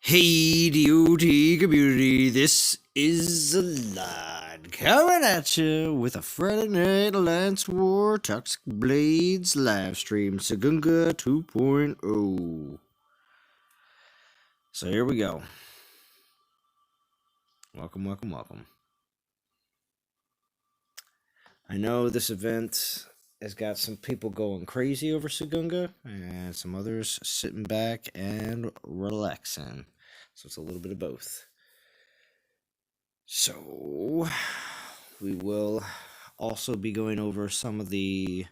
Hey, DOT community, this is a lot coming at you with a Friday Night Lance War Toxic Blades live stream, Segunga 2.0. So here we go. Welcome, welcome, welcome. I know this event has got some people going crazy over Segunga and some others sitting back and relaxing. So it's a little bit of both. So, we will also be going over some of the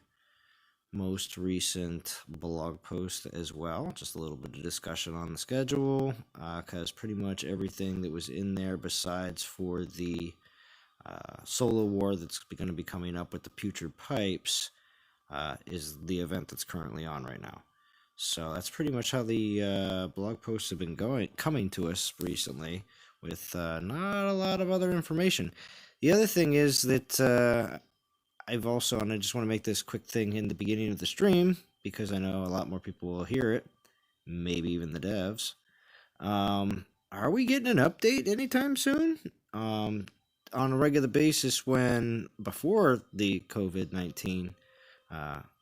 most recent blog posts as well. Just a little bit of discussion on the schedule, because pretty much everything that was in there, besides for the solo war that's going to be coming up with the Putrid Pipes, is the event that's currently on right now. So that's pretty much how the blog posts have been coming to us recently, with not a lot of other information. The other thing is that I've also, and I just want to make this quick thing in the beginning of the stream, because I know a lot more people will hear it, maybe even the devs. Are we getting an update anytime soon? On a regular basis, when before the COVID-19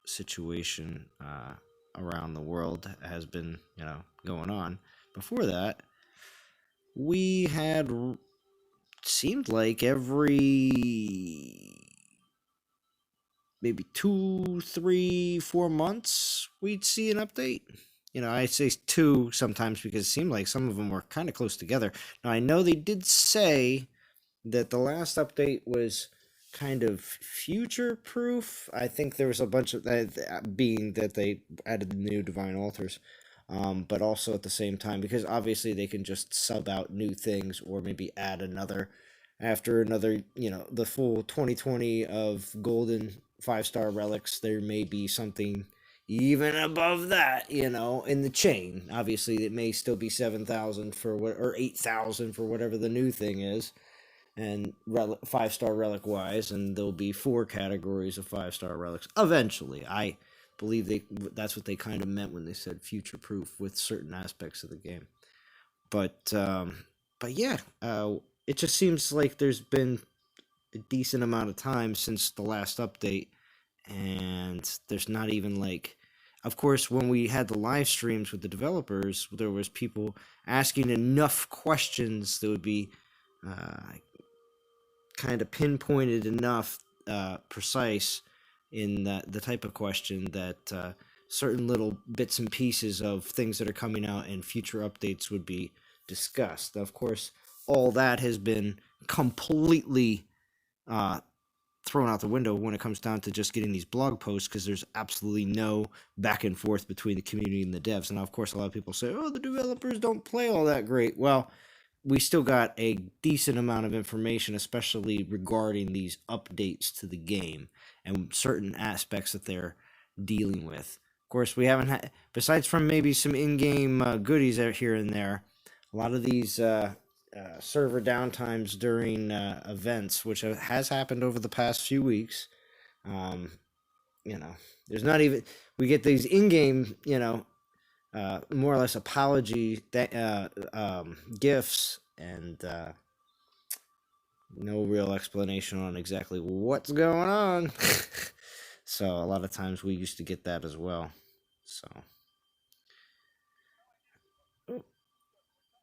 situation around the world has been, going on. Before that, we had seemed like every maybe 2, 3, 4 months we'd see an update. I say two sometimes because it seemed like some of them were kind of close together. Now, I know they did say that the last update was kind of future proof. I think there was a bunch of that being that they added the new divine altars, but also at the same time, because obviously they can just sub out new things or maybe add another after another, the full 2020 of golden 5-star relics. There may be something even above that, in the chain. Obviously, it may still be 7,000 for what, or 8,000 for whatever the new thing is, and 5-star relic wise, and there'll be 4 categories of 5-star relics eventually. I believe that's what they kind of meant when they said future proof with certain aspects of the game. But yeah, it just seems like there's been a decent amount of time since the last update, and there's not even like, of course, when we had the live streams with the developers, there was people asking enough questions that would be kind of pinpointed enough, precise in the type of question that certain little bits and pieces of things that are coming out in future updates would be discussed. Of course, all that has been completely thrown out the window when it comes down to just getting these blog posts, because there's absolutely no back and forth between the community and the devs. And now, of course, a lot of people say, oh, the developers don't play all that great. Well, we still got a decent amount of information, especially regarding these updates to the game and certain aspects that they're dealing with. Of course, we haven't had, besides from maybe some in-game goodies out here and there, a lot of these server downtimes during events, which has happened over the past few weeks. There's not even, we get these in-game, more or less apology gifts, and no real explanation on exactly what's going on. So a lot of times we used to get that as well. So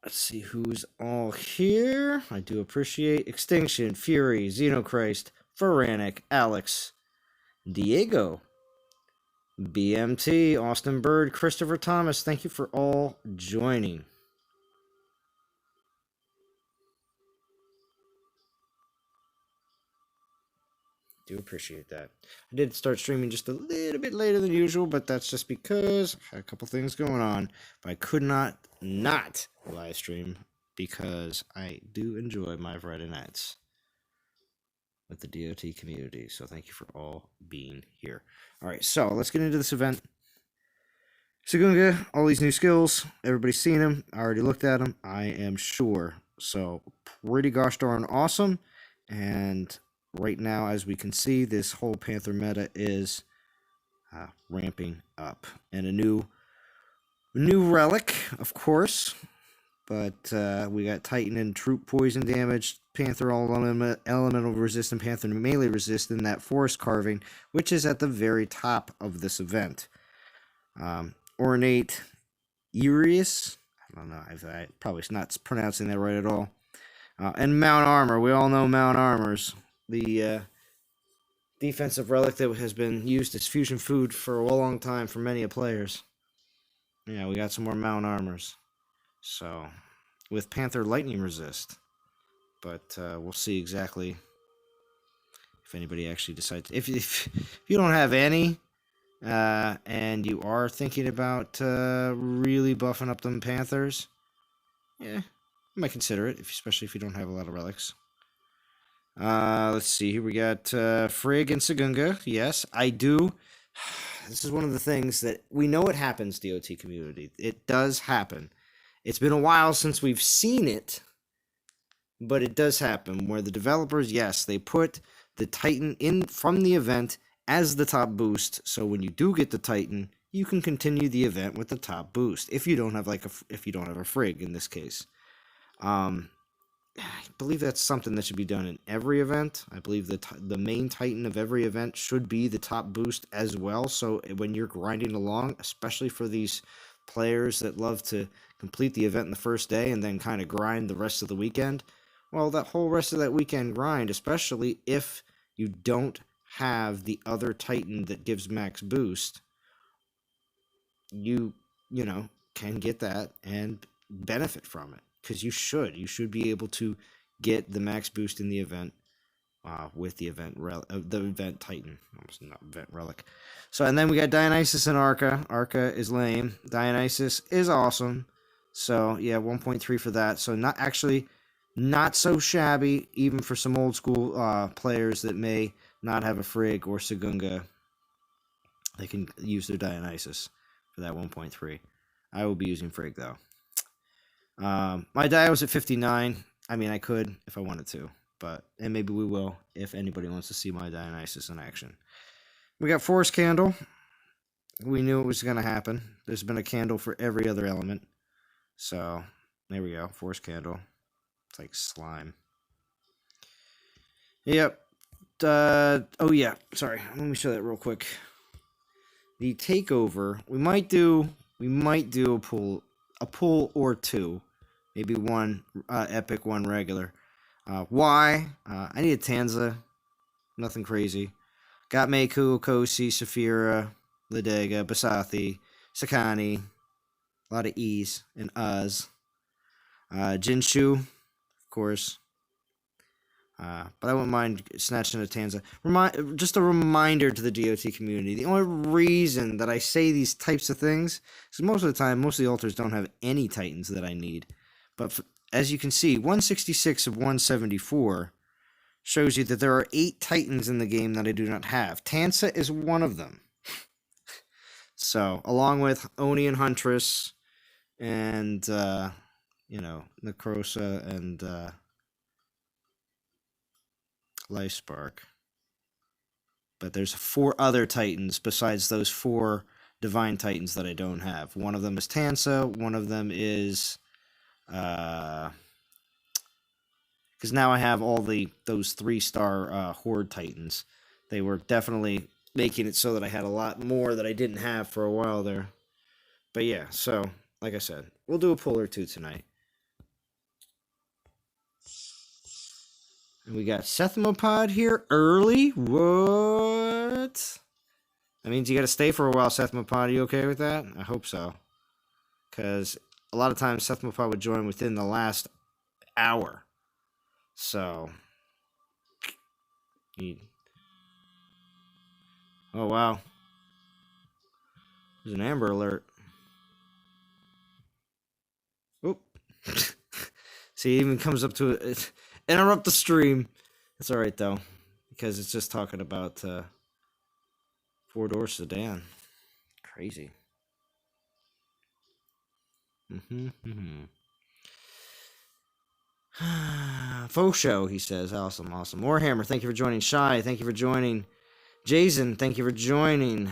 let's see who's all here. I do appreciate Extinction, Fury, Xenochrist, Feranic, Alex, Diego, BMT, Austin Bird, Christopher Thomas. Thank you for all joining. Do appreciate that. I did start streaming just a little bit later than usual, but that's just because I had a couple things going on. But I could not live stream because I do enjoy my Friday nights with the DOT community. So thank you for all being here. All right, so let's get into this event. Segunga, all these new skills, everybody's seen them. I already looked at them, I am sure. So pretty gosh darn awesome. And right now, as we can see, this whole Panther meta is ramping up. And a new relic, of course, But we got Titan and Troop Poison damage, Panther all elemental resist, and Panther melee resist in that forest carving, which is at the very top of this event. Ornate Urius. I don't know. I probably not pronouncing that right at all. And Mount Armor. We all know Mount Armor's the defensive relic that has been used as fusion food for a long time for many players. Yeah, we got some more Mount Armors. So, with Panther Lightning Resist. But we'll see exactly if anybody actually decides. If you don't have any, and you are thinking about really buffing up them Panthers, yeah, I might consider it, especially if you don't have a lot of relics. Let's see. Here we got Frigg and Segunga. Yes, I do. This is one of the things that we know it happens, DOT community. It does happen. It's been a while since we've seen it, but it does happen where the developers, yes, they put the Titan in from the event as the top boost. So when you do get the Titan, you can continue the event with the top boost. If you don't have a Frigg in this case. I believe that's something that should be done in every event. I believe the main Titan of every event should be the top boost as well. So when you're grinding along, especially for these players that love to complete the event in the first day and then kind of grind the rest of the weekend, well, that whole rest of that weekend grind, especially if you don't have the other Titan that gives max boost, you can get that and benefit from it. Because you should be able to get the max boost in the event with the event Titan, almost not event relic. So and then we got Dionysus and Arca. Arca is lame. Dionysus is awesome. So yeah, 1.3 for that. So not so shabby even for some old school players that may not have a Frigg or Segunga. They can use their Dionysus for that 1.3. I will be using Frigg though. My die was at 59. I mean, I could if I wanted to, and maybe we will if anybody wants to see my Dionysus in action. We got Force Candle. We knew it was going to happen. There's been a candle for every other element. So, there we go. Force Candle. It's like slime. Yep. Oh, yeah. Sorry. Let me show that real quick. The takeover. We might do a pull or two. Maybe one epic, one regular. Why? I need a Tanza. Nothing crazy. Got Meku, Okosi, Saphira, Ladega, Basathi, Sakani. A lot of E's and Uz. Jinshu, of course. But I wouldn't mind snatching a Tanza. Just a reminder to the DOT community. The only reason that I say these types of things is most of the time, most of the altars don't have any Titans that I need. But as you can see, 166 of 174 shows you that there are 8 Titans in the game that I do not have. Tansa is one of them. So, along with Oni and Huntress and, Necrosa and Life Spark. But there's 4 other Titans besides those 4 Divine Titans that I don't have. One of them is Tansa, one of them is... because now I have all those 3-star Horde Titans. They were definitely making it so that I had a lot more that I didn't have for a while there. But yeah, so, like I said, we'll do a pull or two tonight. And we got Sethmopod here early. What? That means you got to stay for a while, Sethmopod. Are you okay with that? I hope so. Because a lot of times Sethmopod would join within the last hour. So. Oh, wow. There's an Amber Alert. Oop. See, it even comes up to it. Interrupt the stream. It's alright, though. Because it's just talking about 4-door sedan. Crazy. Faux show, he says. Awesome. Warhammer, thank you for joining. Shy, thank you for joining. Jason, thank you for joining.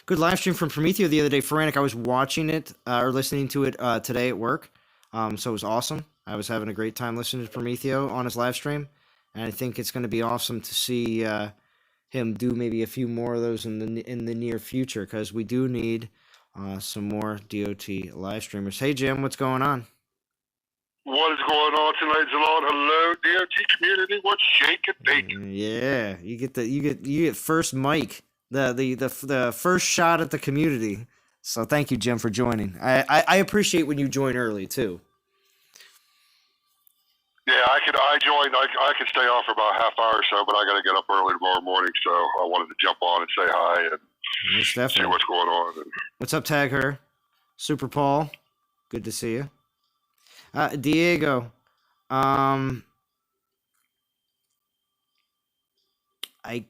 Good live stream from Prometheo the other day. Ferranic, I was watching it or listening to it today at work. So it was awesome. I was having a great time listening to Prometheo on his live stream. And I think it's going to be awesome to see him do maybe a few more of those in the near future, because we do need some more DOT live streamers. Hey, Jim, what's going on? What is going on tonight, Jalon? Hello, DOT community. What's shaking, bacon? Yeah, you get first mic, the first shot at the community. So thank you, Jim, for joining. I appreciate when you join early too. Yeah, I joined. I could stay on for about a half hour or so, but I got to get up early tomorrow morning, so I wanted to jump on and say hi and see what's going on. What's up, Tag Her? Super Paul, good to see you. Diego, I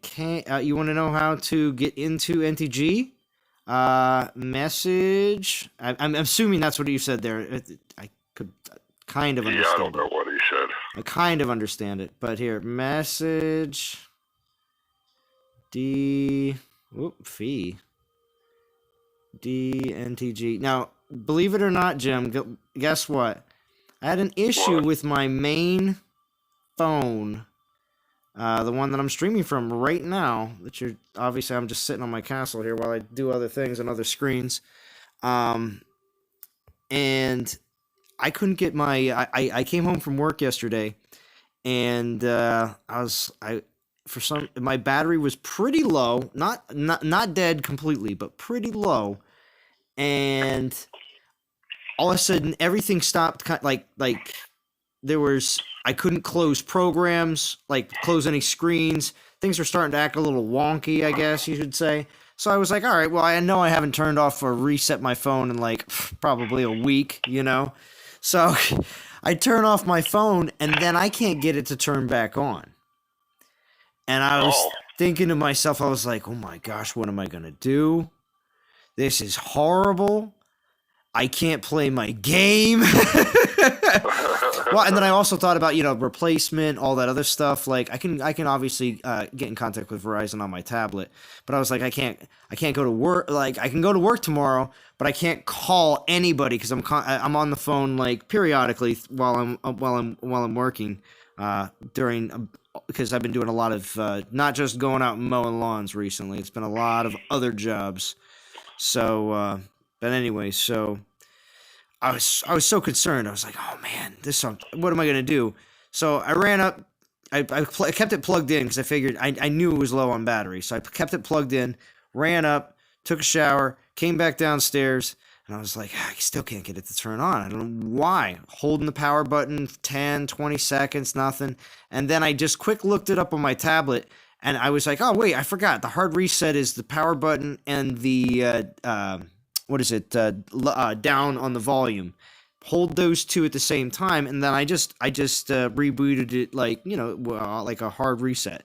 can't. You want to know how to get into NTG? Message. I'm assuming that's what you said there. I could kind of understand. Yeah, I don't know what he said. I kind of understand it, but here, message. Fee. DNTG. Now, believe it or not, Jim, guess what? I had an issue with my main phone, the one that I'm streaming from right now. Obviously, I'm just sitting on my castle here while I do other things on other screens, and I couldn't get my. I came home from work yesterday, and my battery was pretty low, not dead completely, but pretty low, and all of a sudden everything stopped. Like I couldn't close programs, like close any screens. Things were starting to act a little wonky, I guess you should say. So I was like, all right, well, I know I haven't turned off or reset my phone in like probably a week, So I turn off my phone and then I can't get it to turn back on. And I was thinking to myself, I was like, oh my gosh, what am I going to do? This is horrible. I can't play my game. Well, and then I also thought about, replacement, all that other stuff. Like I can obviously get in contact with Verizon on my tablet, but I was like, I can't go to work. Like I can go to work tomorrow, but I can't call anybody because I'm on the phone like periodically while I'm working because I've been doing a lot of not just going out and mowing lawns recently. It's been a lot of other jobs. So, but anyway, so I was so concerned. I was like, oh man, what am I gonna do? So I ran up. I kept it plugged in because I figured I knew it was low on battery. So I kept it plugged in, ran up, took a shower, came back downstairs, and I was like, I still can't get it to turn on. I don't know why. Holding the power button 10, 20 seconds, nothing. And then I just quick looked it up on my tablet, and I was like, oh wait, I forgot. The hard reset is the power button and the down on the volume. Hold those two at the same time, and then I just rebooted it like a hard reset,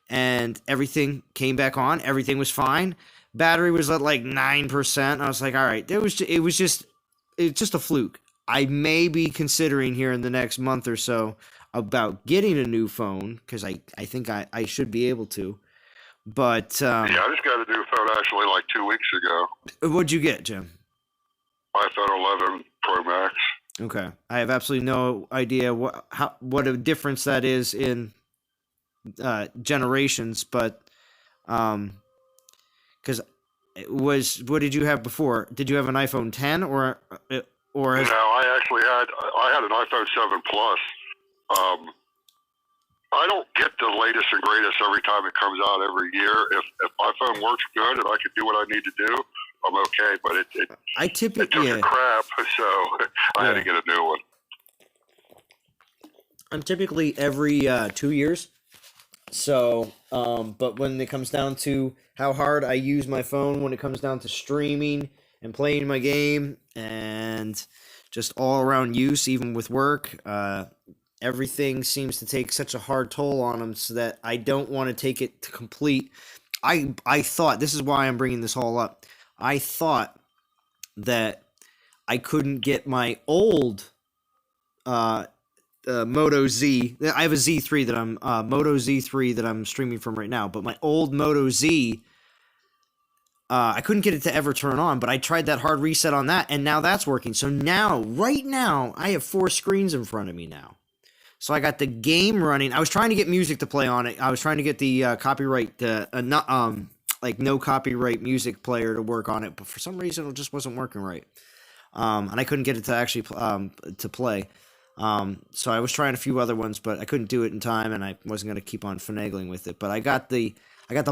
and everything came back on. Everything was fine. Battery was at like 9%. I was like, all right, it's just a fluke. I may be considering here in the next month or so about getting a new phone because I think I should be able to. But yeah, I just got a new phone actually like 2 weeks ago. What'd you get, Jim? iPhone 11 Pro Max. Okay, I have absolutely no idea what a difference that is in generations, but because what did you have before? Did you have an iPhone 10 or? No, I had an iPhone 7 Plus. I don't get the latest and greatest every time it comes out every year. If my phone works good and I can do what I need to do, I'm okay. But it took a crap, so I had to get a new one. I'm typically every 2 years. So, but when it comes down to how hard I use my phone, when it comes down to streaming and playing my game and just all around use, even with work, everything seems to take such a hard toll on them so that I don't want to take it to complete. I thought, this is why I'm bringing this all up. I thought that I couldn't get my old Moto Z. I have a Z3 that I'm Moto Z3 that I'm streaming from right now, but my old Moto Z, I couldn't get it to ever turn on, but I tried that hard reset on that, and now that's working. So now, right now, I have 4 screens in front of me now. So I got the game running. I was trying to get music to play on it. I was trying to get the copyright, like no copyright music player to work on it, but for some reason it just wasn't working right. And I couldn't get it to actually to play. So I was trying a few other ones, but I couldn't do it in time, and I wasn't going to keep on finagling with it. But I got the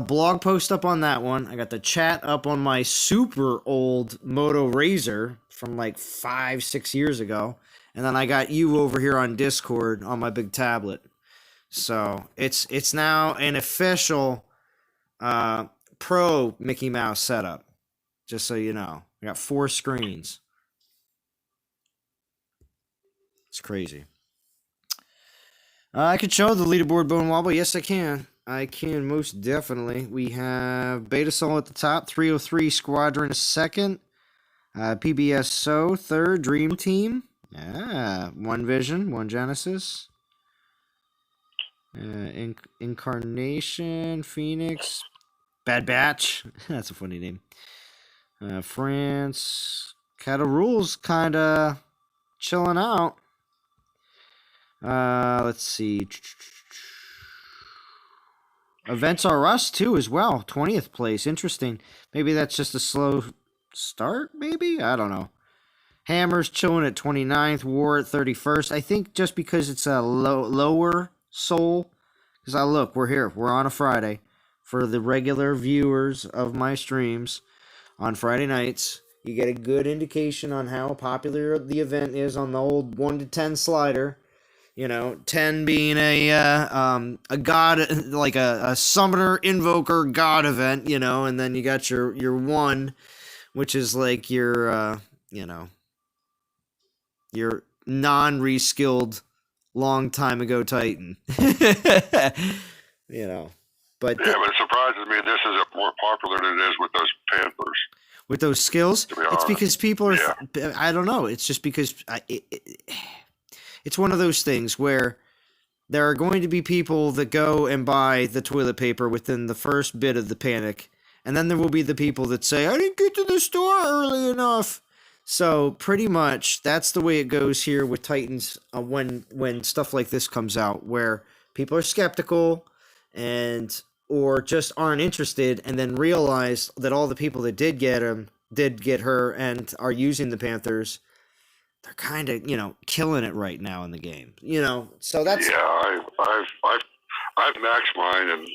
blog post up on that one. I got the chat up on my super old Moto Razor from like 5-6 years ago. And then I got you over here on Discord on my big tablet. So it's now an official pro Mickey Mouse setup. Just so you know. I got 4 screens. It's crazy. I could show the leaderboard, Bone Wobble. Yes, I can. I can most definitely. We have Beta Soul at the top. 303 Squadron second. PBS So third. Dream Team. Yeah, One Vision, One Genesis, Incarnation, Phoenix, Bad Batch. That's a funny name. France, Cattle Rules, kind of chilling out. Let's see. Events Are Us too as well. 20th place. Interesting. Maybe that's just a slow start. Maybe, I don't know. Hammer's chilling at 29th, War at 31st. I think just because it's a lower soul. Because we're here. We're on a Friday. For the regular viewers of my streams on Friday nights, you get a good indication on how popular the event is on the old 1 to 10 slider. 10 being a god, like a summoner, invoker, god event, and then you got your 1, which is like your non-reskilled long time ago Titan. But yeah, but it surprises me this is more popular than it is with those Panthers. With those skills? It's because people are, I don't know, it's just because it's one of those things where there are going to be people that go and buy the toilet paper within the first bit of the panic, and then there will be the people that say, I didn't get to the store early enough. So pretty much that's the way it goes here with Titans when stuff like this comes out, where people are skeptical or just aren't interested, and then realize that all the people that did get her and are using the Panthers, they're kind of killing it right now in the game. So that's I've maxed mine and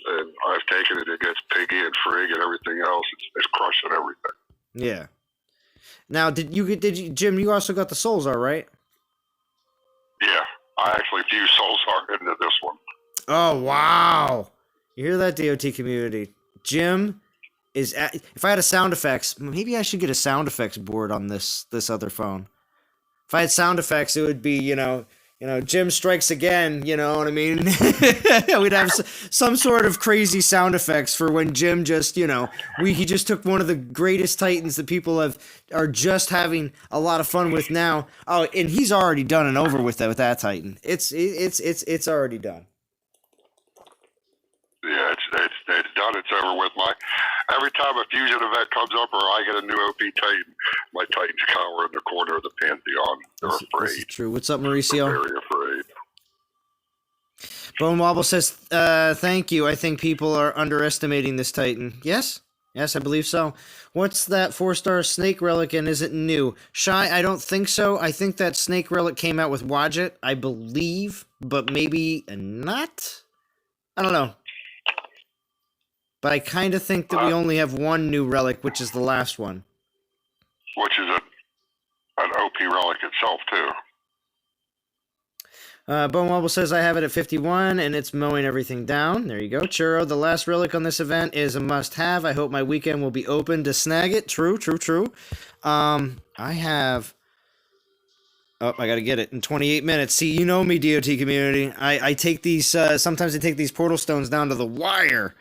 I've taken it against Piggy and Frigg and everything else. It's crushing everything. Yeah. Now, did you Jim? You also got the Soulzar, right? Yeah, I actually fused Soulzar into this one. Oh wow! You hear that, DOT community? Jim is. If I had a sound effects, maybe I should get a sound effects board on this other phone. If I had sound effects, it would be Jim strikes again. You know what I mean? We'd have some sort of crazy sound effects for when Jim just he just took one of the greatest Titans that people are just having a lot of fun with now. Oh, and he's already done and over with that Titan. It's already done. Yeah, it's done. It's over with. Every time a fusion event comes up or I get a new OP Titan, my Titans cower in the corner of the Pantheon. They're afraid. This is true. What's up, Mauricio? They're very afraid. Bone Wobble says, thank you. I think people are underestimating this Titan. Yes, I believe so. What's that 4-star Snake Relic and is it new? Shy, I don't think so. I think that Snake Relic came out with Wadjet, I believe, but maybe not? I don't know. But I kind of think that we only have one new relic, which is the last one. Which is an OP relic itself, too. Bone Wobble says, I have it at 51, and it's mowing everything down. There you go. Churro, the last relic on this event is a must-have. I hope my weekend will be open to snag it. True. I have... Oh, I got to get it in 28 minutes. See, you know me, DOT community. I take these... sometimes I take these portal stones down to the wire.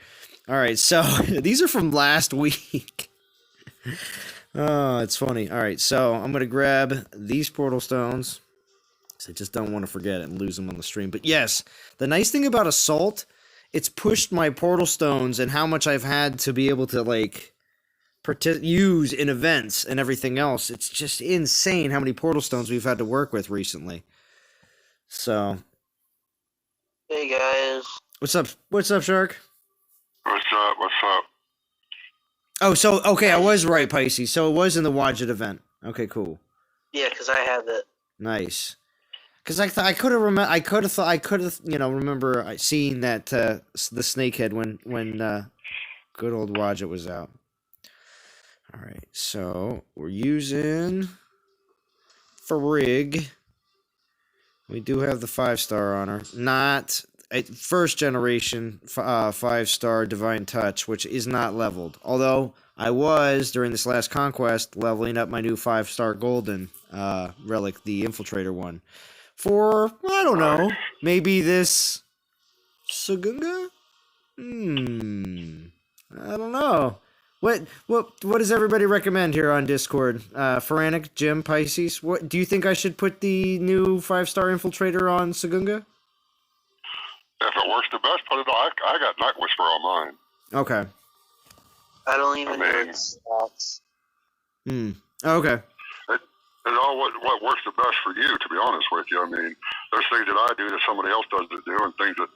All right, so these are from last week. Oh, it's funny. All right, so I'm going to grab these portal stones. I just don't want to forget it and lose them on the stream. But yes, the nice thing about Assault, it's pushed my portal stones and how much I've had to be able to, use in events and everything else. It's just insane how many portal stones we've had to work with recently. So, hey guys, what's up? What's up, Shark? What's up? What's up? Oh, so okay, I was right, Pisces. So it was in the Wadjet event. Okay, cool. Yeah, because I had it. Nice. Because I could have remember seeing that the snakehead when good old Wadjet was out. All right, so we're using Frigg. We do have the 5-star on her, not a first generation 5-star Divine Touch, which is not leveled. Although I was during this last conquest leveling up my new 5-star Golden relic, the Infiltrator one, for I don't know, maybe this Segunga. I don't know. What does everybody recommend here on Discord? Feranic, Jim, Pisces. What do you think I should put the new 5-star Infiltrator on Segunga? If it works the best, put it on. I got Night Whisper on mine. Okay. I don't even know its stats. Okay. It's all what works the best for you, to be honest with you. I mean, there's things that I do that somebody else doesn't do, and things that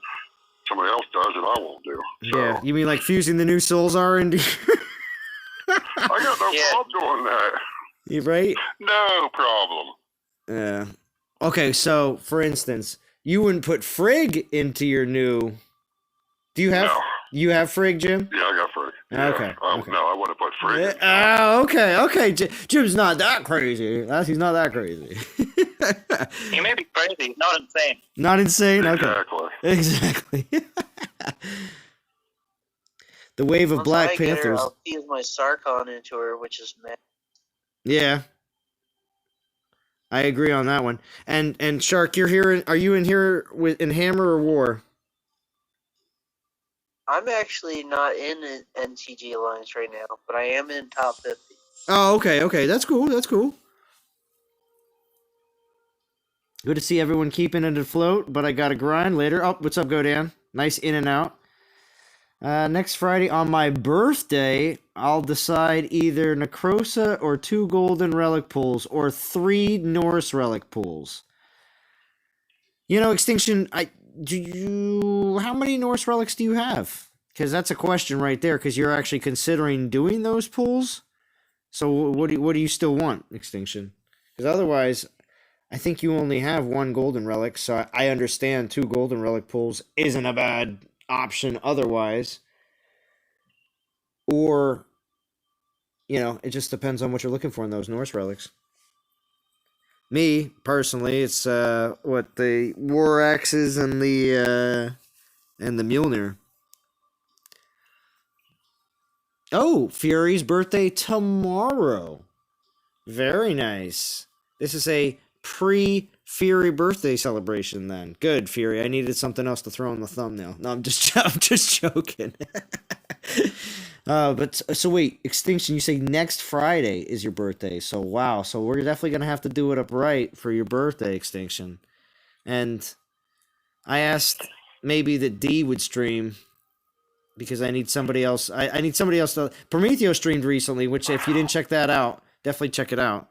somebody else does that I won't do. So. Yeah, you mean like fusing the new souls are into... I got no problem doing that. You right? No problem. Yeah. Okay, so, for instance, you wouldn't put Frigg into your new... Do you have... No. You have Frigg, Jim? Yeah, I got Frigg. Yeah. Okay. No, I wouldn't put Frigg. Okay. Jim's not that crazy. He's not that crazy. He may be crazy, not insane. Not insane? Okay. Exactly. The wave of Once Black I get Panthers. Her, I'll fuse my Sarkon into her, which is mad. Yeah. I agree on that one. And Shark, you're here. Are you in here in Hammer or War? I'm actually not in an NTG Alliance right now, but I am in top 50. Oh, okay. That's cool. Good to see everyone keeping it afloat, but I got to grind later. Oh, what's up, Godan? Nice in and out. Next Friday on my birthday, I'll decide either Necrosa or 2 golden relic pools or 3 Norse relic pools. You know, Extinction, how many Norse relics do you have? Because that's a question right there, because you're actually considering doing those pools. So what do you still want, Extinction? Because otherwise, I think you only have 1 golden relic, so I understand 2 golden relic pools isn't a bad option otherwise. Or, you know, it just depends on what you're looking for in those Norse relics. Me, personally, it's the War Axes and the Mjolnir. Oh, Fury's birthday tomorrow. Very nice. This is a pre-Fury birthday celebration then. Good, Fury. I needed something else to throw in the thumbnail. No, I'm just joking. But so wait, Extinction, you say next Friday is your birthday. So wow. So we're definitely going to have to do it up right for your birthday, Extinction. And I asked maybe that D would stream because I need somebody else. I need somebody else to... Prometheo streamed recently, which if you didn't check that out, definitely check it out.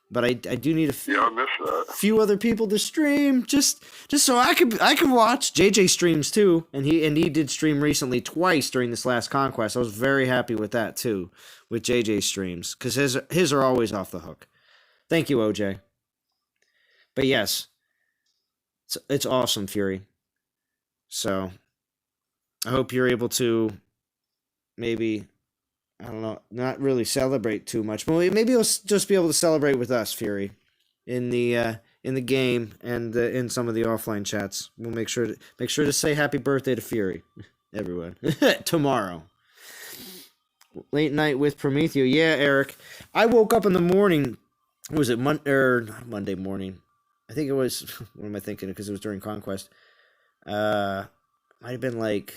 But I do need I missed that. few other people to stream just so I could watch. JJ streams too, and he did stream recently twice during this last conquest. I was very happy with that too, with JJ streams, because his are always off the hook. Thank you, OJ. But yes, it's awesome, Fury. So I hope you're able to maybe, I don't know, not really celebrate too much, but maybe you'll just be able to celebrate with us, Fury, in the game and in some of the offline chats. We'll make sure to say happy birthday to Fury, everyone, tomorrow. Late night with Prometheo. Yeah, Eric. I woke up in the morning. Was it Monday morning? I think it was. What am I thinking? Because it was during Conquest. Might have been like,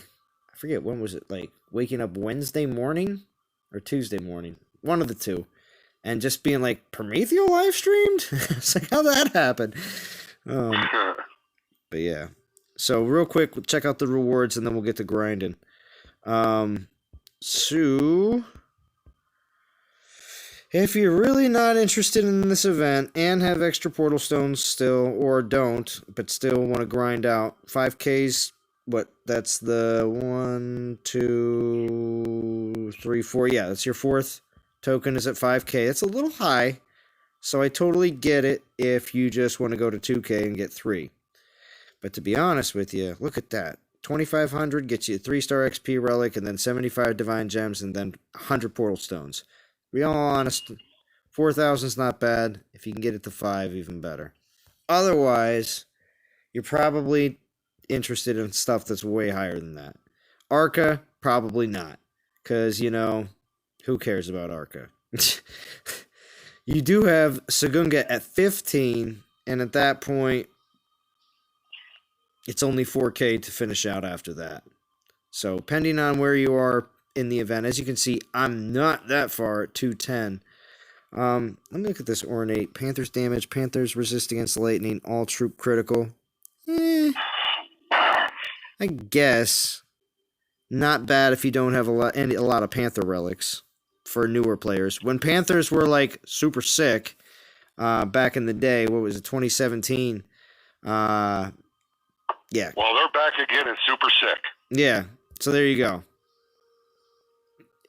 I forget, when was it? Like waking up Wednesday morning or Tuesday morning, one of the two, and just being like, Prometheo live streamed. It's like, how'd that happen? But yeah. So real quick, we'll check out the rewards and then we'll get to grinding. So If you're really not interested in this event and have extra portal stones still, or don't, but still want to grind out, 5Ks, that's the 1, 2, 3, 4. Yeah, that's your fourth token is at 5K. That's a little high, so I totally get it if you just want to go to 2K and get 3. But to be honest with you, look at that. 2,500 gets you a 3-star XP relic, and then 75 divine gems, and then 100 portal stones. To be all honest, 4,000 is not bad. If you can get it to 5, even better. Otherwise, you're probably interested in stuff that's way higher than that. Arca, probably not. Because, who cares about Arca? You do have Segunga at 15, and at that point, it's only 4K to finish out after that. So, depending on where you are in the event, as you can see, I'm not that far at 210. Let me look at this ornate. Panthers damage, Panthers resist against lightning, all troop critical. I guess not bad if you don't have a lot of Panther relics for newer players. When Panthers were like super sick, back in the day, what was it, 2017? Yeah. Well, they're back again and super sick. Yeah. So there you go.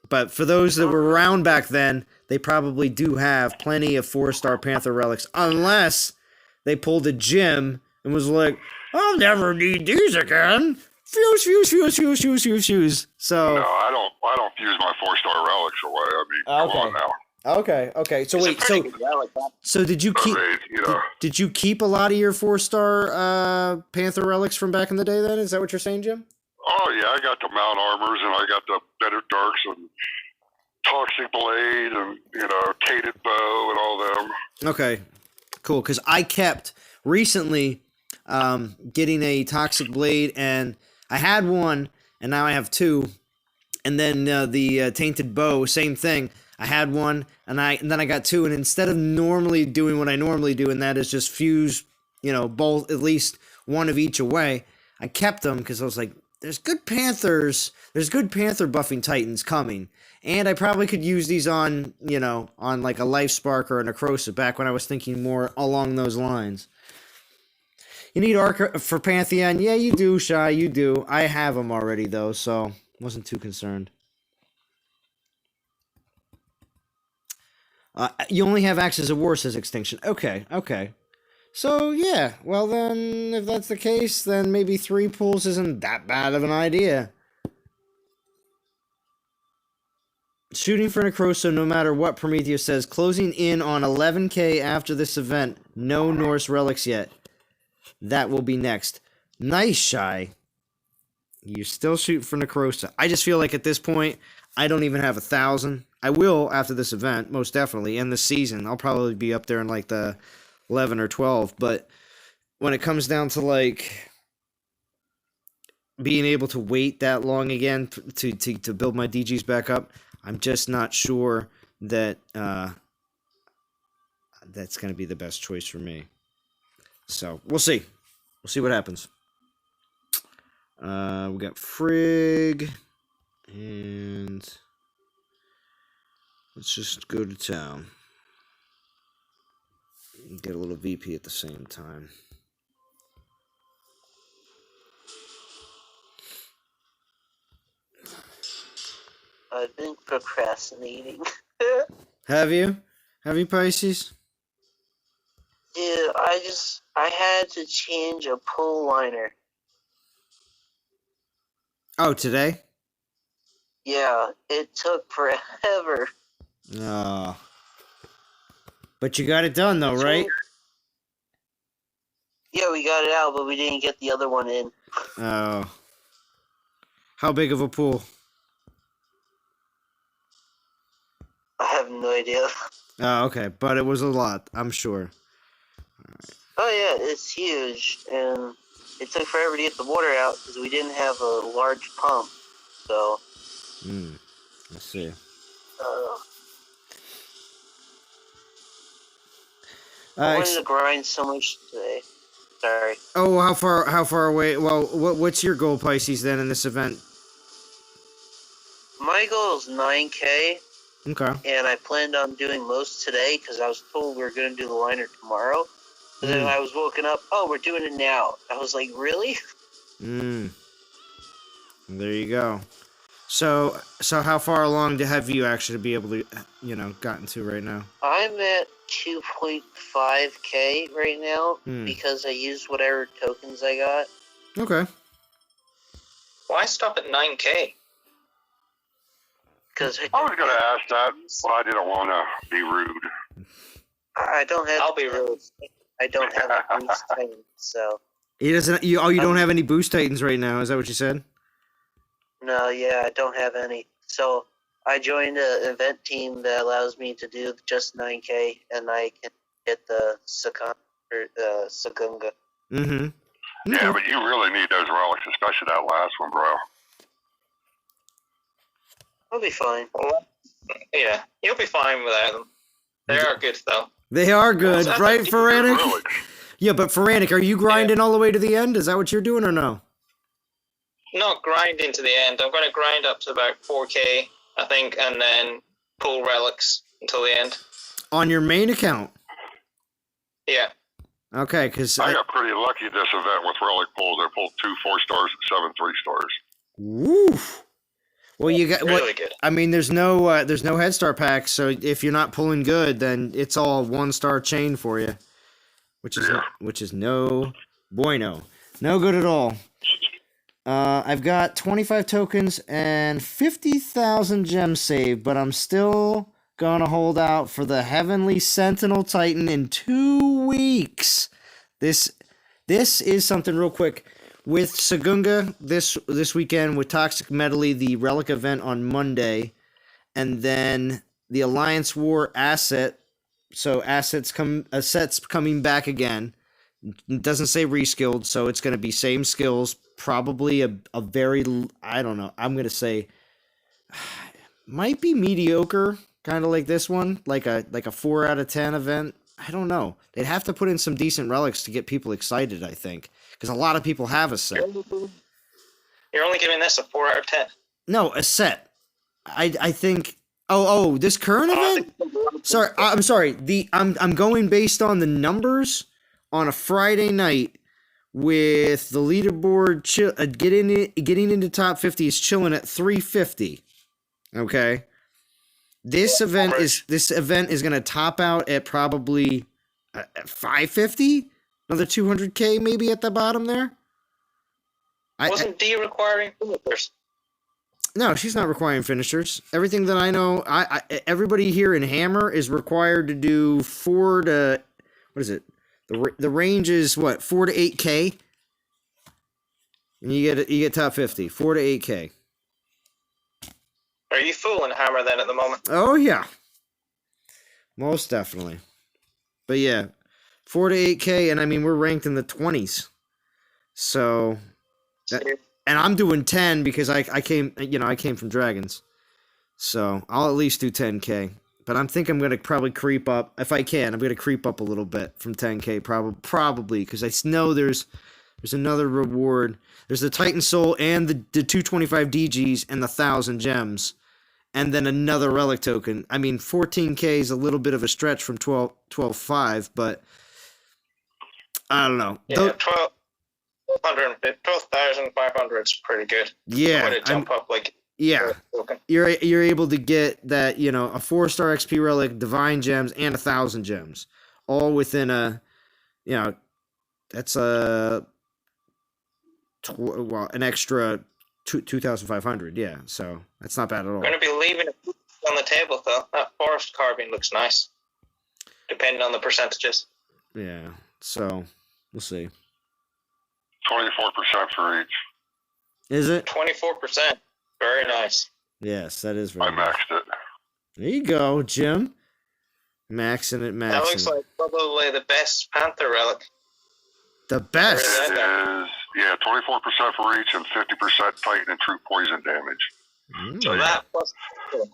But for those that were around back then, they probably do have plenty of 4-star Panther relics, unless they pulled a Jim and was like, I'll never need these again. Fuse. So no, I don't fuse my 4-star relics away. I mean, come on now. Okay. So wait, so did you keep did you keep a lot of your 4-star Panther relics from back in the day then? Is that what you're saying, Jim? Oh yeah, I got the Mount Armors and I got the Better Darks and Toxic Blade and Tated Bow and all them. Okay, cool. Because I kept recently getting a Toxic Blade, and I had one, and now I have 2. And then the Tainted Bow, same thing. I had one, and then I got 2, and instead of normally doing what I normally do, and that is just fuse, both, at least one of each away, I kept them because I was like, there's good Panther buffing Titans coming, and I probably could use these on like a Life Spark or a Necrosa back when I was thinking more along those lines. You need Arca for Pantheon? Yeah, you do, Shy, you do. I have them already, though, so wasn't too concerned. You only have Axis of War, says Extinction. Okay. So, yeah, well then, if that's the case, then maybe 3 pulls isn't that bad of an idea. Shooting for Necroso, no matter what Prometheus says, closing in on 11K after this event. No Norse relics yet. That will be next. Nice, Shy. You're still shooting for Necrosa. I just feel like at this point, I don't even have 1,000. I will after this event, most definitely, and this season. I'll probably be up there in like the 11 or 12, but when it comes down to like being able to wait that long again to build my DGs back up, I'm just not sure that that's going to be the best choice for me. So we'll see what happens. We got Frigg, and let's just go to town. Get a little VP at the same time. I've been procrastinating. Have you, Pisces? Dude, I had to change a pull liner. Oh, today? Yeah, it took forever. Oh. But you got it done, though, right? Yeah, we got it out, but we didn't get the other one in. Oh. How big of a pool? I have no idea. Oh, okay. But it was a lot, I'm sure. Right. Oh, yeah, it's huge. And it took forever to get the water out because we didn't have a large pump. So. I see. I wanted to grind so much today. Sorry. Oh, how far away? Well, what's your goal, Pisces, then, in this event? My goal is 9K, Okay. And I planned on doing most today because I was told we were going to do the liner tomorrow. And then I was woken up, we're doing it now. I was like, really? There you go. So how far along have you actually be able to, gotten to right now? I'm at 2.5K right now because I used whatever tokens I got. Okay. Why stop at 9K? Because I was going to ask that, but I didn't want to be rude. I don't have. I'll be rude. I don't have a boost titan, so. He doesn't. You don't have any boost titans right now. Is that what you said? No, yeah, I don't have any. So I joined an event team that allows me to do just 9K, and I can get the Segunga. Mm-hmm. Yeah, but you really need those relics, especially that last one, bro. I'll be fine. Well, yeah, you'll be fine without them. They are good, though. They are good, right, Feranic? Really? Yeah, but Feranic, are you grinding all the way to the end? Is that what you're doing or no? Not grinding to the end. I'm going to grind up to about 4K, I think, and then pull relics until the end. On your main account? Yeah. Okay, because I got pretty lucky this event with relic pulls. I pulled 2 4-stars and 7 3-stars. Woof. Well, you got really good. I mean, there's no head start pack, so if you're not pulling good, then it's all 1-star chain for you, which is no bueno, no good at all. I've got 25 tokens and 50,000 gems saved, but I'm still gonna hold out for the Heavenly Sentinel Titan in 2 weeks. This is something real quick. With Segunga this weekend, with Toxic Medley, the Relic event on Monday, and then the Alliance War asset, so assets coming back again. It doesn't say reskilled, so it's going to be same skills, probably a very, I don't know, I'm going to say, might be mediocre, kind of like this one, like a 4 out of 10 event. I don't know. They'd have to put in some decent relics to get people excited, I think. Because a lot of people have a set. You're only giving this a 4 out of 10? No, a set. I think... Oh, this current event? Sorry, I'm sorry. I'm going based on the numbers on a Friday night with the leaderboard getting into top 50 is chilling at 350. Okay? This event is going to top out at probably 550. Another 200K maybe at the bottom there. Wasn't D requiring finishers? No, she's not requiring finishers. Everything that I know, everybody here in Hammer is required to do 4 to, what is it? The range is what, 4 to 8K, and you get top 50, 4 to 8K. Are you full in Hammer then at the moment? Oh yeah, most definitely. But yeah, 4 to 8K, and I mean we're ranked in the 20s, so. And I'm doing 10 because I came from Dragons, so I'll at least do 10K. But I'm thinking I'm gonna probably creep up if I can. I'm gonna creep up a little bit from 10K, probably because I know there's another reward. There's the Titan Soul and the 225 DGs and the 1,000 gems, and then another relic token. I mean, 14K is a little bit of a stretch from 12.5, but I don't know. Yeah, 12,500 is pretty good. Yeah, Way to jump up like. Yeah, you're able to get that, a 4-star XP relic, divine gems, and 1,000 gems, all within that's an extra 2,500. Yeah, so that's not bad at all. I'm going to be leaving it on the table though. That forest carving looks nice, depending on the percentages. Yeah, so we'll see. 24% for each. Is it 24%? Very nice. Yes, that is very nice. I maxed it. There you go, Jim. Maxing it. That looks like probably the best Panther relic. The best? It is, 24% for each and 50% Titan and True Poison damage. So that plus 50%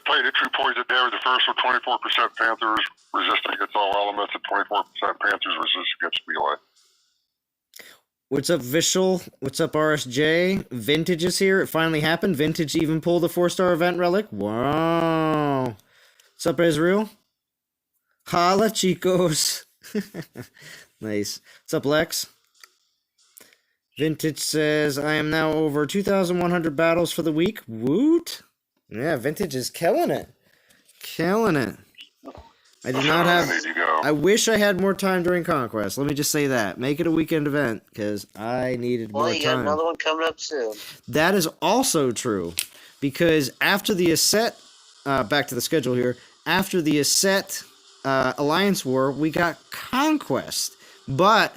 Titan and True Poison damage. The first one, 24% Panthers resistant against all elements, and 24% Panthers resistant against melee. What's up, Vishal? What's up, RSJ? Vintage is here. It finally happened. Vintage even pulled a 4-star event relic. Wow. What's up, Israel? Holla, chicos. Nice. What's up, Lex? Vintage says, I am now over 2,100 battles for the week. Woot. Yeah, Vintage is killing it. Killing it. I do not have... I wish I had more time during Conquest. Let me just say that. Make it a weekend event, because I needed more time. Well, you got another one coming up soon. That is also true, because after the Asset... back to the schedule here. After the Asset Alliance War, we got Conquest, but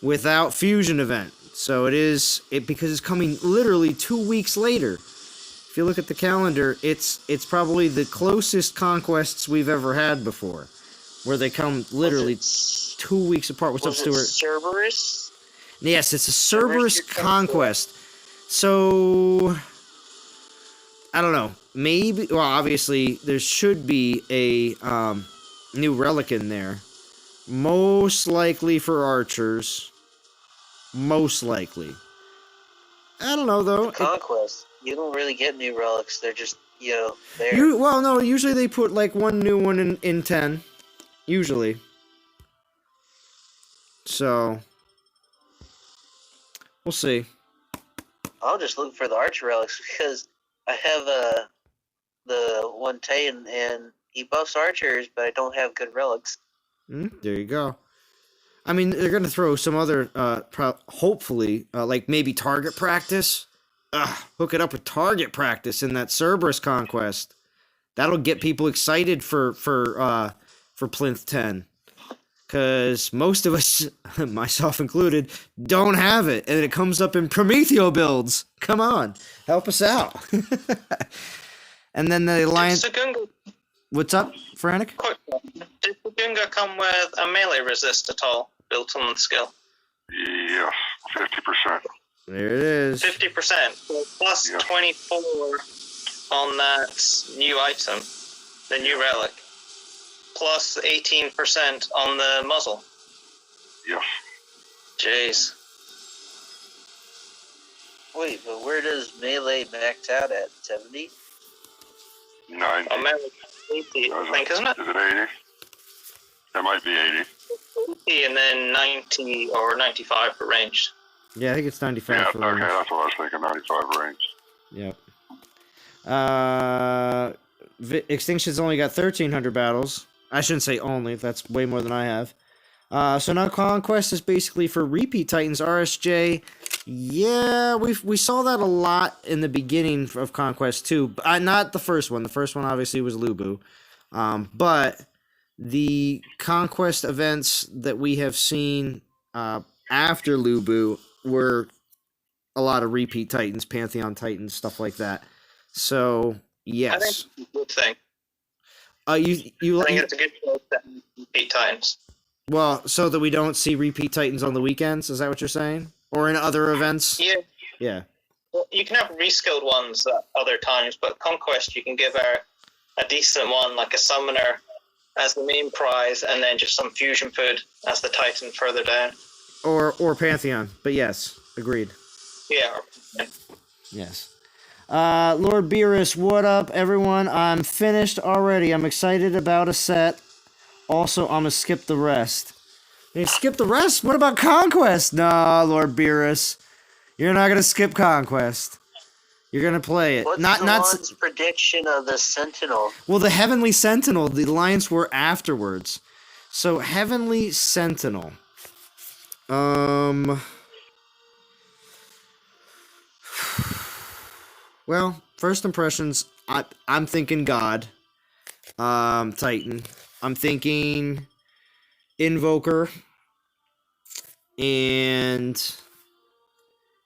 without Fusion event. So because it's coming literally 2 weeks later. If you look at the calendar, it's probably the closest conquests we've ever had before, where they come literally 2 weeks apart. What's up, Stuart? Cerberus? Yes, it's a Cerberus conquest. So I don't know. Maybe. Well, obviously there should be a new relic in there. Most likely for archers. Most likely. I don't know though. Conquest. You don't really get new relics. They're just, there. Well, no, usually they put like one new one in 10. Usually. So, we'll see. I'll just look for the archer relics because I have the one Titan and he buffs archers, but I don't have good relics. There you go. I mean, they're going to throw some other, hopefully, like maybe target practice. Hook it up with target practice in that Cerberus conquest. That'll get people excited for Plinth 10. Because most of us, myself included, don't have it. And it comes up in Prometheo builds. Come on. Help us out. And then the Alliance... What's up, Frantic? Quick one. Did Segunga come with a melee resist at all, built on the skill? Yeah, 50%. There it is. 50%. Plus 24 on that new item, the new relic. Plus 18% on the muzzle. Yeah. Jeez. Wait, but where does melee max out at? 70? 90. Oh, melee 80, I think, isn't it? Is it 80? That might be 80. 80 and then 90 or 95 for ranged. Yeah, I think it's 95 yeah, for range. Okay, that's what I was thinking, 95 range. Yep. Extinction's only got 1,300 battles. I shouldn't say only, that's way more than I have. So now Conquest is basically for repeat Titans. RSJ, yeah, we saw that a lot in the beginning of Conquest 2. Not the first one. The first one obviously was Lubu. But the Conquest events that we have seen after Lubu were a lot of repeat Titans, Pantheon Titans, stuff like that. So, yes. I think it's a good thing. I think it's a good choice to repeat Titans. Well, so that we don't see repeat Titans on the weekends, is that what you're saying? Or in other events? Yeah. Yeah. Well, you can have reskilled ones at other times, but Conquest you can give a decent one, like a Summoner as the main prize, and then just some fusion food as the Titan further down. Or Pantheon, but yes, agreed. Yeah. Yes. Lord Beerus, what up, everyone? I'm finished already. I'm excited about a set. Also, I'm gonna skip the rest. Hey, skip the rest? What about Conquest? No, Lord Beerus. You're not gonna skip Conquest. You're gonna play it. What's one's prediction of the Sentinel? Well, the Heavenly Sentinel, the Alliance were afterwards. So, Heavenly Sentinel. Well, first impressions, I'm thinking God. Titan. I'm thinking Invoker and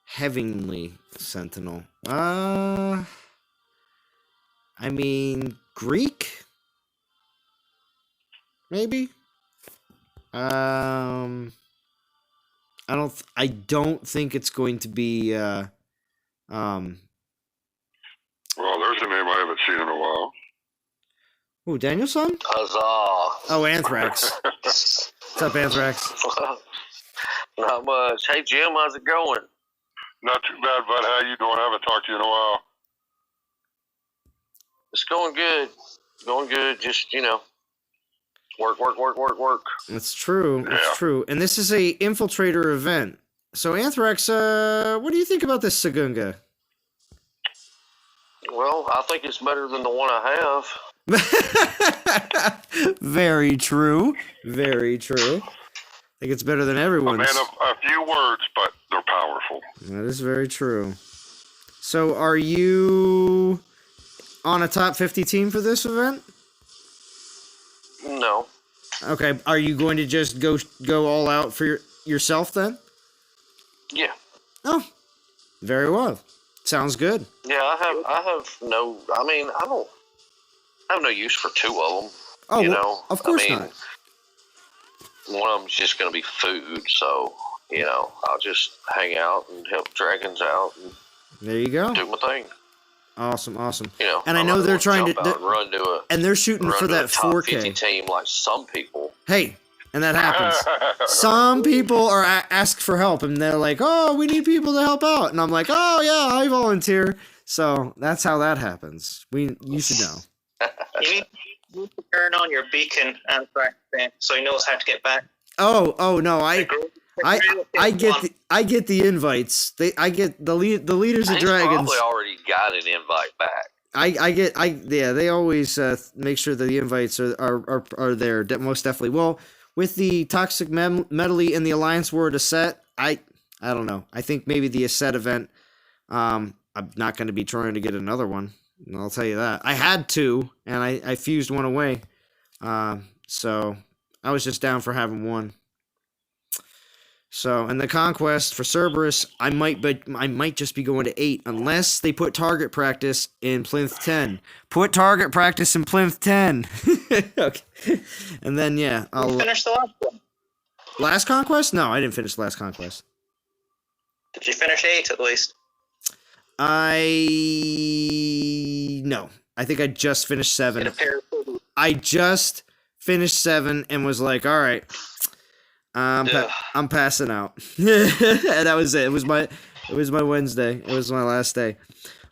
Heavenly Sentinel. I mean Greek? Maybe? I don't think it's going to be Well, there's a name I haven't seen in a while. Ooh, Danielson? Huzzah. Oh, Anthrax. What's up, Anthrax? Not much. Hey, Jim, how's it going? Not too bad, bud. How you doing? I haven't talked to you in a while. It's going good. Going good. Just, work. That's true. Yeah. That's true. And this is a infiltrator event. So, Anthrax, what do you think about this Segunga? Well, I think it's better than the one I have. Very true. Very true. I think it's better than everyone's. A man of a few words, but they're powerful. That is very true. So, are you on a top 50 team for this event? No. Okay. Are you going to just go all out for yourself then? Yeah. Oh, very well. Sounds good. Yeah, I have no. I mean, I have no use for two of them. Oh, well, of course not. One of them's just going to be food, so I'll just hang out and help dragons out. And there you go. Do my thing. Awesome. And I know they're trying to run to a, and they're shooting for that 4K team like some people. Hey, and that happens. Some people are ask for help, and they're like, "Oh, we need people to help out," and I'm like, "Oh yeah, I volunteer." So that's how that happens. You should know. You need to turn on your beacon, Anthrax, so he knows how to get back. Oh no, I get the invites. I get the leaders of dragons. Probably already got an invite back. They always make sure that the invites are there. Most definitely. Well, with the Toxic Medley and the Alliance War to set, I don't know. I think maybe the Asset event. I'm not going to be trying to get another one. I'll tell you that. I had two, and I fused one away. So I was just down for having one. So, and the Conquest for Cerberus, I might just be going to 8 unless they put target practice in Plinth 10. Put target practice in Plinth 10. Okay. And then I'll finish the last one. Last Conquest? No, I didn't finish the last Conquest. Did you finish 8 at least? No. I think I just finished 7. I just finished 7 and was like, all right. I'm passing out. And that was it. It was my Wednesday. It was my last day.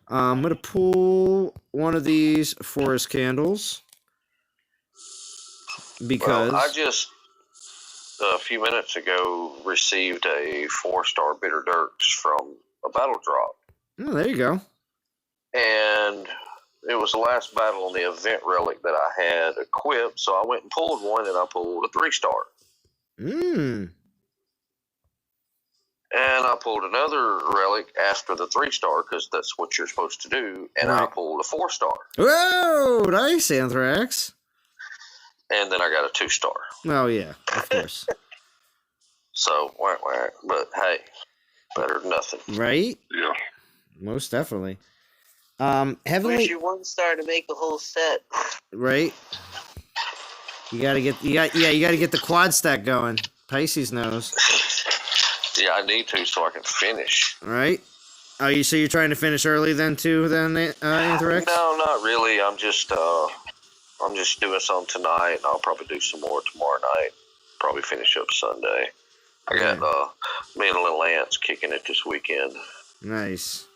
I'm gonna pull one of these forest candles because I just a few minutes ago received a 4-star bitter dirks from a battle drop. Oh, there you go. And it was the last battle on the event relic that I had equipped, so I went and pulled one, and I pulled a 3-star. And I pulled another relic after the 3-star because that's what you're supposed to do. And right. I pulled a 4-star. Whoa, nice, Anthrax. And then I got a 2-star. Oh yeah, of course. So, but hey, better than nothing, right? Yeah, most definitely. Heavenly. Where's your 1-star to make a whole set? Right. You gotta get the quad stack going. Pisces knows. Yeah, I need to so I can finish. Right? Oh, so you're trying to finish early then too? Then Anthrax? No, not really. I'm just doing some tonight, and I'll probably do some more tomorrow night. Probably finish up Sunday. I got me and little Ants kicking it this weekend. Nice.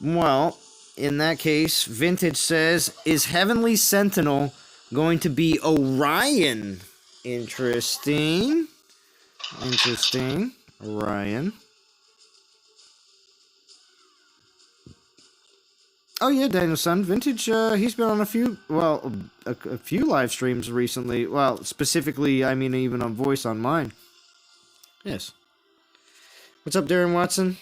Well, in that case, Vintage says, is Heavenly Sentinel going to be Orion? Interesting. Orion. Oh yeah, Daniel-san. Vintage, he's been on a few live streams recently. Well, specifically, I mean, even on voice on mine. Yes. What's up, Darren Watson?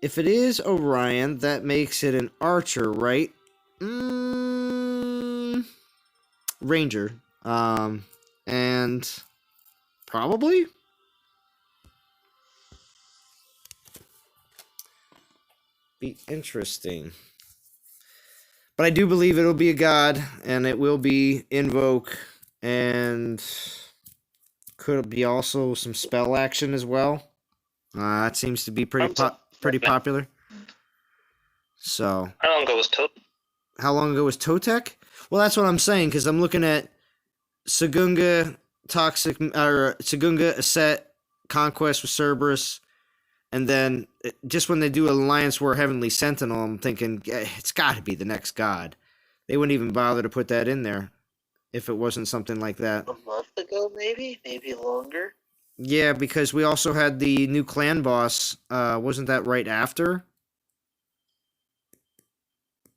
If it is Orion, that makes it an archer, right? Ranger. And probably? Be interesting. But I do believe it'll be a god, and it will be invoke, and could be also some spell action as well. That seems to be pretty popular. So how long ago was Totem? How long ago was Totec? Well, that's what I'm saying, because I'm looking at Segunga, Segunga, Asset, Conquest with Cerberus, and then just when they do Alliance War Heavenly Sentinel, I'm thinking it's got to be the next god. They wouldn't even bother to put that in there if it wasn't something like that. A month ago, maybe longer. Yeah, because we also had the new clan boss. Wasn't that right after?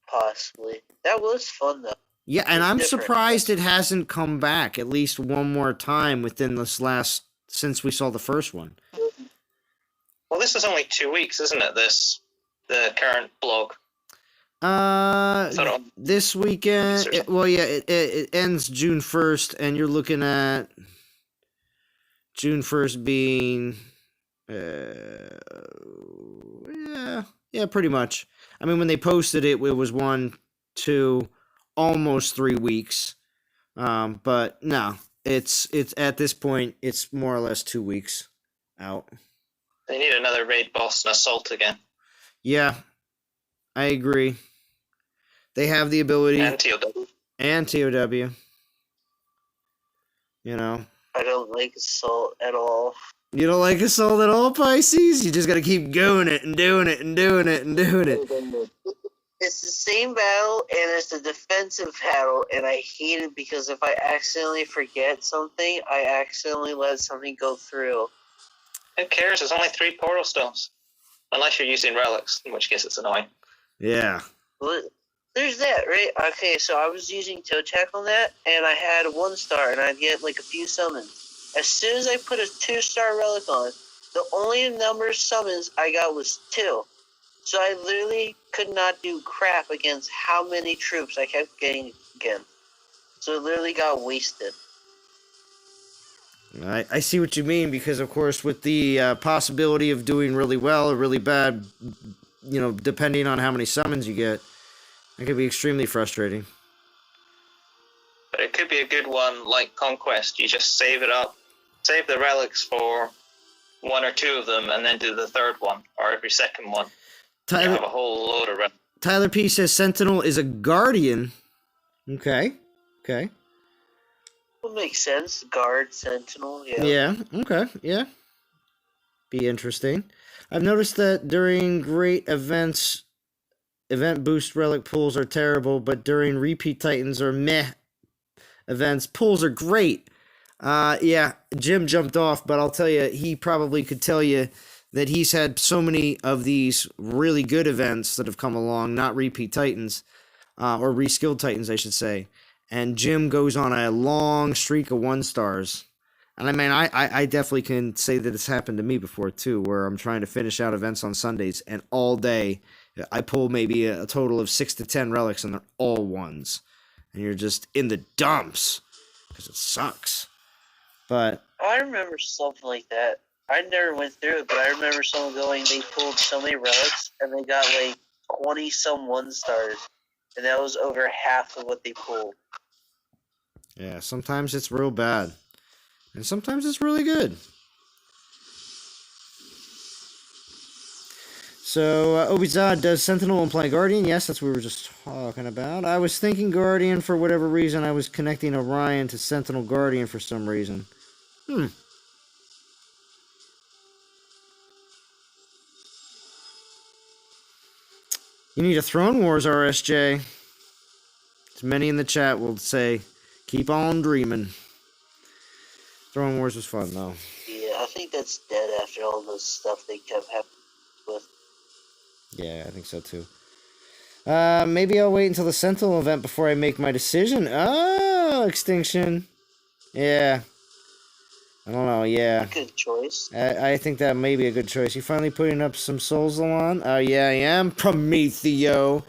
Possibly. That was fun though. Yeah, and I'm surprised it hasn't come back at least one more time within this since we saw the first one. Well, this is only 2 weeks, isn't it? The current blog. This weekend. It ends June 1st, and you're looking at June 1st being, yeah, pretty much. I mean, when they posted it, it was 1, 2, almost 3 weeks. But no, it's at this point, it's more or less 2 weeks out. They need another raid boss and assault again. Yeah, I agree. They have the ability. And TOW. And TOW. You know. I don't like assault at all. You don't like assault at all, Pisces? You just gotta keep going it and doing it and doing it and doing it. It's the same battle, and it's a defensive battle, and I hate it because if I accidentally forget something, I accidentally let something go through. Who cares? There's only 3 portal stones. Unless you're using relics, in which case it's annoying. Yeah. Well, there's that, right? Okay, so I was using toe tack on that, and I had 1 star, and I'd get like a few summons. As soon as I put a 2-star relic on, the only number of summons I got was 2. So I literally could not do crap against how many troops I kept getting again. So it literally got wasted. I see what you mean, because of course with the possibility of doing really well or really bad, depending on how many summons you get, it could be extremely frustrating. But it could be a good one like Conquest. You just save it up, save the relics for 1 or 2 of them, and then do the 3rd one, or every 2nd one. You have a whole load of relics. Tyler P says Sentinel is a guardian. Okay. Would make sense. Guard, sentinel, yeah. Yeah, okay, yeah. Be interesting. I've noticed that during great events, event boost relic pools are terrible, but during repeat titans or meh events, pools are great. Yeah, Jim jumped off, but I'll tell you, he probably could tell you that he's had so many of these really good events that have come along, not repeat titans, or reskilled titans, I should say. And Jim goes on a long streak of 1-stars. And I mean, I definitely can say that it's happened to me before, too, where I'm trying to finish out events on Sundays, and all day I pull maybe a total of 6 to 10 relics, and they're all 1s. And you're just in the dumps, because it sucks. But I remember something like that. I never went through it, but I remember someone they pulled so many relics, and they got like 20-some 1-stars. And that was over half of what they pulled. Yeah, sometimes it's real bad. And sometimes it's really good. So, Obizad, does Sentinel imply Guardian? Yes, that's what we were just talking about. I was thinking Guardian for whatever reason. I was connecting Orion to Sentinel Guardian for some reason. You need a Throne Wars RSJ. As many in the chat will say, keep on dreaming. Throne Wars was fun, though. Yeah, I think that's dead after all the stuff they kept happening with. Yeah, I think so, too. Maybe I'll wait until the Sentinel event before I make my decision. Oh, Extinction. Yeah. I don't know, yeah. Good choice. I think that may be a good choice. You finally putting up some souls, Alon? Oh, yeah, I am. Prometheo.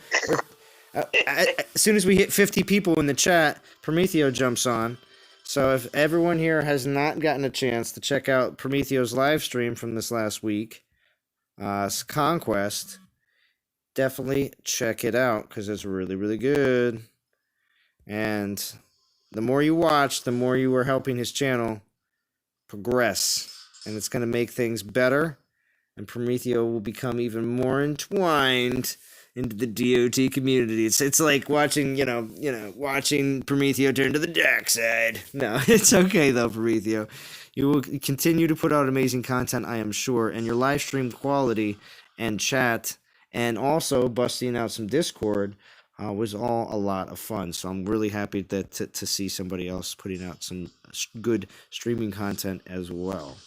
As soon as we hit 50 people in the chat, Prometheo jumps on. So if everyone here has not gotten a chance to check out Prometheo's live stream from this last week, Conquest, definitely check it out, because it's really, really good. And the more you watch, the more you are helping his channel progress, and it's going to make things better, and Prometheo will become even more entwined into the DOT community. It's like watching, watching Prometheo turn to the dark side. No, it's okay though, Prometheo. You will continue to put out amazing content, I am sure, and your live stream quality and chat, and also busting out some Discord was all a lot of fun. So I'm really happy that to see somebody else putting out some good streaming content as well.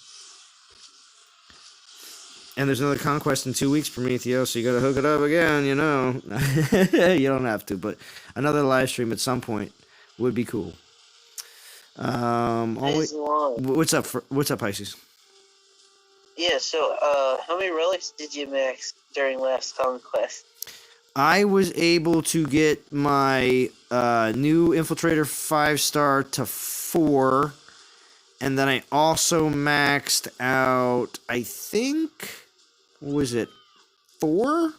And there's another conquest in 2 weeks, Prometheo, so you gotta hook it up again, You don't have to, but another live stream at some point would be cool. What's up, Pisces? Yeah, so how many relics did you max during last conquest? I was able to get my new Infiltrator 5-star to 4, and then I also maxed out, I think, what was it, 4?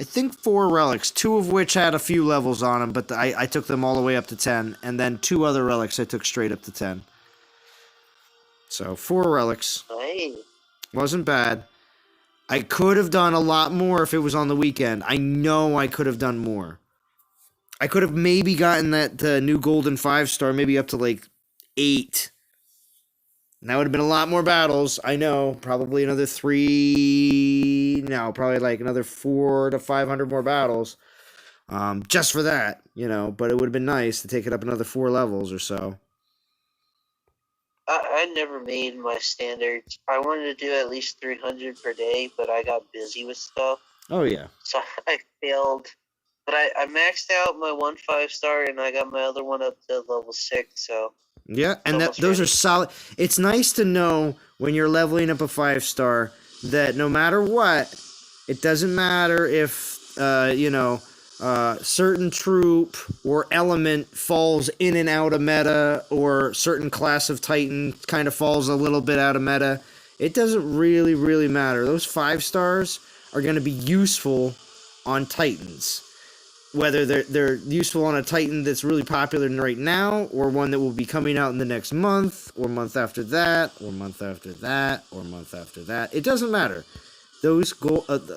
I think 4 relics, 2 of which had a few levels on them, but I took them all the way up to 10, and then 2 other relics I took straight up to 10. So 4 relics. Nice. Wasn't bad. I could have done a lot more if it was on the weekend. I know I could have done more. I could have maybe gotten that new golden 5-star, maybe up to like 8. And that would have been a lot more battles. I know, probably another 3. No, probably like another 400 to 500 more battles, just for that, But it would have been nice to take it up another 4 levels or so. I never made my standards. I wanted to do at least 300 per day, but I got busy with stuff. Oh yeah. So I failed. But I maxed out my 1 5-star, and I got my other one up to level 6. So. Yeah, and those are solid. It's nice to know when you're leveling up a 5-star that no matter what, it doesn't matter if certain troop or element falls in and out of meta, or certain class of Titan kind of falls a little bit out of meta. It doesn't really, really matter. Those 5-stars are going to be useful on Titans. Whether they're useful on a Titan that's really popular right now, or one that will be coming out in the next month, or month after that, or month after that, or month after that. It doesn't matter. Those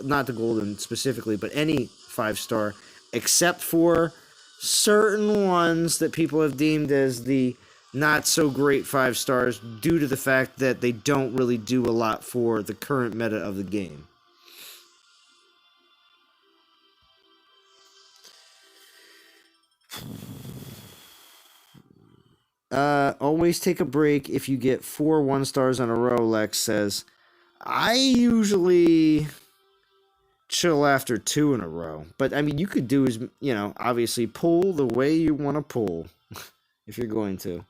not the golden specifically, but any 5-star, except for certain ones that people have deemed as the not so great 5-stars due to the fact that they don't really do a lot for the current meta of the game. Always take a break if you get 4 1-stars in a row, Lex says. I usually chill after 2 in a row. But, I mean, you could do is, obviously pull the way you want to pull. If you're going to.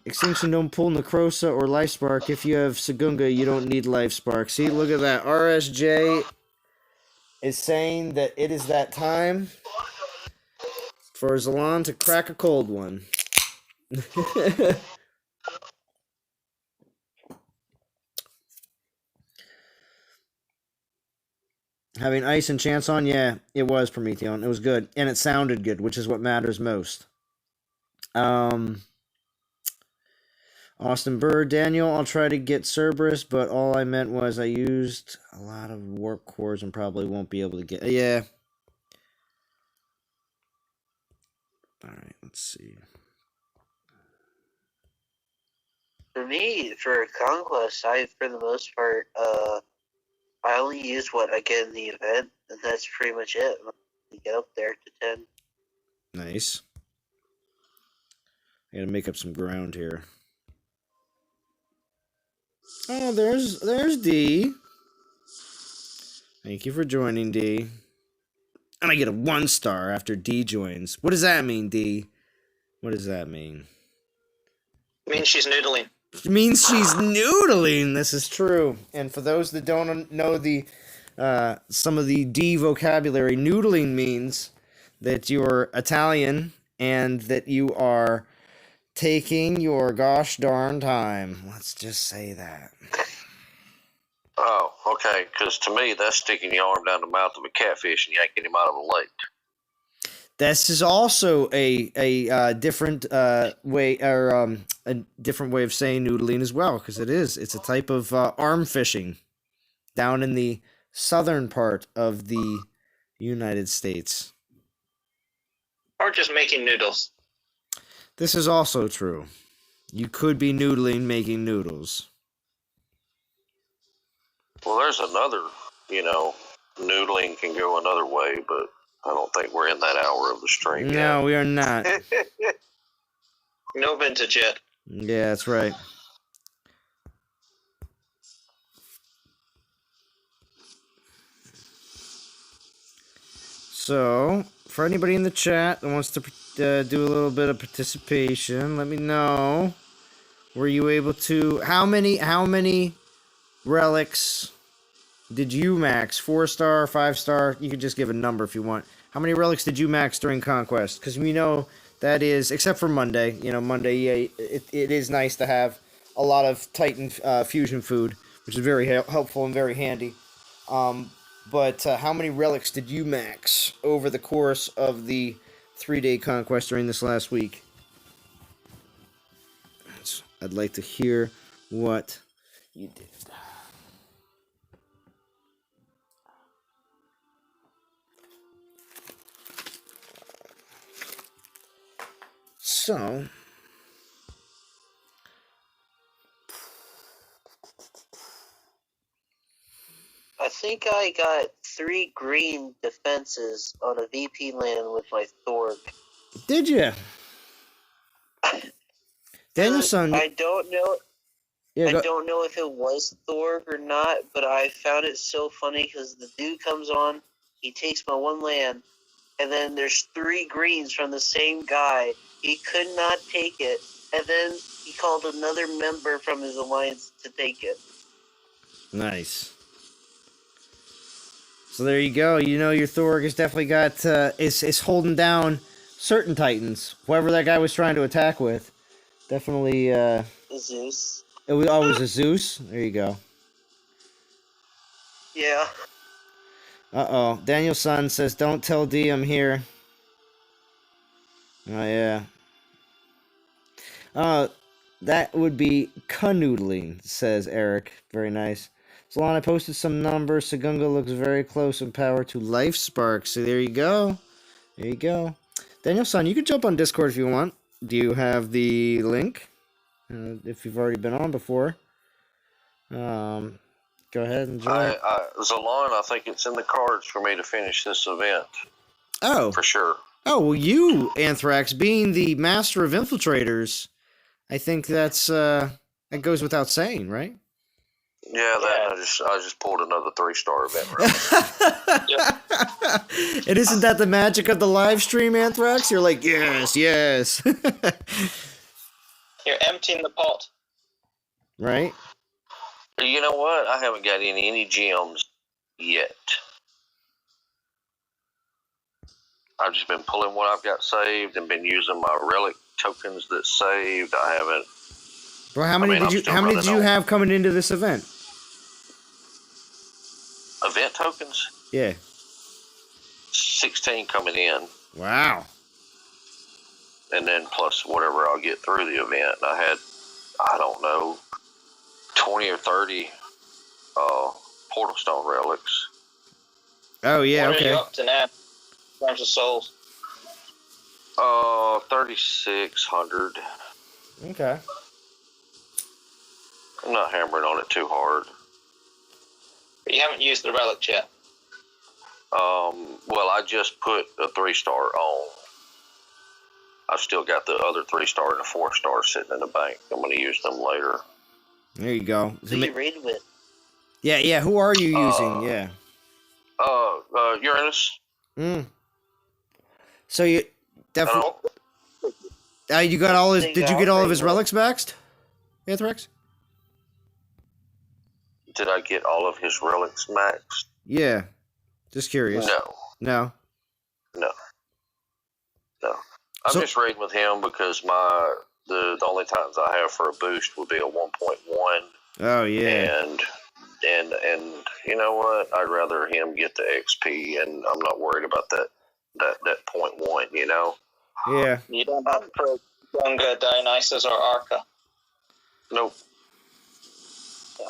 Extinction don't pull Necrosa or Life Spark. If you have Segunga, you don't need Life Spark. See, look at that. RSJ is saying that it is that time for Zalon to crack a cold one. Having ice and chance on, yeah, it was Prometheon. It was good, and it sounded good, which is what matters most. Austin Bird, Daniel, I'll try to get Cerberus, but all I meant was I used a lot of warp cores and probably won't be able to get. Yeah. All right, let's see. For me, for Conquest, for the most part, I only use what I get in the event, and that's pretty much it. I get up there to 10. Nice. I gotta make up some ground here. Oh, there's D. Thank you for joining, D. And I get a 1-star after D joins. What does that mean, D? What does that mean? It means she's noodling. It means she's noodling. This is true. And for those that don't know the some of the D vocabulary, noodling means that you're Italian and that you are taking your gosh darn time. Let's just say that. Oh, okay. Because to me, that's sticking your arm down the mouth of a catfish and yanking him out of a lake. This is also a different way, or a different way of saying noodling as well, because it's a type of arm fishing down in the southern part of the United States. Or just making noodles. This is also true. You could be noodling making noodles. Well, there's another, noodling can go another way, but I don't think we're in that hour of the stream yet. No, we are not. No vintage yet. Yeah, that's right. So, for anybody in the chat that wants to do a little bit of participation, let me know. Were you able to? How many relics did you max? 4-star, 5-star? You could just give a number if you want. How many relics did you max during Conquest? Because we know that is, except for Monday. Monday, yeah, it is nice to have a lot of Titan fusion food, which is very helpful and very handy. But how many relics did you max over the course of the 3-day Conquest during this last week? I'd like to hear what you did. So, I think I got 3 green defenses on a VP land with my Thorg. Did you? Danielson. I don't know. Yeah, I don't know if it was Thorg or not, but I found it so funny because the dude comes on, he takes my 1 land, and then there's 3 greens from the same guy. He could not take it, and then he called another member from his alliance to take it. Nice. So there you go. Your Thorg has definitely got is holding down certain Titans. Whoever that guy was trying to attack with, definitely. Zeus. It was a Zeus. There you go. Yeah. Uh-oh. Daniel Sun says, "Don't tell D I'm here." Oh yeah. That would be canoodling, says Eric. Very nice. Solana posted some numbers. Segunga looks very close in power to Life Spark. So there you go. There you go. Daniel Sun, you can jump on Discord if you want. Do you have the link? If you've already been on before. Go ahead and join. Zalon, I think it's in the cards for me to finish this event. Oh. For sure. Oh, well, you, Anthrax, being the master of infiltrators, I think that goes without saying, right? Yeah, I just pulled another 3-star event. Really. And isn't that the magic of the live stream, Anthrax? You're like, yes. You're emptying the pot. Right? You know what? I haven't got any gems yet. I've just been pulling what I've got saved and been using my relic tokens that's saved. I haven't. Well, how many did you have coming into this event? Event tokens? Yeah. 16 coming in. Wow. And then plus whatever I'll get through the event. I had, I don't know, 20 or 30 Portal Stone relics. Oh, yeah, what okay. What are you up to now? In terms of souls? 3,600. Okay. I'm not hammering on it too hard. But you haven't used the relic yet? Well, I just put a 3-star on. I've still got the other 3-star and a 4-star sitting in the bank. I'm going to use them later. There you go. Who you raid with? Yeah. Who are you using? Yeah. Uranus. So you definitely. You got all his. Did you get all of his relics maxed, Anthrax? Did I get all of his relics maxed? Yeah. Just curious. No. I'm just raiding with him because the only times I have for a boost would be a 1.1. Oh yeah. And you know what? I'd rather him get the XP, and I'm not worried about that 0.1. You know. Yeah. You don't have for Segunga, Dionysus, or Arca. Nope.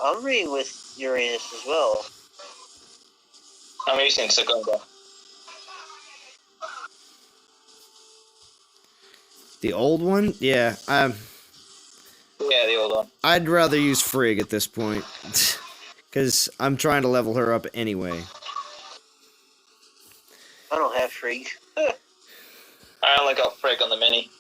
I'm raiding with Uranus as well. I'm using Segunga. The old one? Yeah. Yeah, the old one. I'd rather use Frigg at this point. Because I'm trying to level her up anyway. I don't have Frigg. I only got Frigg on the mini.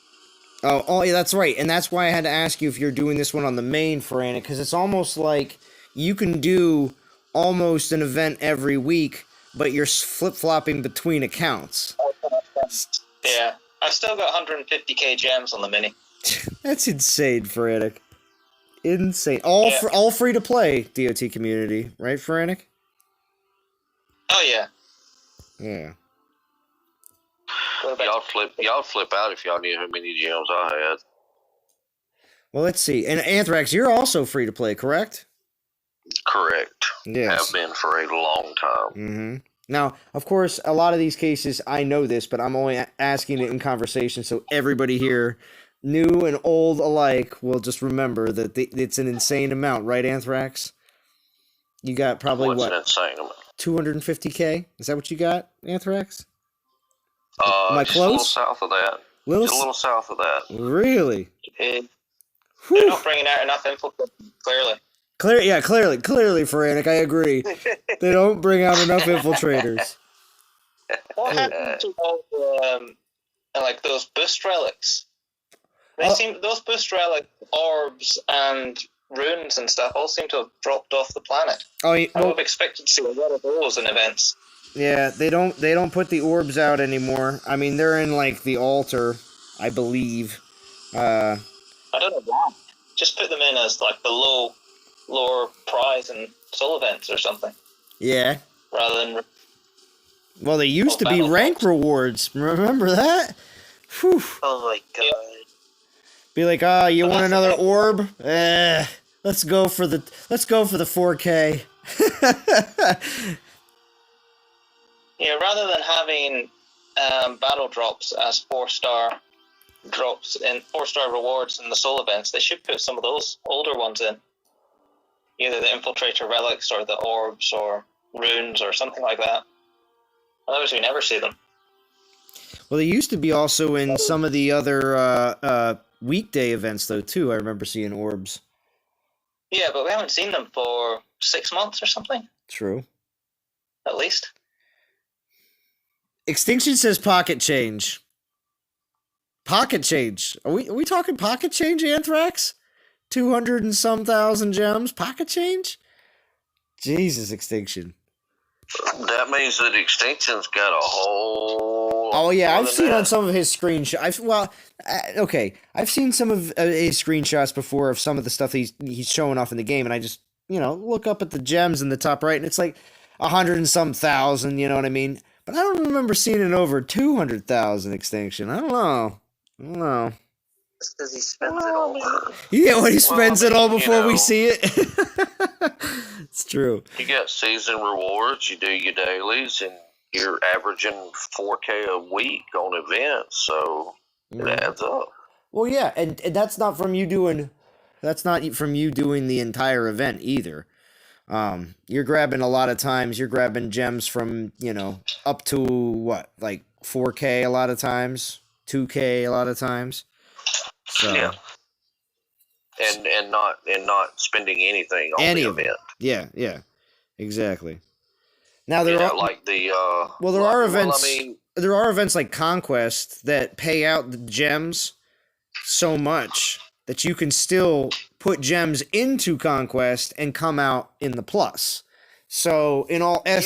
Oh, yeah, that's right. And that's why I had to ask you if you're doing this one on the main, Frantic, because it's almost like you can do almost an event every week, but you're flip-flopping between accounts. Yeah. I've still got 150k gems on the mini. That's insane, Frantic. Insane. All free to play, DOT community, right, Frantic? Oh, yeah. Yeah. Y'all flip out if y'all knew how many gems I had. Well, let's see. And Anthrax, you're also free to play, correct? Correct. Yes. Have been for a long time. Mm-hmm. Now, of course, a lot of these cases, I know this, but I'm only asking it in conversation so everybody here, new and old alike, will just remember that it's an insane amount, right, Anthrax? You got probably, What's an insane amount? 250k? Is that what you got, Anthrax? Am I close? A little south of that. Just a little south of that. Really? They're not bringing out enough info, clearly. Clearly, Frantic, I agree. They don't bring out enough infiltrators. What happened to all like those boost relics? Those boost relic orbs and runes and stuff all seem to have dropped off the planet. I would have expected to see a lot of those in events. Yeah, they don't put the orbs out anymore. I mean, they're in like the altar, I believe. I don't know why. Just put them in as like the lower prize in soul events or something. Yeah. Rather than. Well, they used to be rank rewards. Remember that? Whew. Oh my god. Yeah. Be like, you want another orb? Let's go for the 4K. Yeah, rather than having battle drops as 4-star drops in 4-star rewards in the soul events, they should put some of those older ones in. Either the infiltrator relics or the orbs or runes or something like that. Otherwise we never see them. Well, they used to be also in some of the other weekday events though too. I remember seeing orbs. Yeah, but we haven't seen them for 6 months or something. True. At least. Extinction says pocket change. Pocket change. Are we talking pocket change, Anthrax? 200 and some thousand gems? Pocket change? Jesus, Extinction. That means that Extinction's got a whole... Oh, yeah, I've seen on some of his screenshots. I've seen some of his screenshots before of some of the stuff he's showing off in the game, and I just, look up at the gems in the top right, and it's like 100 and some thousand, you know what I mean? But I don't remember seeing it over 200,000 Extinction. I don't know. It's because he spends it all. Yeah, when he spends it all before we see it. It's true. You got season rewards, you do your dailies, and you're averaging 4K a week on events, so it adds up. Well, yeah, and that's not from you doing the entire event either. You're grabbing a lot of times. You're grabbing gems from up to what, like 4K a lot of times, 2K a lot of times. So yeah, and not spending anything on the event. Yeah, exactly. Now there are like the there are events. There are events like Conquest that pay out the gems so much that you can still put gems into Conquest and come out in the plus. So in all we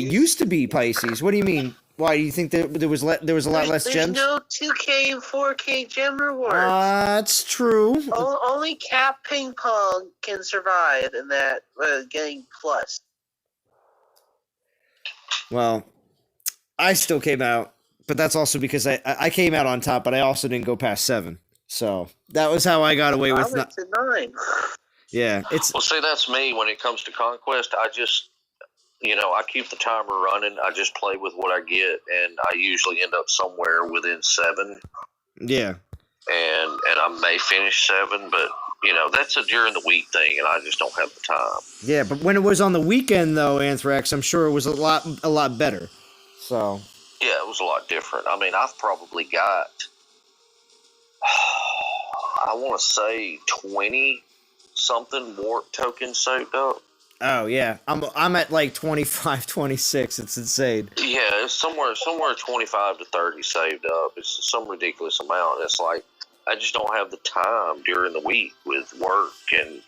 used to be Pisces. What do you mean? Why do you think there was a lot less gems? There's no 2K and 4K gem rewards. That's true. Only Cap Ping Pong can survive in that getting plus. Well, I still came out, but that's also because I came out on top, but I also didn't go past 7. So that was how I got away with. I went to 9. Yeah, well, see, that's me when it comes to Conquest. I just. I keep the timer running. I just play with what I get, and I usually end up somewhere within 7. Yeah. And I may finish 7, but that's a during the week thing, and I just don't have the time. Yeah, but when it was on the weekend, though, Anthrax, I'm sure it was a lot better. So. Yeah, it was a lot different. I mean, I've probably got, I want to say 20-something warp tokens saved up. Oh, yeah. I'm at like 25, 26. It's insane. Yeah, it's somewhere 25 to 30 saved up. It's some ridiculous amount. It's like, I just don't have the time during the week with work and,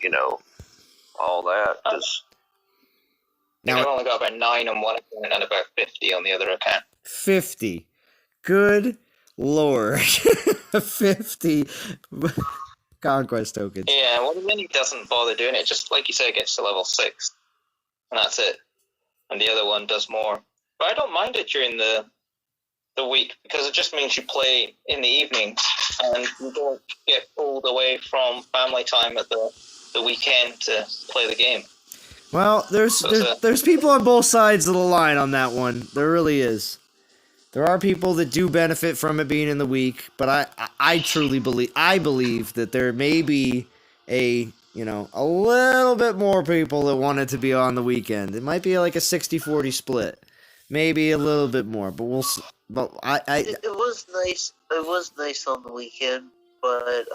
all that. I've only got about 9 on one account and about 50 on the other account. 50. Good Lord. 50 conquest tokens. Yeah, well, the mini doesn't bother doing it. Just like you say, it gets to level 6. And that's it. And the other one does more. But I don't mind it during the week, because it just means you play in the evening and you don't get pulled away from family time at the weekend to play the game. Well, there's people on both sides of the line on that one. There really is. There are people that do benefit from it being in the week, but I truly believe that there may be a little bit more people that want it to be on the weekend. It might be like a 60-40 split, maybe a little bit more, but we'll see. But it was nice. It was nice on the weekend, but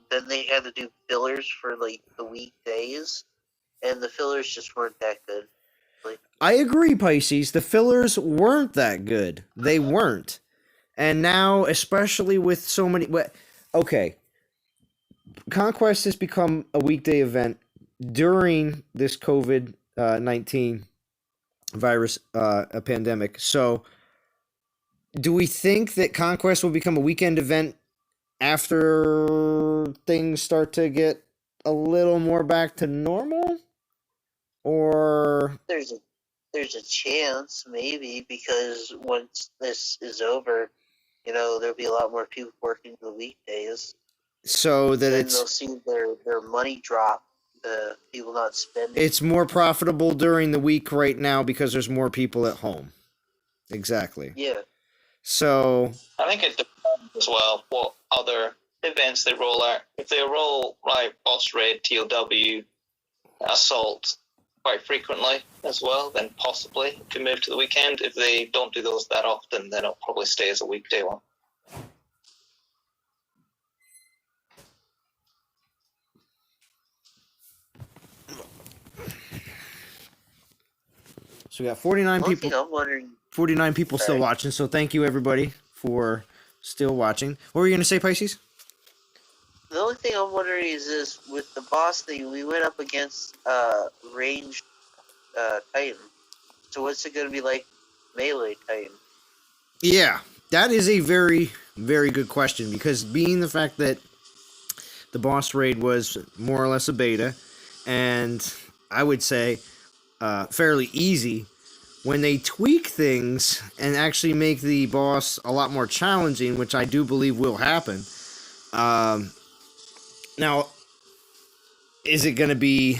then they had to do fillers for like the weekdays, and the fillers just weren't that good. I agree, Pisces. The fillers weren't that good. They weren't. And now, especially with so many... Okay. Conquest has become a weekday event during this COVID-19 virus pandemic. So, do we think that Conquest will become a weekend event after things start to get a little more back to normal? Or... There's a chance, maybe, because once this is over, there'll be a lot more people working the weekdays. So that they'll see their money drop, the people not spending. It's more profitable during the week right now because there's more people at home. Exactly. Yeah. So... I think it depends as well what other events they roll out. If they roll, like, Boss Raid, TLW, Assault... quite frequently as well, then possibly it can move to the weekend. If they don't do those that often, then it'll probably stay as a weekday one. So we got 49 people. I'm wondering. 49 people still watching. So thank you everybody for still watching. What were you gonna say, Pisces? The only thing I'm wondering is this: with the boss thing, we went up against ranged Titan. So what's it gonna be like, melee Titan? Yeah, that is a very, very good question, because being the fact that the boss raid was more or less a beta, and I would say fairly easy, when they tweak things and actually make the boss a lot more challenging, which I do believe will happen. Now, is it going to be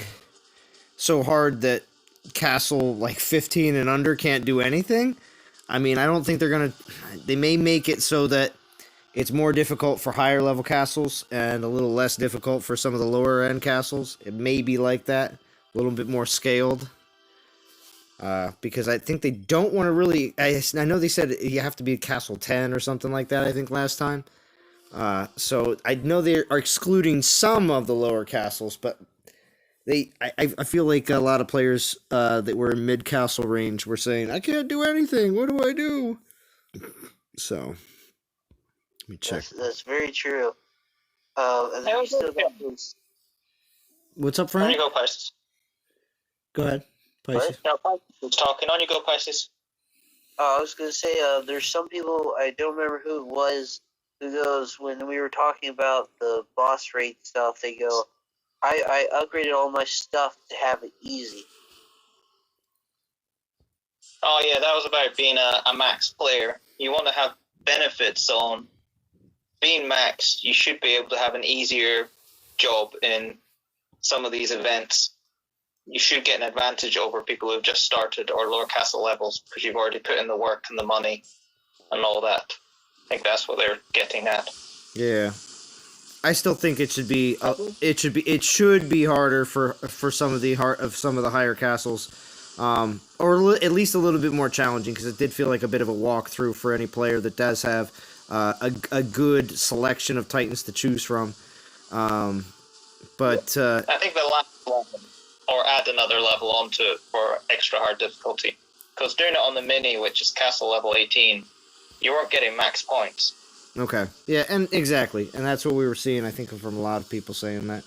so hard that Castle like 15 and under can't do anything? I mean, I don't think they're going to... They may make it so that it's more difficult for higher level castles and a little less difficult for some of the lower end castles. It may be like that, a little bit more scaled. Because I think they don't want to really... I know they said you have to be Castle 10 or something like that, I think, last time. So I know they are excluding some of the lower castles, but I feel like a lot of players that were in mid castle range were saying, I can't do anything. What do I do? So let me check. That's very true. And then we still got those. What's up, Frank? On you go, Pisces. Go ahead, Pisces. No, Pisces talking. On you go, Pisces. I was gonna say, there's some people, I don't remember who it was, who goes, when we were talking about the boss rate stuff, they go, I upgraded all my stuff to have it easy. Oh yeah, that was about being a max player. You want to have benefits on being max. You should be able to have an easier job in some of these events. You should get an advantage over people who have just started or lower castle levels because you've already put in the work and the money and all that. I think that's what they're getting at. Yeah. I still think it should be. It should be harder for some of the higher castles, or at least a little bit more challenging because it did feel like a bit of a walkthrough for any player that does have a good selection of titans to choose from. But I think the last level, or add another level onto it for extra hard difficulty, because doing it on the mini, which is castle level 18, you weren't getting max points. Okay. Yeah, and exactly. And that's what we were seeing, I think, from a lot of people saying that.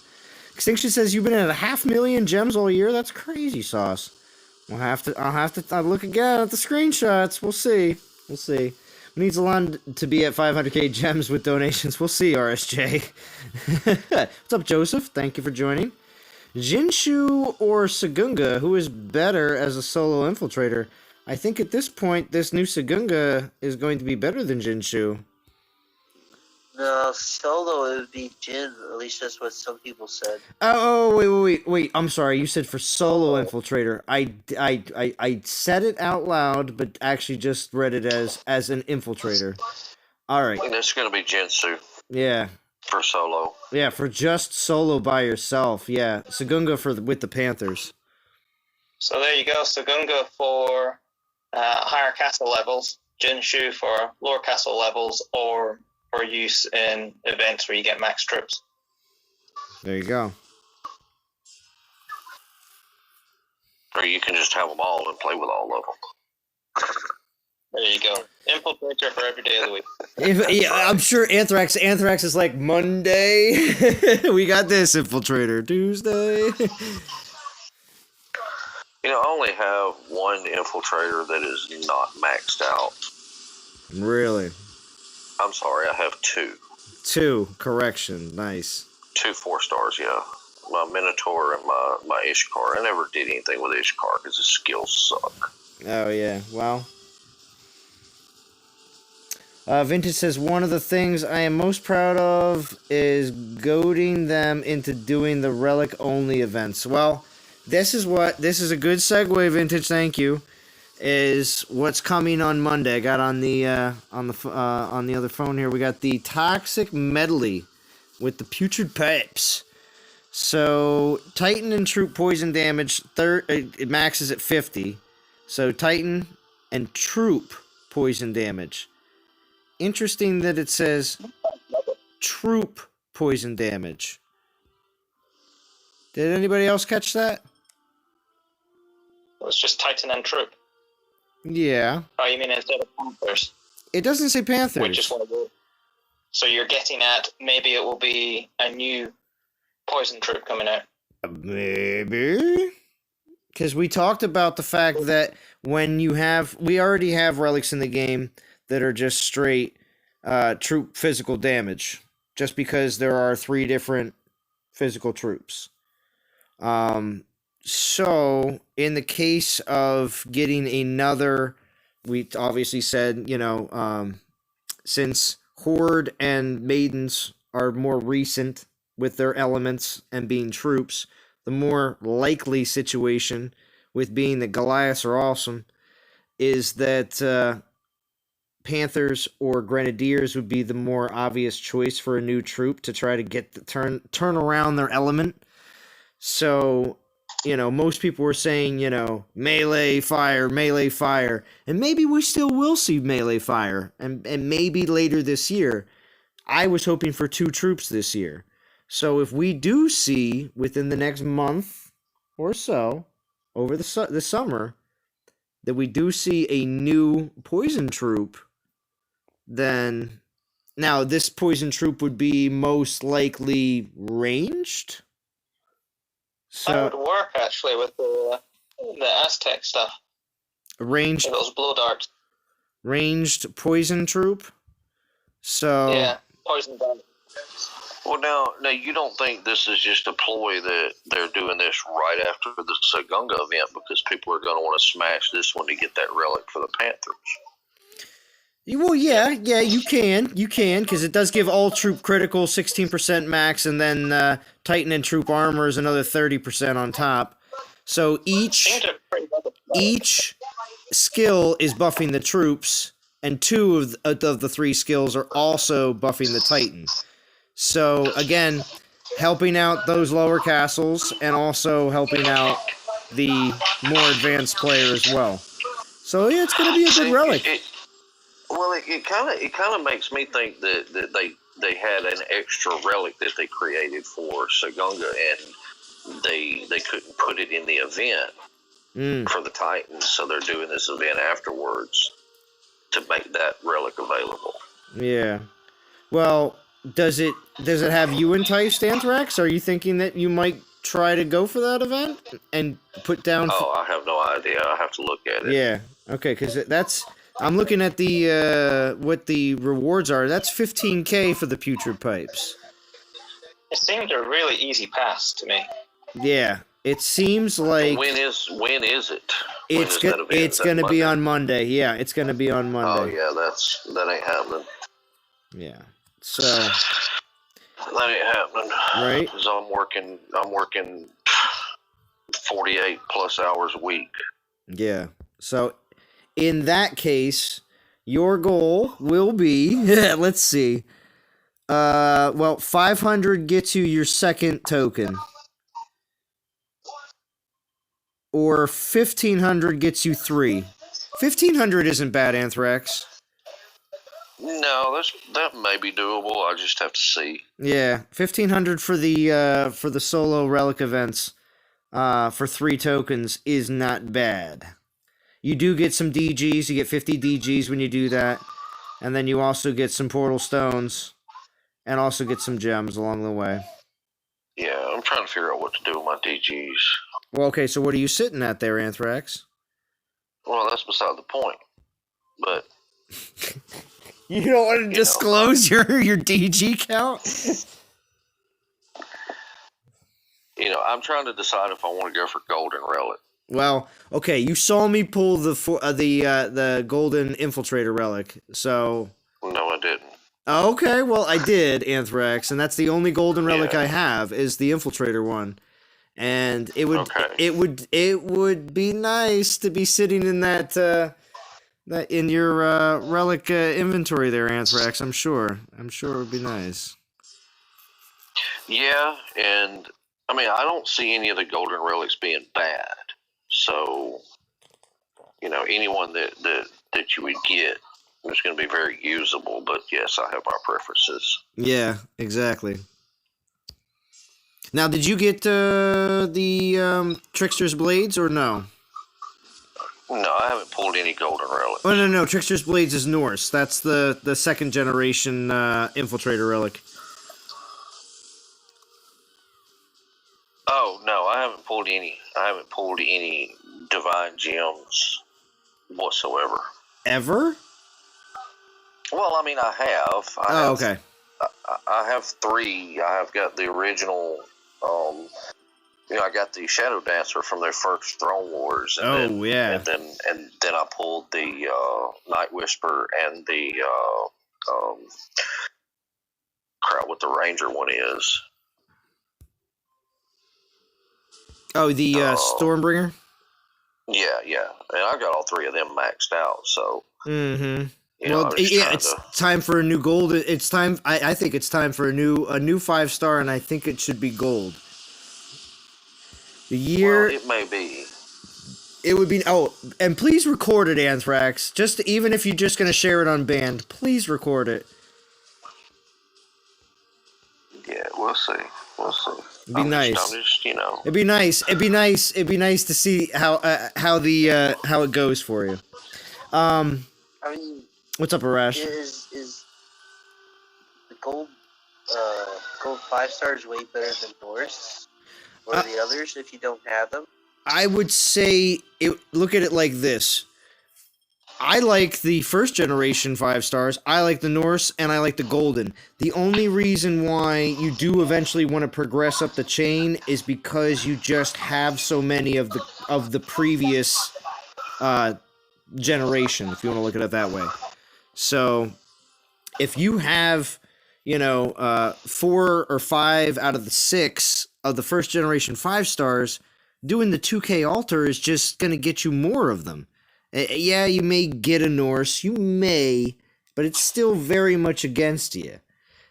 Extinction says you've been at 500,000 gems all year? That's crazy sauce. I'll have to look again at the screenshots. We'll see. We need Zalon to be at 500k gems with donations. We'll see, RSJ. What's up, Joseph? Thank you for joining. Jinshu or Segunga, who is better as a solo infiltrator? I think at this point, this new Segunga is going to be better than Jinshu. No, solo it would be Jin. At least that's what some people said. Oh, wait. I'm sorry. You said for solo infiltrator. I said it out loud, but actually just read it as an infiltrator. All right. That's going to be Jinsu. Yeah. For solo. Yeah, for just solo by yourself. Yeah, Segunga with the Panthers. So there you go. Segunga for higher castle levels. Jinshu for lower castle levels, or for use in events where you get max troops. There you go. Or you can just have them all and play with all of them. There you go. Infiltrator for every day of the week. I'm sure Anthrax is like, Monday, we got this infiltrator. Tuesday. You know, I only have one infiltrator that is not maxed out. Really? I'm sorry, I have two. Two, correction, nice. 2 4-stars, yeah. My Minotaur and my Ishkar. I never did anything with Ishkar because his skills suck. Oh, yeah, well. Vintage says, one of the things I am most proud of is goading them into doing the relic-only events. Well, this is a good segue, Vintage, thank you. Is what's coming on Monday. I got on the other phone here. We got the Toxic Medley with the Putrid Pipes. So Titan and Troop poison damage it maxes at 50. So Titan and Troop poison damage. Interesting that it says Troop poison damage. Did anybody else catch that? It was just Titan and Troop. Yeah. Oh, you mean instead of Panthers? It doesn't say Panthers. Which is what so you're getting at maybe it will be a new poison troop coming out. Maybe. Because we talked about the fact that when we already have relics in the game that are just straight troop physical damage. Just because there are 3 different physical troops. So, in the case of getting another, we obviously said, since Horde and Maidens are more recent with their elements and being troops, the more likely situation with being that Goliaths are awesome is that Panthers or Grenadiers would be the more obvious choice for a new troop to try to get turn around their element. So, most people were saying, melee fire, and maybe we still will see melee fire, and maybe later this year. I was hoping for 2 troops this year. So if we do see within the next month or so, over the summer, that we do see a new poison troop, then now this poison troop would be most likely ranged. So that would work actually with the Aztec stuff. Ranged those blow darts. Ranged poison troop. So yeah, poison dart. Well, now you don't think this is just a ploy that they're doing this right after the Segunga event because people are going to want to smash this one to get that relic for the Panthers? Well, yeah, you can, because it does give all troop critical 16% max, and then Titan and troop armor is another 30% on top. So each skill is buffing the troops, and 2 of the 3 skills are also buffing the Titan. So again, helping out those lower castles and also helping out the more advanced player as well. So yeah, it's going to be a good relic. It kind of makes me think that they had an extra relic that they created for Segunga, and they couldn't put it in the event for the Titans, so they're doing this event afterwards to make that relic available. Yeah. Well, does it have you enticed, Anthrax? Are you thinking that you might try to go for that event and put down? I have no idea. I have to look at it. Yeah. Okay, because that's. I'm looking at the what the rewards are. That's 15K for the putrid pipes. It seemed a really easy pass to me. Yeah, it seems like. When is it? It's going to be on Monday. Yeah, it's going to be on Monday. Oh yeah, that ain't happening. Yeah. So that ain't happening. Right. Because I'm working 48 plus hours a week. Yeah. So in that case, your goal will be let's see. 500 gets you your second token. Or 1500 gets you 3. 1500 isn't bad, Anthrax. No, that may be doable. I just have to see. Yeah, 1500 for the solo relic events, for 3 tokens is not bad. You do get some DGs. You get 50 DGs when you do that, and then you also get some portal stones, and also get some gems along the way. Yeah, I'm trying to figure out what to do with my DGs. Well, okay, so what are you sitting at there, Anthrax? Well, that's beside the point. But you don't want to disclose your DG count? I'm trying to decide if I want to go for Golden Relic. Well, okay, you saw me pull the Golden Infiltrator Relic, so. No, I didn't. Okay, well, I did, Anthrax, and that's the only Golden Relic I have is the Infiltrator one. And it would be nice to be sitting in that in your relic inventory there, Anthrax. I'm sure it would be nice. Yeah, and I mean I don't see any of the golden relics being bad. So, anyone that you would get is going to be very usable. But yes, I have my preferences. Yeah, exactly. Now, did you get the Trickster's Blades or no? No, I haven't pulled any Golden Relics. Oh, no. Trickster's Blades is Norse. That's the second generation Infiltrator Relic. Oh, no, I haven't pulled any. I haven't pulled any Divine Gems whatsoever. Ever? Well, I mean, I have. Okay. I have 3. I have got the original... I got the Shadow Dancer from their first Throne Wars. And then I pulled the Night Whisper and the what the Ranger one is. Oh, the Stormbringer. Yeah, and I got all 3 of them maxed out. So. Mm-hmm. It's time for a new gold. It's time. I think it's time for a new 5-star, and I think it should be gold. It may be. It would be. Oh, and please record it, Anthrax. Even if you're just gonna share it on Band, please record it. Yeah, we'll see. It'd be nice. It'd be nice. It'd be nice to see how it goes for you. I mean, what's up, Arash? Is the gold 5-stars way better than Norse or the others if you don't have them? I would say look at it like this. I like the first generation 5-stars. I like the Norse, and I like the Golden. The only reason why you do eventually want to progress up the chain is because you just have so many of the previous generation, if you want to look at it that way. So, if you have, 4 or 5 out of the 6 of the first generation 5-stars, doing the 2K altar is just going to get you more of them. Yeah, you may get a Norse, but it's still very much against you.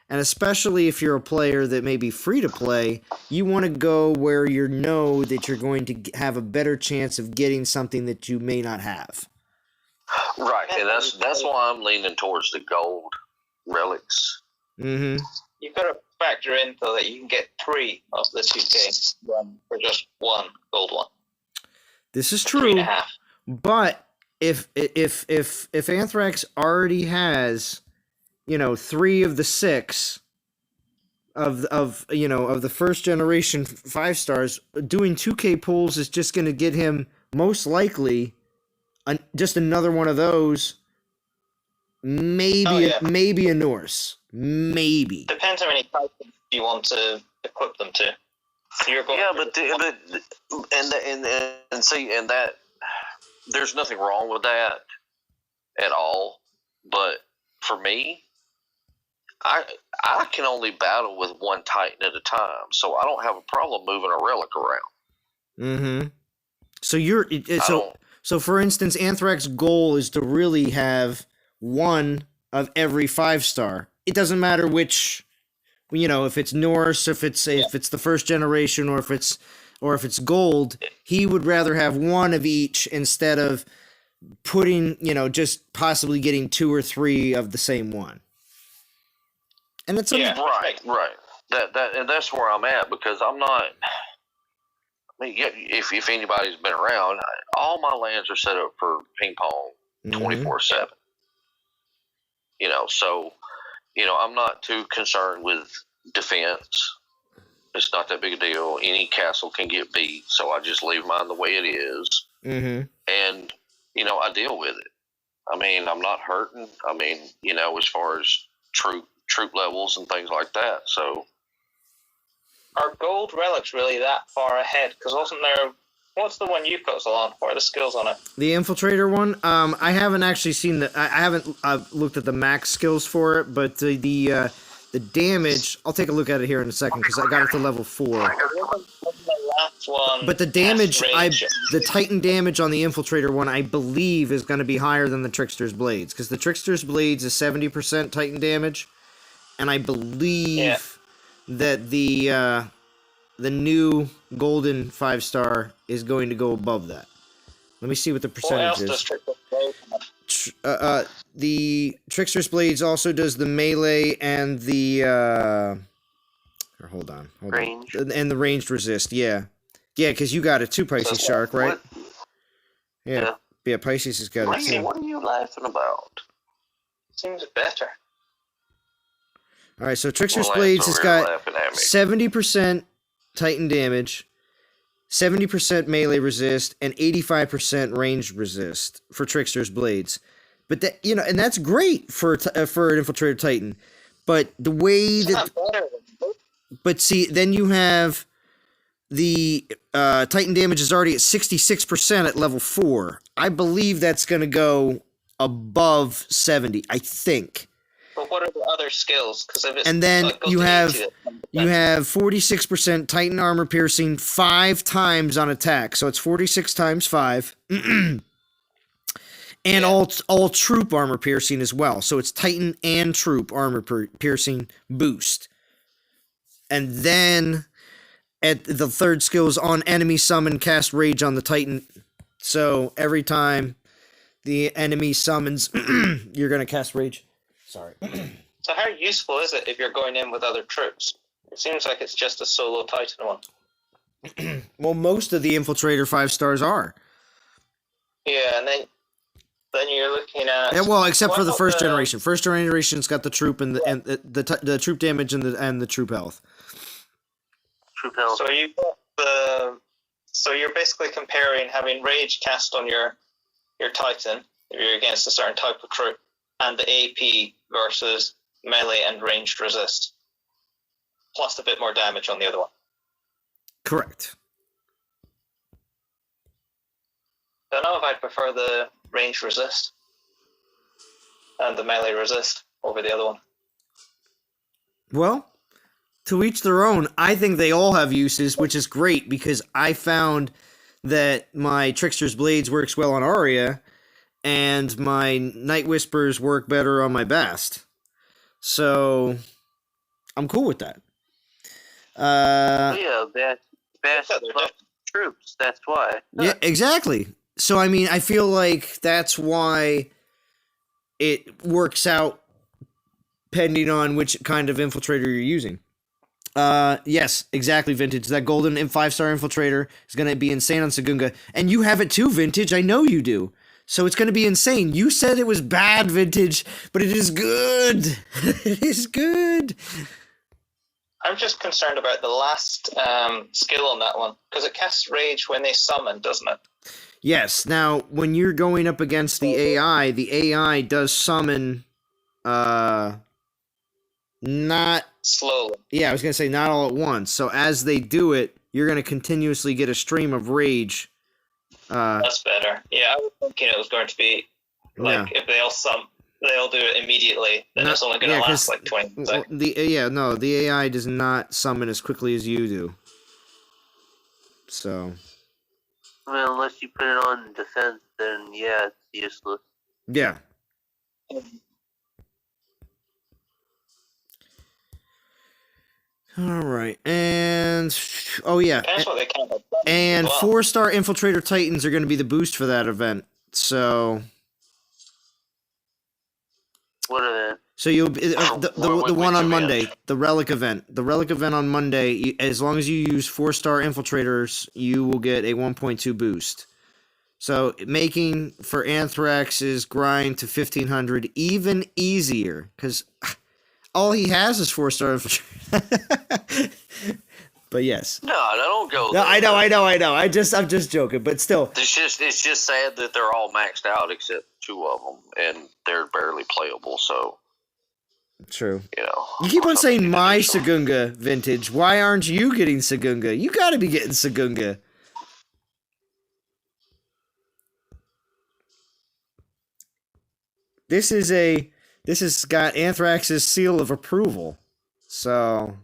And especially if you're a player that may be free to play, you want to go where you know that you're going to have a better chance of getting something that you may not have. Right, and that's why I'm leaning towards the gold relics. Mm-hmm. You've got to factor in, though, that you can get 3 of the 2K for just 1 gold one. This is true, 3.5. but if Anthrax already has, 3 of the 6 of the first generation 5 stars, doing 2K pulls is just going to get him most likely just another one of those. Maybe maybe a Norse. Maybe. Depends how many titans you want to equip them to. So you're going and that there's nothing wrong with that at all. But for me, I can only battle with one titan at a time, so I don't have a problem moving a relic around. Mm-hmm. So for instance, Anthrax's goal is to really have one of every 5 star. It doesn't matter which, if it's Norse, if it's the first generation, or if it's gold. He would rather have one of each instead of putting, just possibly getting 2 or 3 of the same one. And it's right. And that's where I'm at, because I'm not. I mean, if anybody's been around, all my lands are set up for ping pong 24/7. So, I'm not too concerned with defense. It's not that big a deal. Any castle can get beat, so I just leave mine the way it is. Mm-hmm. And, I deal with it. I mean, I'm not hurting. I mean, as far as troop levels and things like that. So, are gold relics really that far ahead? Because wasn't there? What's the one you've got, Salon? What are the skills on it? The Infiltrator one. I haven't actually seen I haven't looked at the max skills for it, but the damage. I'll take a look at it here in a second because I got it to level 4. But the damage, the Titan damage on the Infiltrator one, I believe, is going to be higher than the Trickster's Blades, because the Trickster's Blades is 70% Titan damage, and I believe that the new Golden 5 star is going to go above that. Let me see what the percentage is. The Trickster's Blades also does the melee and the hold on. Range. And the ranged resist, yeah, because you got it too, Pisces Shark, right? Yeah, Pisces has got it too. What are you laughing about? Seems better. All right, so Trickster's Blades has got 70% Titan damage, 70% melee resist, and 85% ranged resist for Trickster's Blades. But that, and that's great for an Infiltrator Titan. But the way that, but see, then you have the Titan damage is already at 66% at level 4. I believe that's going to go above 70. I think. But what are the other skills? And then you have 46% Titan armor piercing 5 times on attack, so it's 46 times 5, and all troop armor piercing as well. So it's Titan and troop armor piercing boost. And then at the third skill is on enemy summon, cast rage on the Titan. So every time the enemy summons, you're gonna cast rage. Sorry. So how useful is it if you're going in with other troops? It seems like it's just a solo Titan one. Well, most of the Infiltrator 5 stars are. Yeah, and then you're looking at. Yeah, well, except for the first generation. First generation's got the troop and the troop damage and the troop health. Troop health. So you're basically comparing having rage cast on your Titan if you're against a certain type of troop, and the AP versus melee and ranged resist, plus a bit more damage on the other one. Correct. I don't know if I'd prefer the ranged resist and the melee resist over the other one. Well, to each their own. I think they all have uses, which is great, because I found that my Trickster's Blades works well on Arya, and my Night Whispers work better on my Bast. So, I'm cool with that. Best troops. That's why. Yeah, exactly. So I mean, I feel like that's why it works out, depending on which kind of infiltrator you're using. Yes, exactly, Vintage. That golden 5-star infiltrator is going to be insane on Segunga. And you have it too, Vintage. I know you do. So it's going to be insane. You said it was bad, Vintage, but it is good. It is good. I'm just concerned about the last skill on that one, because it casts Rage when they summon, doesn't it? Yes. Now, when you're going up against the AI does summon, not slowly. Yeah, I was going to say not all at once. So as they do it, you're going to continuously get a stream of rage. That's better. Yeah, I was thinking it was going to be like if they'll do it immediately, then it's only going to last like 20 seconds. The AI does not summon as quickly as you do. So. Well, unless you put it on defense, then yeah, it's useless. Yeah. All right, and That's what they kind of and 4-star infiltrator titans are going to be the boost for that event. So what are they? So you'll the one on Monday, the relic event. The relic event on Monday, as long as you use 4-star infiltrators, you will get a 1.2 boost. So making for Anthrax's grind to 1500 even easier, because all he has is 4-star infiltrator. But yes. No, I don't go there. No, I know. I'm just joking, but still. It's just sad that they're all maxed out except 2 of them, and they're barely playable. So. True. You know. You keep on saying my Segunga, Vintage. Why aren't you getting Segunga? You got to be getting Segunga. This has got Anthrax's seal of approval, so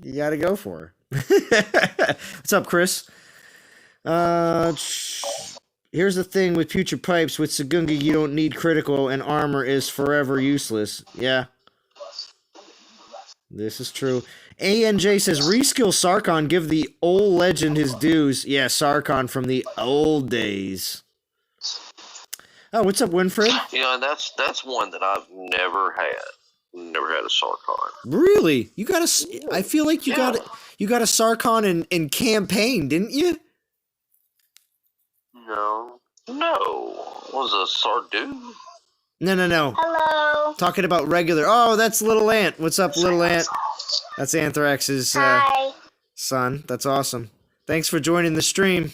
you got to go for her. What's up, Chris? Here's the thing with Future Pipes. With Segunga, you don't need critical, and armor is forever useless. Yeah. This is true. ANJ says, reskill Sarkon, give the old legend his dues. Yeah, Sarkon from the old days. Oh, what's up, Winfred? Yeah, and that's one that I've never had. Never had a Sarkon. Really? You got a? I feel like you got a Sarkon in campaign, didn't you? No. Was a Sardu? No. Hello. Talking about regular. Oh, that's Little Ant. What's up, Little Ant? That's Anthrax's son. That's awesome. Thanks for joining the stream.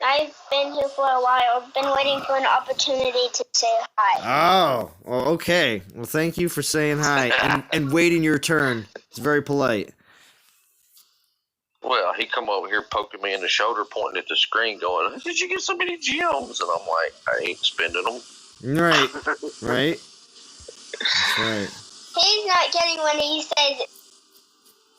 I've been here for a while. I've been waiting for an opportunity to say hi. Oh, well, okay. Well, thank you for saying hi and waiting your turn. It's very polite. Well, he come over here poking me in the shoulder, pointing at the screen, going, "Did you get so many gems?" And I'm like, "I ain't spending them." Right. That's right. He's not kidding when he says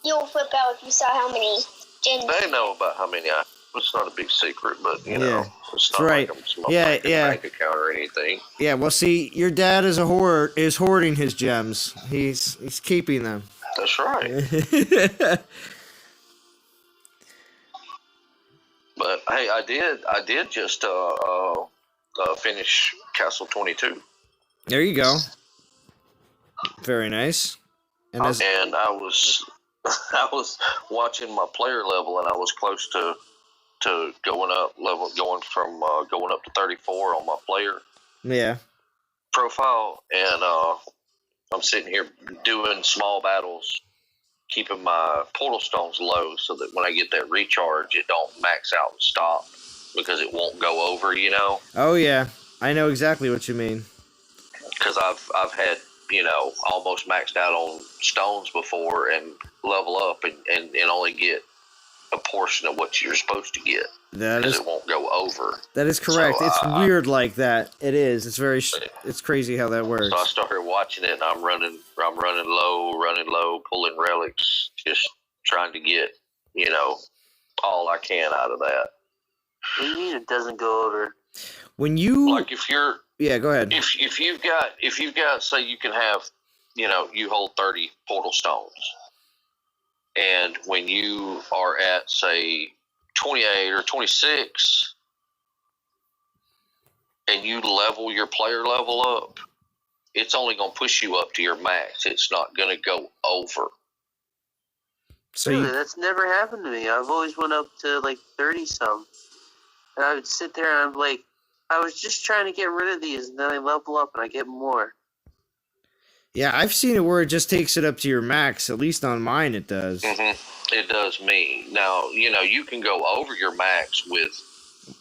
you'll flip out if you saw how many gems. They know about how many it's not a big secret, but you know, it's not right. like I'm smoking a bank account or anything. Yeah, well, see, your dad is hoarding his gems. He's keeping them. That's right. But hey, I did just finish Castle 22. There you go. Very nice. And I was watching my player level, and I was close to going up to 34 on my player profile, and I'm sitting here doing small battles, keeping my portal stones low so that when I get that recharge, it don't max out and stop because it won't go over, you know. Oh yeah, I know exactly what you mean. Because I've had, you know, almost maxed out on stones before and level up and only get a portion of what you're supposed to get. Because it won't go over. That is correct. So, it's weird like that. It is. It's crazy how that works. So I started watching it, and I'm running low, pulling relics, just trying to get, you know, all I can out of that. What do you mean it doesn't go over? When you if you're go ahead. If you've got say you can have you hold 30 portal stones. And when you are at, say, 28 or 26, and you level your player level up, it's only going to push you up to your max. It's not going to go over. So really, that's never happened to me. I've always went up to like 30-some. And I would sit there and I'm like, I was just trying to get rid of these, and then I level up and I get more. Yeah, I've seen it where it just takes it up to your max. At least on mine it does. Mm-hmm. It does me. Now, you can go over your max with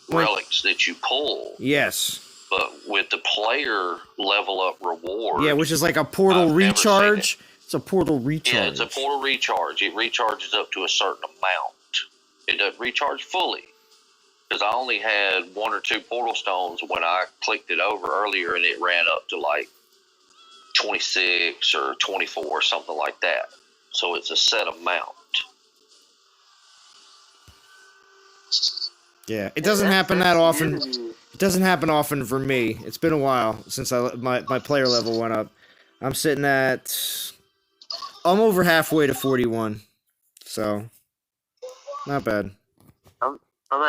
relics that you pull. Yes. But with the player level up reward. Yeah, which is like a portal recharge. It's a portal recharge. Yeah, it's a portal recharge. It recharges up to a certain amount. It doesn't recharge fully. Because I only had 1 or 2 portal stones when I clicked it over earlier, and it ran up to like 26 or 24 or something like that. So it's a set amount. Yeah, it doesn't happen that often. It doesn't happen often for me. It's been a while since my player level went up. I'm sitting at... I'm over halfway to 41. So, not bad. I'm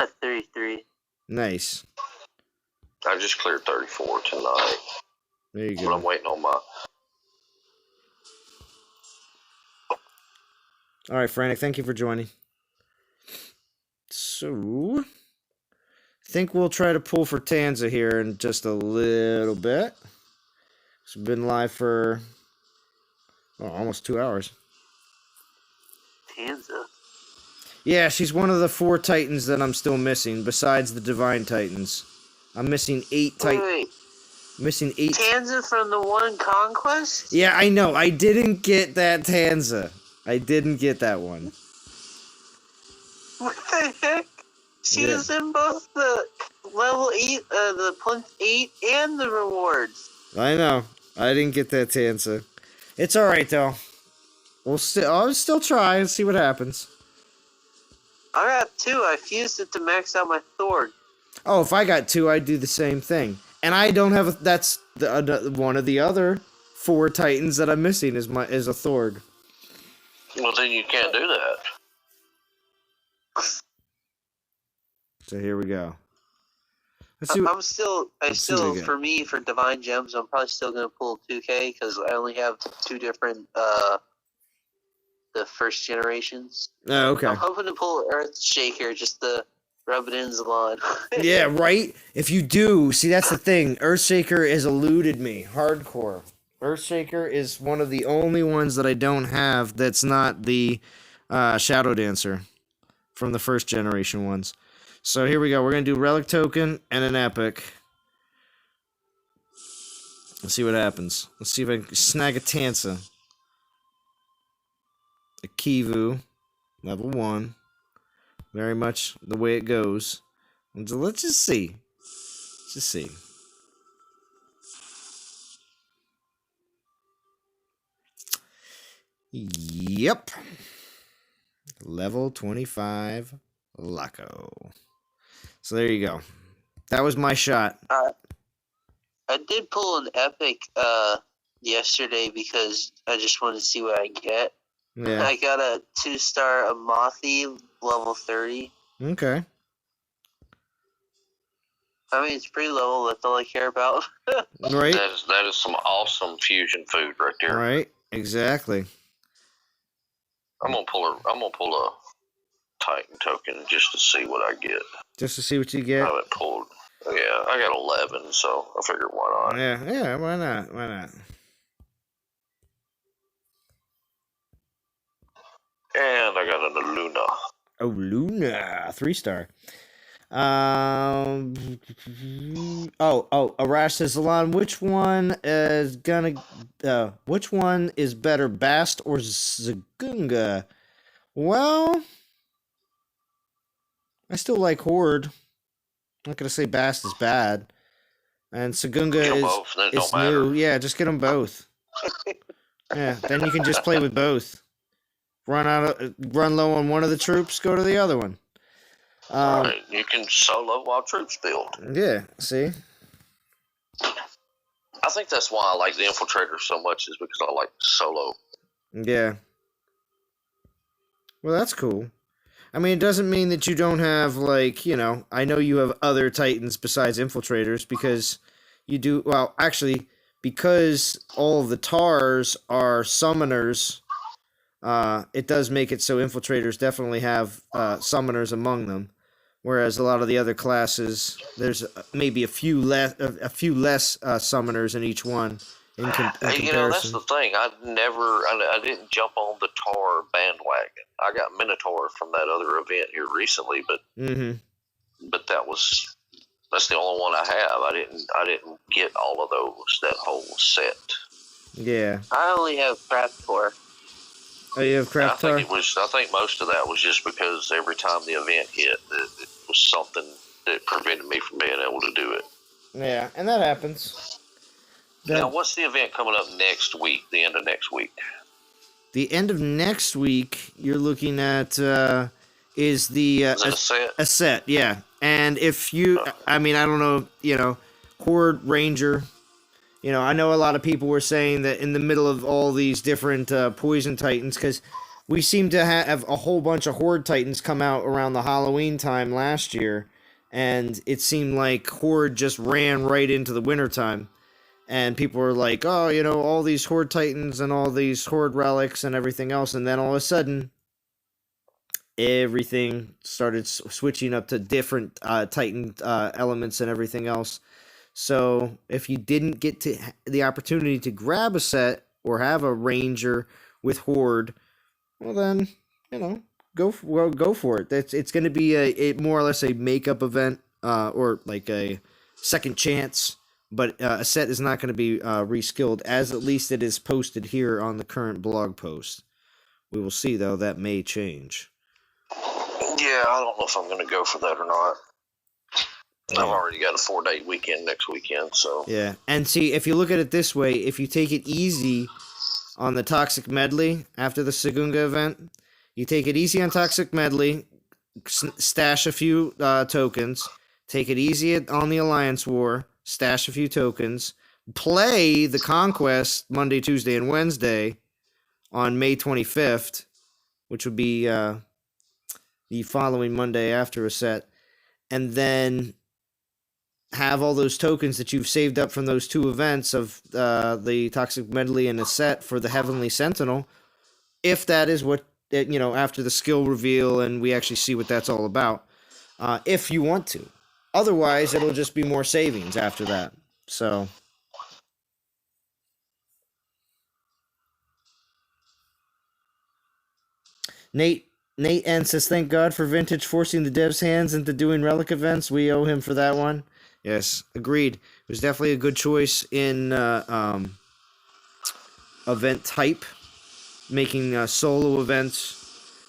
at 33. Nice. I just cleared 34 tonight. There you go. But I'm waiting on my... All right, Frantic, thank you for joining. So, I think we'll try to pull for Tanza here in just a little bit. It's been live for almost 2 hours. Tanza? Yeah, she's one of the 4 Titans that I'm still missing, besides the Divine Titans. I'm missing 8 Titans. Wait. Missing 8. Tanza from the one Conquest? Yeah, I know. I didn't get that Tanza. I didn't get that one. What the heck? She was in both the level 8, the plinth 8, and the rewards. I know. I didn't get that Tanza. It's alright, though. I'll still try and see what happens. I got 2. I fused it to max out my Thor. Oh, if I got 2, I'd do the same thing. And I don't have that's one of the other 4 Titans that I'm missing is a Thorg. Well, then you can't do that. So here we go. For me, for Divine Gems, I'm probably still going to pull 2K because I only have 2 different, the first generations. Oh, okay. I'm hoping to pull Earthshaker just to rub it in Zalon. Yeah, right? If you do, see, that's the thing. Earthshaker has eluded me. Hardcore. Earthshaker is one of the only ones that I don't have that's not the Shadow Dancer from the first generation ones. So here we go. We're going to do Relic Token and an Epic. Let's see what happens. Let's see if I can snag a Tansa. A Kivu. Level 1. Very much the way it goes. Let's just see. Let's just see. Yep. Level 25 Laco. So there you go. That was my shot. I did pull an Epic yesterday because I just wanted to see what I get. Yeah. I got a 2-star Amathi level 30. Okay. I mean, it's pretty level. That's all I care about. Right. That is some awesome fusion food right there. Right. Exactly. I'm gonna pull a Titan token just to see what I get. Just to see what you get. I haven't pulled. Yeah, I got 11, so I figured why not. Yeah. Why not? Why not? And I got a Luna. Oh, Luna, 3-star. Arash says, Alon, which one is better, Bast or Segunga? Well, I still like Horde. I'm not gonna say Bast is bad, and Segunga is new. Yeah, just get them both. Yeah, then you can just play with both. Run low on one of the troops, go to the other one. Right, you can solo while troops build. Yeah, see? I think that's why I like the Infiltrator so much, is because I like solo. Yeah. Well, that's cool. I mean, it doesn't mean that you don't have, like, I know you have other Titans besides Infiltrators, because you do, well, actually, because all of the TARs are summoners, it does make it so Infiltrators definitely have summoners among them, whereas a lot of the other classes, there's maybe a few less summoners in each one in comparison. That's the thing. I didn't jump on the Tar bandwagon. I got Minotaur from that other event here recently, but but that's the only one I have. I didn't get all of those, that whole set. Yeah. I only have Raptor. Oh, you have Craft Tar? I think most of that was just because every time the event hit, it was something that prevented me from being able to do it. Yeah, and that happens. Now, what's the event coming up next week, the end of next week? The end of next week, you're looking at, is it a set? A set, yeah. And if you, I mean, I don't know, Horde Ranger, I know a lot of people were saying that in the middle of all these different Poison Titans, because we seem to have a whole bunch of Horde Titans come out around the Halloween time last year, and it seemed like Horde just ran right into the wintertime. And people were like, oh, all these Horde Titans and all these Horde relics and everything else. And then all of a sudden, everything started switching up to different Titan elements and everything else. So if you didn't get to the opportunity to grab a set or have a Ranger with Horde, well then, go for it. It's going to be a more or less a makeup event or like a second chance. But a set is not going to be reskilled, as at least it is posted here on the current blog post. We will see, though. That may change. Yeah, I don't know if I'm going to go for that or not. Yeah. I've already got a 4-day weekend next weekend, so... Yeah, and see, if you look at it this way, if you take it easy on the Toxic Medley after the Segunga event, you take it easy on Toxic Medley, stash a few tokens, take it easy on the Alliance War, stash a few tokens, play the Conquest Monday, Tuesday, and Wednesday on May 25th, which would be the following Monday after a set, and then have all those tokens that you've saved up from those two events of the Toxic Medley and a set for the Heavenly Sentinel, if that is what, after the skill reveal and we actually see what that's all about, if you want to. Otherwise, it'll just be more savings after that. So, Nate N says, thank God for Vintage forcing the devs' hands into doing relic events. We owe him for that one. Yes, agreed. It was definitely a good choice in event type, making solo events.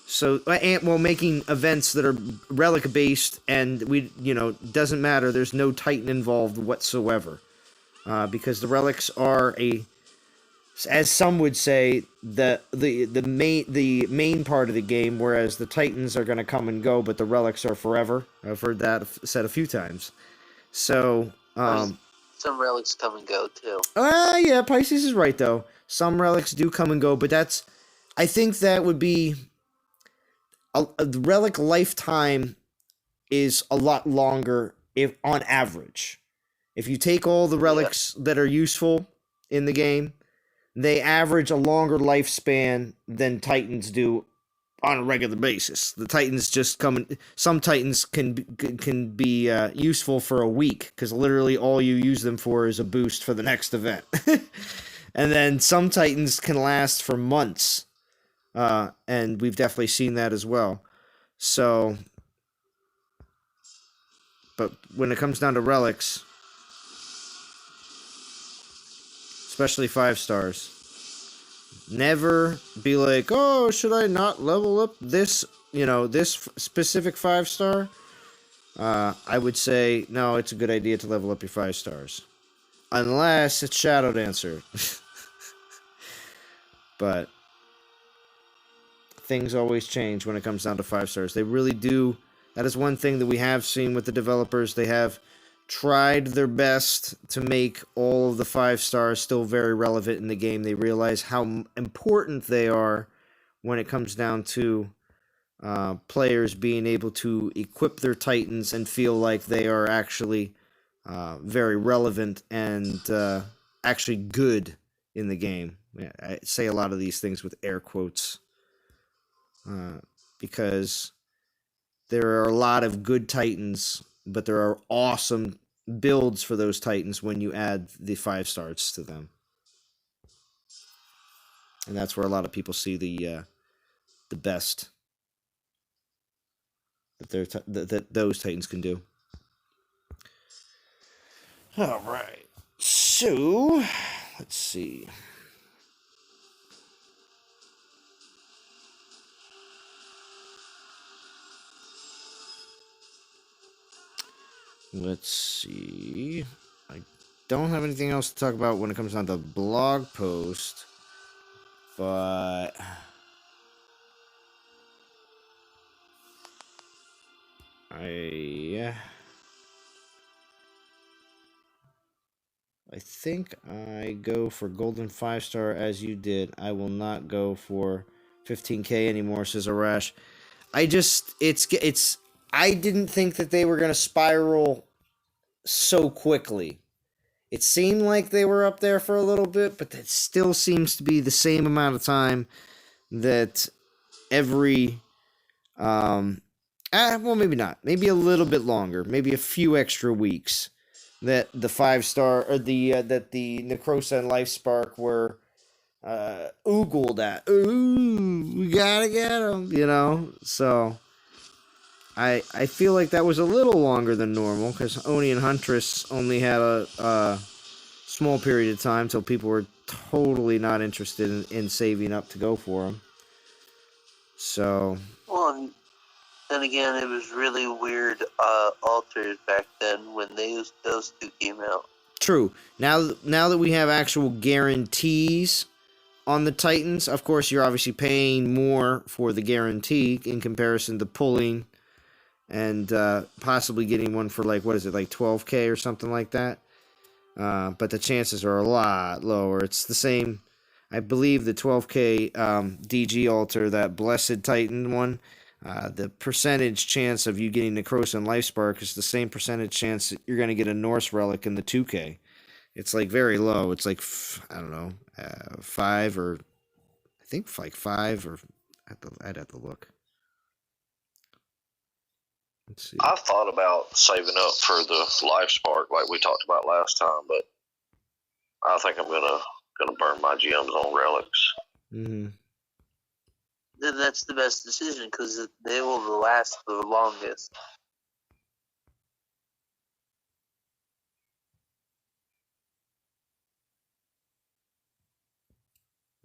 So, making events that are relic based, and doesn't matter. There's no Titan involved whatsoever, because the relics are as some would say, the main part of the game, whereas the Titans are going to come and go, but the relics are forever. I've heard that said a few times. So, some relics come and go too. Yeah, Pisces is right though. Some relics do come and go, but I think that would be. The relic lifetime is a lot longer on average. If you take all the relics that are useful in the game, they average a longer lifespan than Titans do on a regular basis. The Titans just some Titans can be useful for a week, because literally all you use them for is a boost for the next event. And then some Titans can last for months. And we've definitely seen that as well. So, but when it comes down to relics, especially 5 stars, never be like, oh, should I not level up this, this specific 5 star? I would say, no, it's a good idea to level up your 5 stars. Unless it's Shadow Dancer. But things always change when it comes down to 5 stars. They really do. That is one thing that we have seen with the developers. They have tried their best to make all of the 5 stars still very relevant in the game. They realize how important they are when it comes down to players being able to equip their Titans and feel like they are actually very relevant and actually good in the game. I say a lot of these things with air quotes because there are a lot of good Titans, but there are awesome builds for those Titans when you add the 5 stars to them. And that's where a lot of people see the best that those Titans can do. All right. So, let's see. Let's see. I don't have anything else to talk about when it comes down to blog post, but I think I go for golden 5-star as you did. I will not go for 15K anymore, says Arash. I didn't think that they were going to spiral so quickly. It seemed like they were up there for a little bit, but that still seems to be the same amount of time that every well, maybe not. Maybe a little bit longer. Maybe a few extra weeks that the 5-star or that the Necrosa and Life Spark were oogled at. Ooh, we gotta get them, you know. So I feel like that was a little longer than normal because Oni and Huntress only had a small period of time till people were totally not interested in saving up to go for them. So. Well, then again, it was really weird altars back then when those two came out. True. Now that we have actual guarantees on the Titans, of course, you're obviously paying more for the guarantee in comparison to pulling and possibly getting one for like 12K or something like that. But the chances are a lot lower. It's the same. I believe the 12K DG altar, that Blessed Titan one, the percentage chance of you getting Necrosa and Life Spark is the same percentage chance that you're going to get a Norse Relic in the 2K. It's like very low. It's like, I don't know, 5 or, I think like 5 or, I'd have to look. Let's see. I thought about saving up for the Life Spark like we talked about last time, but I think I'm gonna burn my gems on relics. Mm-hmm. Then that's the best decision because they will last the longest.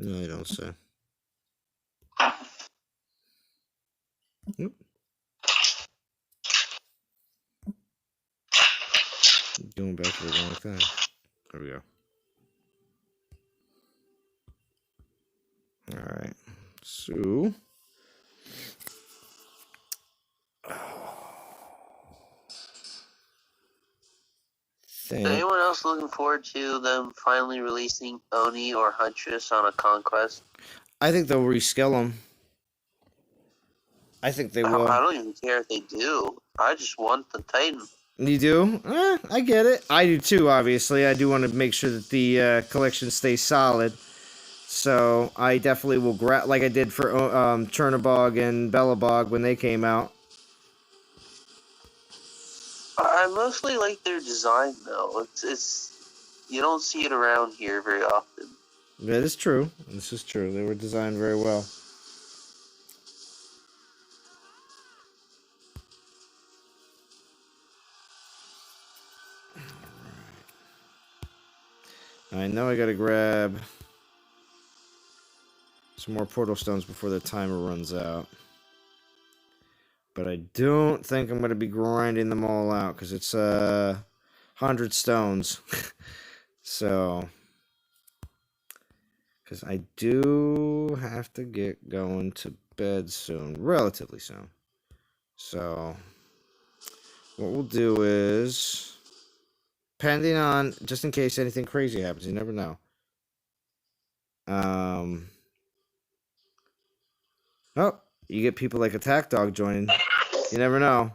No, I don't say. Yep. Going back to the wrong thing. There we go. All right. So. Is anyone else looking forward to them finally releasing Oni or Huntress on a conquest? I think they'll rescale them. I think they will. I don't even care if they do. I just want the Titan. You do? I get it. I do too, obviously. I do want to make sure that the collection stays solid. So I definitely will grab, like I did for Chernobog and Bellabog when they came out. I mostly like their design, though. It's you don't see it around here very often. That is true. This is true. They were designed very well. I know I gotta grab some more portal stones before the timer runs out. But I don't think I'm gonna be grinding them all out because it's 100 stones. So, because I do have to get going to bed soon, relatively soon. So, what we'll do is depending on, just in case anything crazy happens, you never know. Oh, you get people like Attack Dog joining. You never know.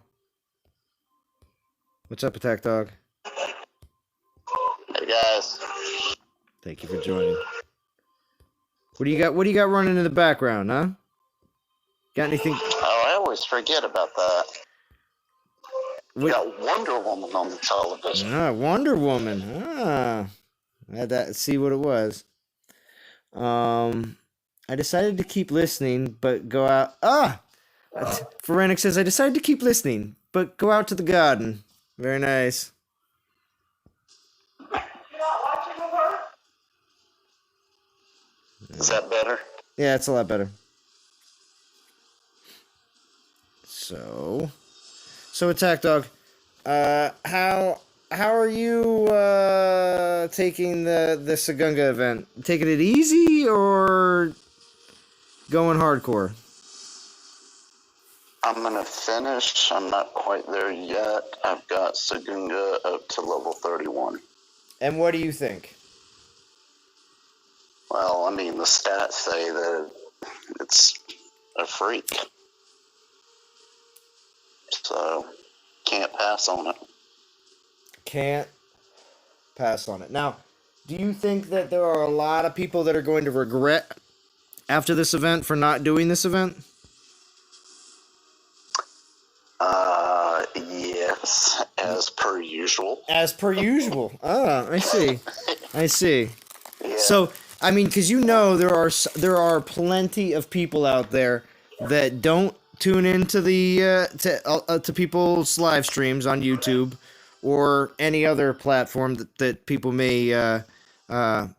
What's up, Attack Dog? Hey guys. Thank you for joining. What do you got? What do you got running in the background, huh? Got anything? Oh, I always forget about that. We got Wonder Woman on the television. Wonder Woman. I had to see what it was. I decided to keep listening, but go out. Forenic says, I decided to keep listening, but go out to the garden. Very nice. Is that better? Yeah, it's a lot better. So Attack Dog, how are you taking the Segunga event? Taking it easy or going hardcore? I'm gonna finish. I'm not quite there yet. I've got Segunga up to level 31. And what do you think? Well, I mean, the stats say that it's a freak. So, can't pass on it. Can't pass on it. Now, do you think that there are a lot of people that are going to regret after this event for not doing this event? Yes, as per usual. As per usual. I see. Yeah. So, I mean, because there are plenty of people out there that don't tune into the to people's live streams on YouTube or any other platform that people may have, like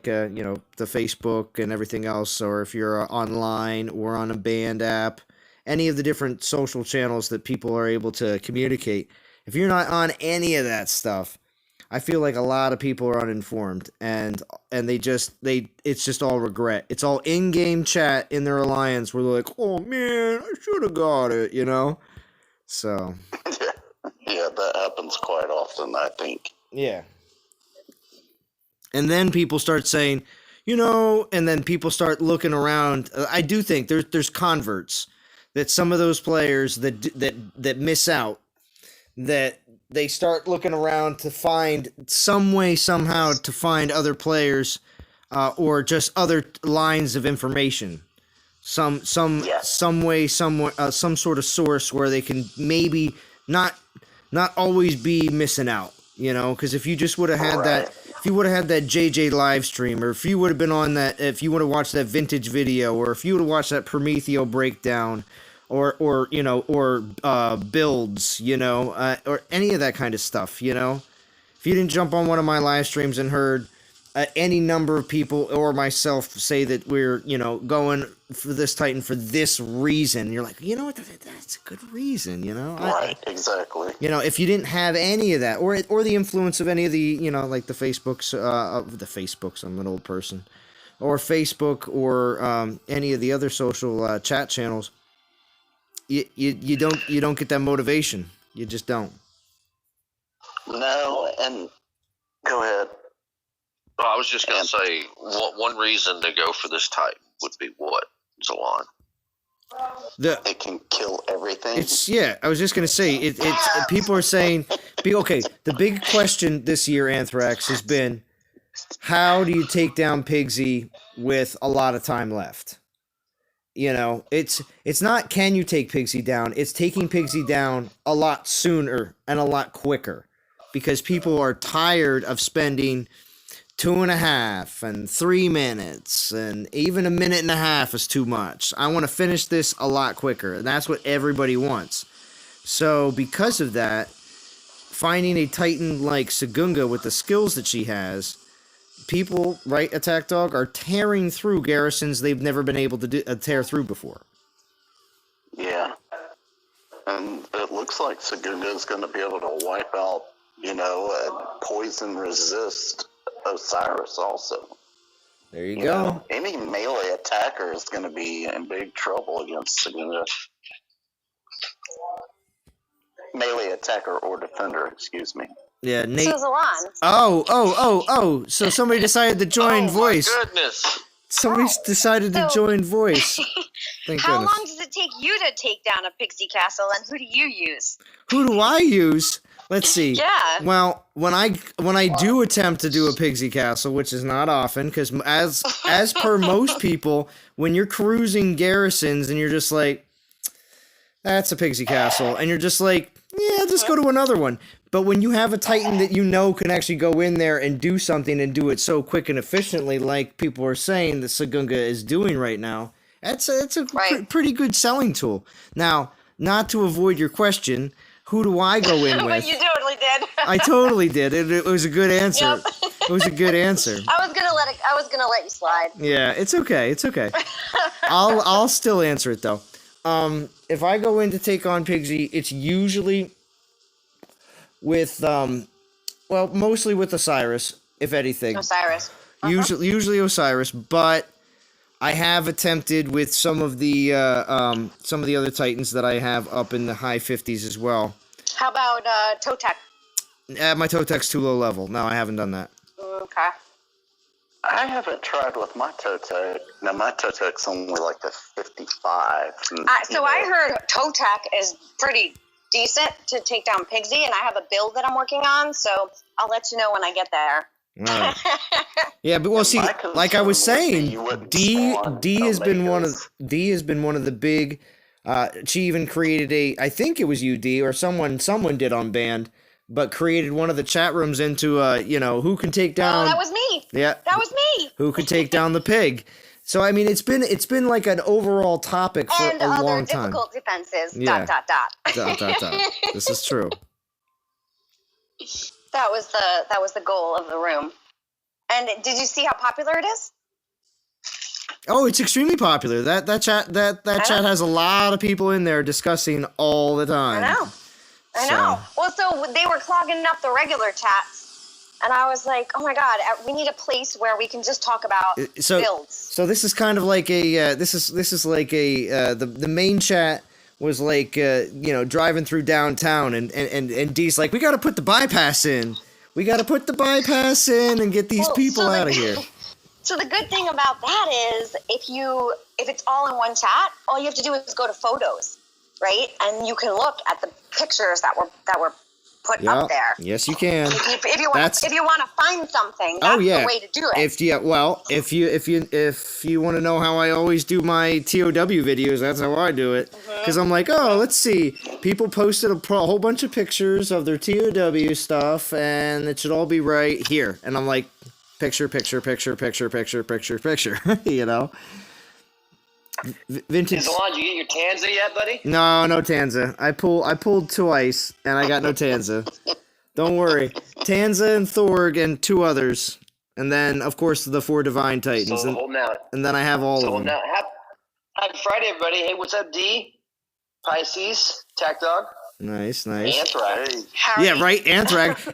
the Facebook and everything else, or if you're online or on a band app, any of the different social channels that people are able to communicate. If you're not on any of that stuff, I feel like a lot of people are uninformed, and it's just all regret. It's all in-game chat in their alliance where they're like, "Oh man, I should have got it," So. Yeah, that happens quite often, I think. Yeah. And then people start saying, and then people start looking around. I do think there's converts, that some of those players that miss out, that they start looking around to find some way, somehow, to find other players, or just other lines of information, some way, somewhere, some sort of source where they can maybe not always be missing out. Because if you just would have had that, if you would have had that JJ live stream, or if you would have been on that, if you would have watched that vintage video, or if you would have watched that Prometheo breakdown, or builds, or any of that kind of stuff, if you didn't jump on one of my live streams and heard any number of people or myself say that we're, going for this Titan for this reason, you're like, that's a good reason, Right, exactly. If you didn't have any of that, or the influence of any of the, like the Facebooks, I'm an old person, or Facebook, or any of the other social chat channels, you don't get that motivation. You just don't. No, and go ahead. Well, I was just going to say, one reason to go for this type would be what, Zalon? It can kill everything. I was just going to say, people are saying, okay, the big question this year, Anthrax, has been, how do you take down Pigsy with a lot of time left? It's not can you take Pigsy down, it's taking Pigsy down a lot sooner and a lot quicker, because people are tired of spending 2.5 and 3 minutes, and even 1.5 minutes is too much. I want to finish this a lot quicker, and that's what everybody wants. So because of that, finding a Titan like Segunga with the skills that she has, people, right, Attack Dog, are tearing through garrisons they've never been able to tear through before. Yeah. And it looks like Segunga is going to be able to wipe out, and poison resist Osiris also. There you go. Any melee attacker is going to be in big trouble against Segunga. melee attacker or defender. Excuse me. Yeah, Nate. So Zalon. Oh. So somebody decided to join voice. Oh my goodness. Somebody decided to join voice. Thank How goodness. long does it take you to take down a pixie castle, and who do you use? Who do I use? Let's see. Yeah. Well, when I do attempt to do a pixie castle, which is not often, because as per most people, when you're cruising garrisons and you're just like, that's a pixie castle, and you're just like, yeah, just go to another one. But when you have a Titan that you know can actually go in there and do something and do it so quick and efficiently, like people are saying that Segunga is doing right now, it's a pretty good selling tool. Now, not to avoid your question, who do I go in with? But you totally did. I totally did. It was a good answer. Yep. It was a good answer. I was gonna let you slide. Yeah, it's okay. It's okay. I'll still answer it though. If I go in to take on Pigsy, it's usually with mostly with Osiris, if anything. Osiris. Usually Osiris, but I have attempted with some of the other Titans that I have up in the high 50s as well. How about Totek? My Totek's too low level. No, I haven't done that. Okay. I haven't tried with my Totek. Now, my Totek's only like the 55. So I heard Totek is pretty decent to take down Pigsy, and I have a build that I'm working on, so I'll let you know when I get there. Right. Yeah, but well, see, like I was saying, D has been one of the big. She even created I think it was UD or someone did on Band, but created one of the chat rooms into who can take down. Oh, that was me. Yeah, that was me. Who could take down the pig? So I mean, it's been like an overall topic for and a long other time. difficult defenses. Yeah. ... ... This is true. That was the goal of the room. And did you see how popular it is? Oh, it's extremely popular. That chat chat has a lot of people in there discussing all the time. I know. Well, so they were clogging up the regular chats, and I was like, "Oh my god, we need a place where we can just talk about builds." So this is kind of like this is like the main chat was like driving through downtown and D's like, we got to put the bypass in. We got to put the bypass in and get these people out of here. So the good thing about that is if it's all in one chat, all you have to do is go to photos, right? And you can look at the pictures that were put up there. Yes, you can. If you want to find something, that's the way to do it. If you want to know how I always do my TOW videos, that's how I do it. Because I'm like, let's see. People posted a whole bunch of pictures of their TOW stuff, and it should all be right here. And I'm like, picture, you know. Vintage. Zalon, you get your Tanza yet, buddy? No Tanza. I pulled twice, and I got no Tanza. Don't worry. Tanza and Thorg and 2 others. And then, of course, the 4 Divine Titans. So holding out. And then I have all of them. Happy Friday, everybody. Hey, what's up, D? Pisces, Tack Dog. Nice. Anthrax. Yeah, right. Anthrax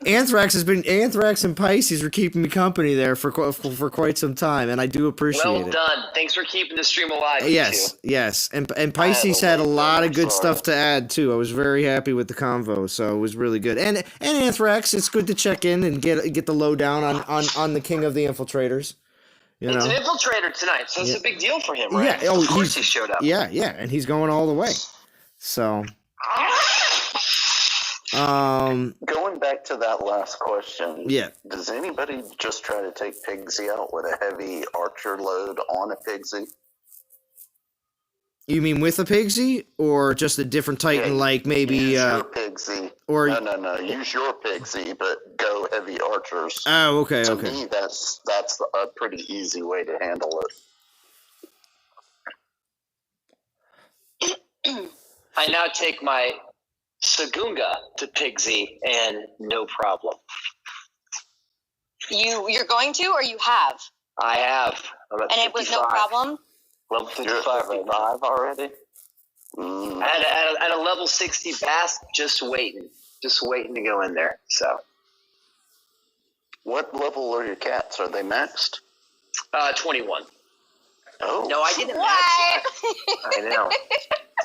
and Pisces were keeping me company there for quite some time, and I do appreciate it. Well done. Thanks for keeping the stream alive. Yes. And Pisces had a lot of good stuff to add too. I was very happy with the convo, so it was really good. And Anthrax, it's good to check in and get the lowdown on the king of the infiltrators. It's an infiltrator tonight, so it's a big deal for him, right? Yeah. Of course he showed up. Yeah, and he's going all the way. So. Going back to that last question. Yeah. Does anybody just try to take Pigsy out with a heavy archer load on a Pigsy? You mean with a Pigsy, or just a different Titan, like maybe use your Pigsy. Or no. Use your Pigsy, but go heavy archers. Oh, okay. To me, that's a pretty easy way to handle it. I now take my Segunga to Pigsy, and no problem. You're going to, or you have? I have. And it was no problem? Level 55 right now. Already? At a level 60 Bask, just waiting to go in there. So, what level are your cats? Are they maxed? 21. Oh. No, I didn't max it. I know.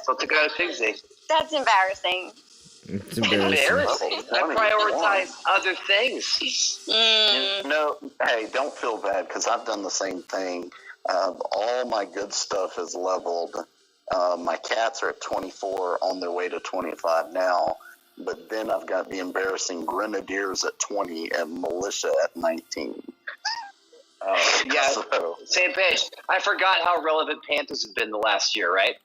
So took out a Pigsy. That's embarrassing. It's embarrassing. I prioritize other things. No, hey, don't feel bad because I've done the same thing. All my good stuff is leveled. My cats are at 24, on their way to 25 now. But then I've got the embarrassing Grenadiers at 20 and Militia at 19. Yeah, So, same page. I forgot how relevant Panthers have been the last year, right?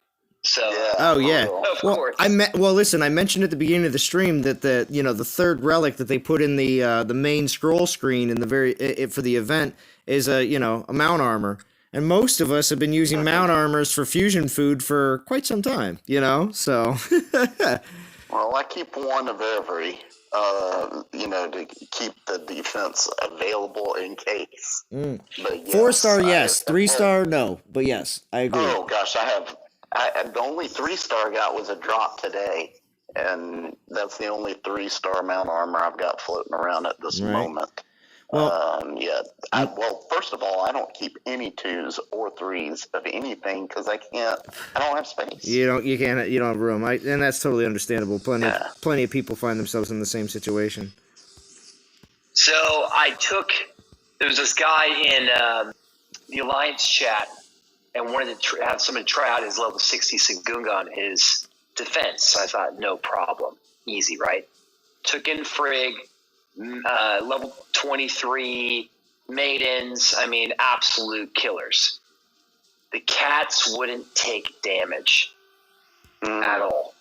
So yeah. Oh yeah. Of Well, course. listen. I mentioned at the beginning of the stream that the third relic that they put in the main scroll screen in the for the event is a mount armor, and most of us have been using mount armors for fusion food for quite some time. So. Well, I keep one of every, to keep the defense available in case. But yes, 4-star, yes. 3-star, no. But yes, I agree. Oh gosh, the only 3-star I got was a drop today, and that's the only 3-star mount armor I've got floating around at this moment. Well, first of all, I don't keep any 2s or 3s of anything because I don't have space. You don't have room, and that's totally understandable. Plenty of people find themselves in the same situation. So there was this guy in the Alliance chat and wanted to have someone try out his level 60 Segunga on his defense. So I thought, no problem. Easy, right? Took in Frigg, level 23 maidens. I mean, absolute killers. The cats wouldn't take damage at all.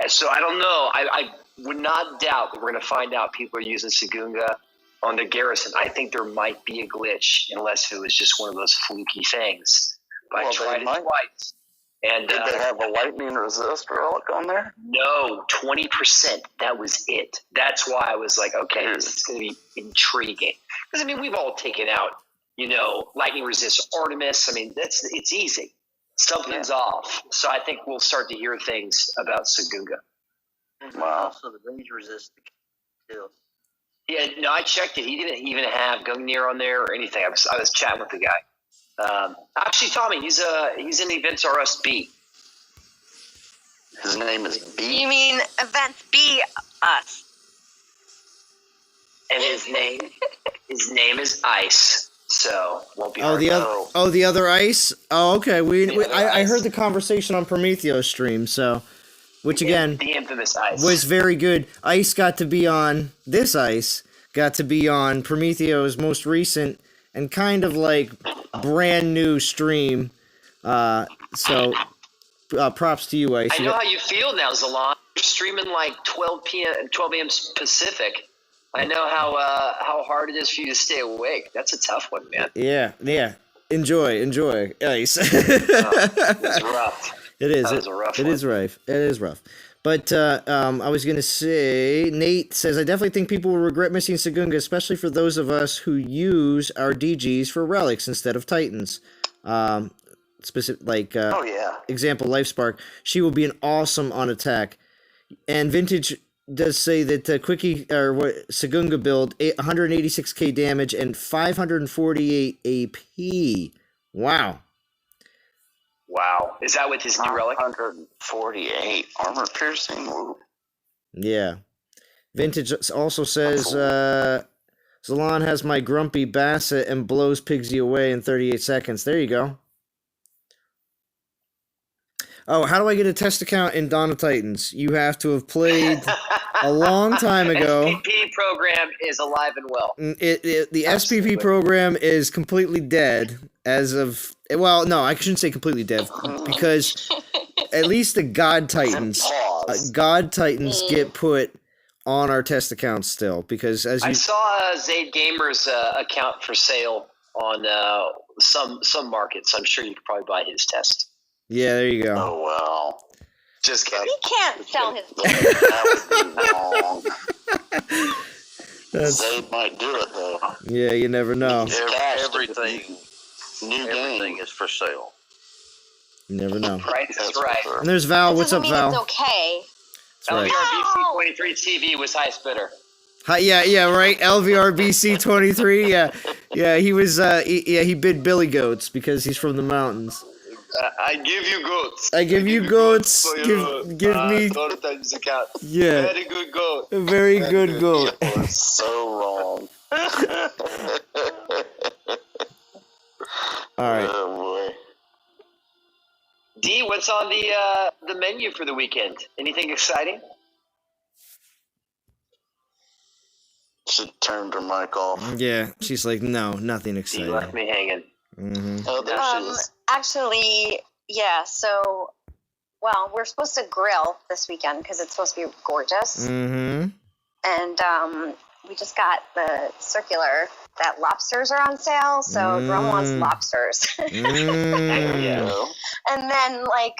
So I don't know. I would not doubt that we're going to find out people are using Segunga on their garrison. I think there might be a glitch, unless it was just one of those fluky things. But I tried it twice. And did they have a lightning resist relic on there? No, 20%. That was it. That's why I was like, okay, this is going to be intriguing. Because, I mean, we've all taken out, lightning resist Artemis. I mean, it's easy. Something's off. So I think we'll start to hear things about Segunga. Wow. Also, the range resist kill. Yeah, no, I checked it. He didn't even have Gungnir on there or anything. I was chatting with the guy. Actually, Tommy, he's in Events RSB. His name is B. You mean Events B us? And his name is Ice. So won't be hard. The other Ice. Oh, okay. I heard the conversation on Prometheus stream. So, which again, the infamous Ice was very good. Ice got to be on this. Ice got to be on Prometheus' most recent and kind of like brand new stream. So props to you, Ice. I know how you feel now, Zalan. You're streaming like 12 a.m. Pacific. I know how hard it is for you to stay awake. That's a tough one, man. Yeah. Enjoy, Ice. It's rough. It is. That was a rough one. It is rough. But I was going to say, Nate says, I definitely think people will regret missing Segunga, especially for those of us who use our DGs for relics instead of Titans. Example, Lifespark. She will be an awesome on attack. And Vintage does say that Quickie, Segunga build, 186k damage and 548 AP. Wow. Wow. Is that with his new relic? 148 armor piercing. Ooh. Yeah. Vintage also says, Zalan has my grumpy Bassett and blows Pigsy away in 38 seconds. There you go. Oh, how do I get a test account in Dawn of Titans? You have to have played a long time ago. SPP program is alive and well. The SPP program is completely dead as of... Well, no, I shouldn't say completely dead, because at least the God Titans get put on our test accounts still, because as you... I saw Zaid Gamer's account for sale on some markets. I'm sure you could probably buy his test. Yeah, there you go. Oh, wow. Just kidding. He can't sell his That would be wrong. Zaid might do it, though. Yeah, you never know. Everything is for sale. You never know. Right, that's right. And there's Val. What's up, Val? It's okay. That's right. LVRBC 23 TV was highest bidder. Yeah, right. LVRBC 23. Yeah, he was. He bid Billy Goats because he's from the mountains. I give you goats. I give you goats. Give me. times account. Yeah. Very good goat. A very good goat. You're so wrong. All right. Oh boy. D, what's on the menu for the weekend? Anything exciting? She turned her mic off. Yeah, she's like, no, nothing D exciting. left me hanging. Mm-hmm. Oh, there she is. Actually, yeah. So, well, we're supposed to grill this weekend because it's supposed to be gorgeous. Mm-hmm. And we just got the circular that lobsters are on sale. So Drum wants lobsters. Mm. And then like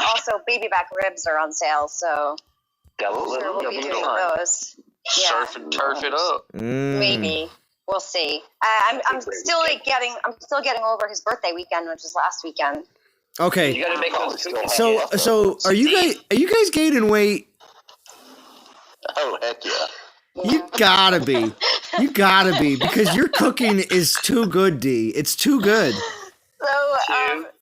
also baby back ribs are on sale. So we'll be doing those. Yeah. Surf and turf it up. Mm. Maybe. We'll see. I'm still getting over his birthday weekend, which was last weekend. Okay. You gotta make those cookies. So are you guys gaining weight? Oh, heck yeah. You gotta be. You gotta be because your cooking is too good, D. It's too good. So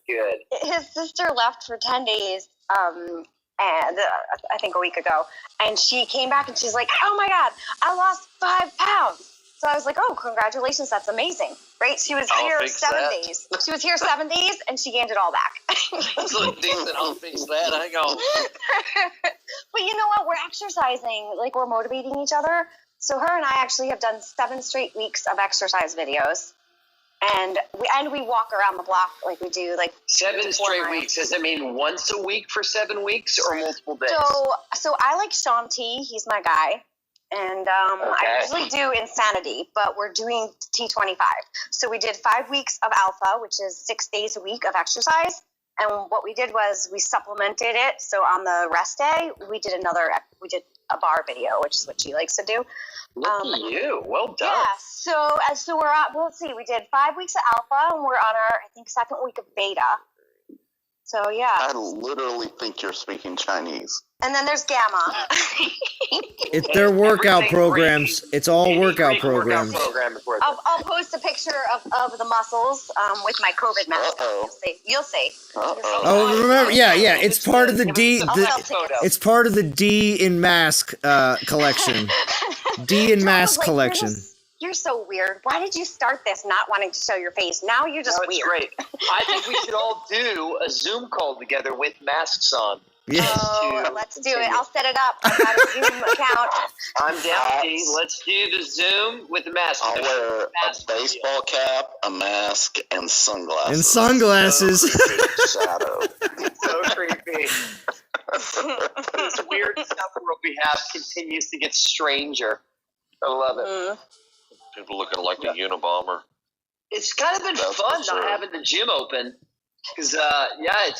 Good. his sister left for 10 days, and I think a week ago, and she came back and she's like, "Oh my God, I lost 5 pounds." So I was like, "Oh, congratulations, that's amazing!" Right? She was here 7 days. She was here 7 days, and she gained it all back. That's look decent. I'll fix that. Hang on. But you know what? We're exercising. Like, we're motivating each other. So her and I actually have done 7 straight weeks of exercise videos. And we walk around the block like we do, like 7 straight weeks. Does it mean once a week for 7 weeks or multiple days? So I like Sean T. He's my guy. And I usually do Insanity, but we're doing T25. So we did 5 weeks of Alpha, which is 6 days a week of exercise. And what we did was we supplemented it. So on the rest day, we did a bar video, which is what she likes to do. Look at you. Well done. Yeah. So we're on, let's see, we did 5 weeks of Alpha, and we're on our, I think, 2nd week of Beta. So, yeah. I literally think you're speaking Chinese. And then there's Gamma. It's their workout programs. It's all workout programs. I'll post a picture of the muscles with my COVID mask. You'll see. Oh, remember? Yeah. It's part of the D. It's part of the D in mask collection. D in mask collection. You're so weird. Why did you start this not wanting to show your face? Now you're just weird. Great. I think we should all do a Zoom call together with masks on. Yeah. Oh, let's do it. I'll set it up. I've got a Zoom account. I'm down, D. Let's do the Zoom with the mask. I'll wear a baseball cap, a mask, and sunglasses. Shadow. So creepy. This weird stuff world we have continues to get stranger. I love it. People looking like the Unabomber. It's kind of been fun not having the gym open because,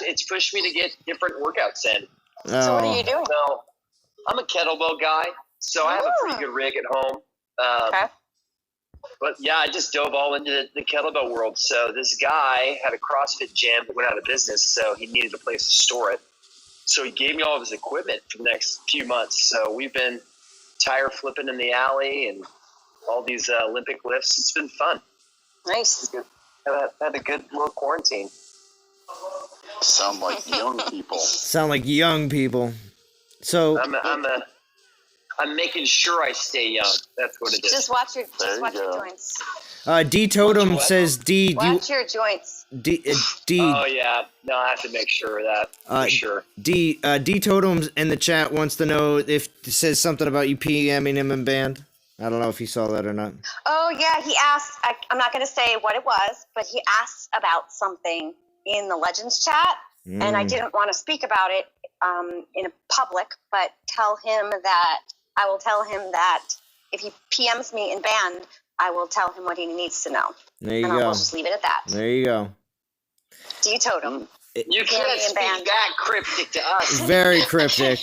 it's pushed me to get different workouts in. So what are you doing? So I'm a kettlebell guy, so I have a pretty good rig at home. Okay. But yeah, I just dove all into the kettlebell world. So this guy had a CrossFit gym that went out of business, so he needed a place to store it. So he gave me all of his equipment for the next few months. So we've been tire flipping in the alley and all these Olympic lifts. It's been fun. Nice. Had a good little quarantine. Sound like young people. So I'm making sure I stay young. That's what it is. Just watch your joints. D Totem says D. Watch your joints. D. Oh yeah, no, I have to make sure of that for sure. D Totems in the chat wants to know if it says something about you PMing him in band. I don't know if he saw that or not. Oh yeah, he asked. I'm not going to say what it was, but he asked about something in the Legends chat, and I didn't want to speak about it in a public, but I will tell him that if he PMs me in band, I will tell him what he needs to know. There you go. I'll just leave it at that. There you go. D Totem. You can't speak that cryptic to us. Very cryptic.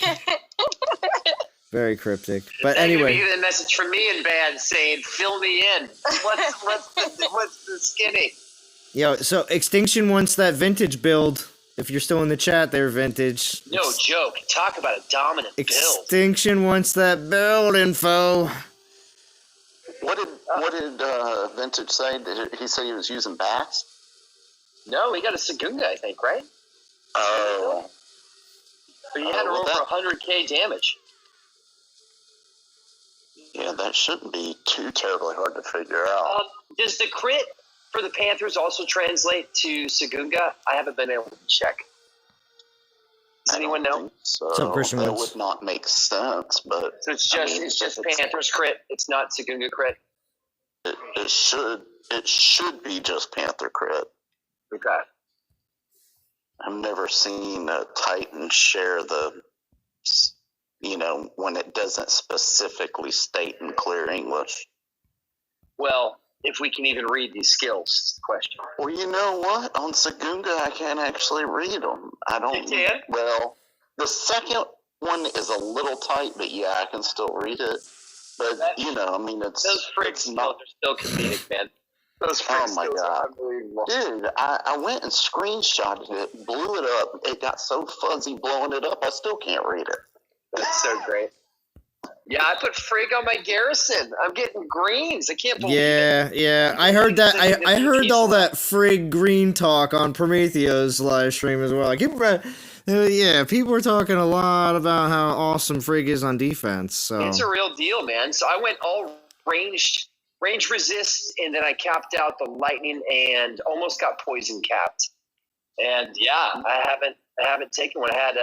Very cryptic. But anyway. You get a message from me in band saying, "Fill me in. What's the skinny?" Yo, so Extinction wants that vintage build. If you're still in the chat, they're vintage. No joke. Talk about a dominant build. Extinction wants that build info. What did Vintage say? Did he say he was using bass? No, he got a Segunga, I think, right? Oh. But he had over 100k damage. Yeah, that shouldn't be too terribly hard to figure out. Does the crit for the Panthers also translate to Segunga? I haven't been able to check. Does anyone know? So Some Christian that ones. would not make sense, but So it's just Panthers crit. It's not Segunga crit. It should be just Panther crit. Okay. I've never seen a Titan share the, when it doesn't specifically state in clear English. Well, if we can even read these skills, question. Well, you know what? On Segunga, I can't actually read them. I don't. You can? Well, the second one is a little tight, but yeah, I can still read it. But it's those frig it's skills not. are still comedic, man. Those frig Oh my skills god, are unbelievable. dude! I went and screenshotted it, blew it up. It got so fuzzy blowing it up, I still can't read it. That's so great. Yeah, I put frig on my garrison. I'm getting greens. I can't believe it. Yeah. I heard that. I heard all that frig green talk on Prometheo's live stream as well. People were talking a lot about how awesome frig is on defense. So It's a real deal, man. So I went all range resist, and then I capped out the lightning and almost got poison capped. And yeah, I haven't taken one. I had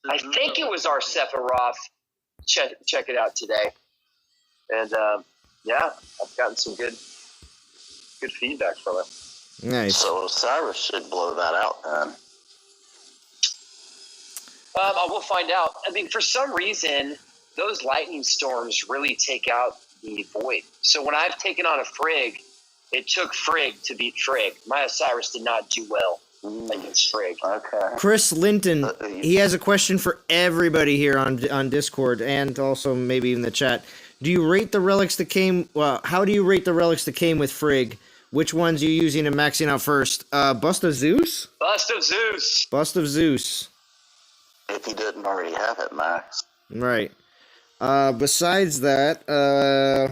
I think it was our Sephiroth. Check it out today. And I've gotten some good feedback from it. nice. So Osiris should blow that out then. I will find out. I mean, for some reason, those lightning storms really take out the void. So when I've taken on a Frigg, it took Frigg to beat Frigg. My Osiris did not do well against Frigg. Okay. Chris Linton, he has a question for everybody here on Discord and also maybe even the chat. Do you rate the relics that came? Well, how do you rate the relics that came with Frigg? Which ones are you using and maxing out first? Bust of Zeus? Bust of Zeus. Bust of Zeus. If he didn't already have it, Max. Right. Besides that,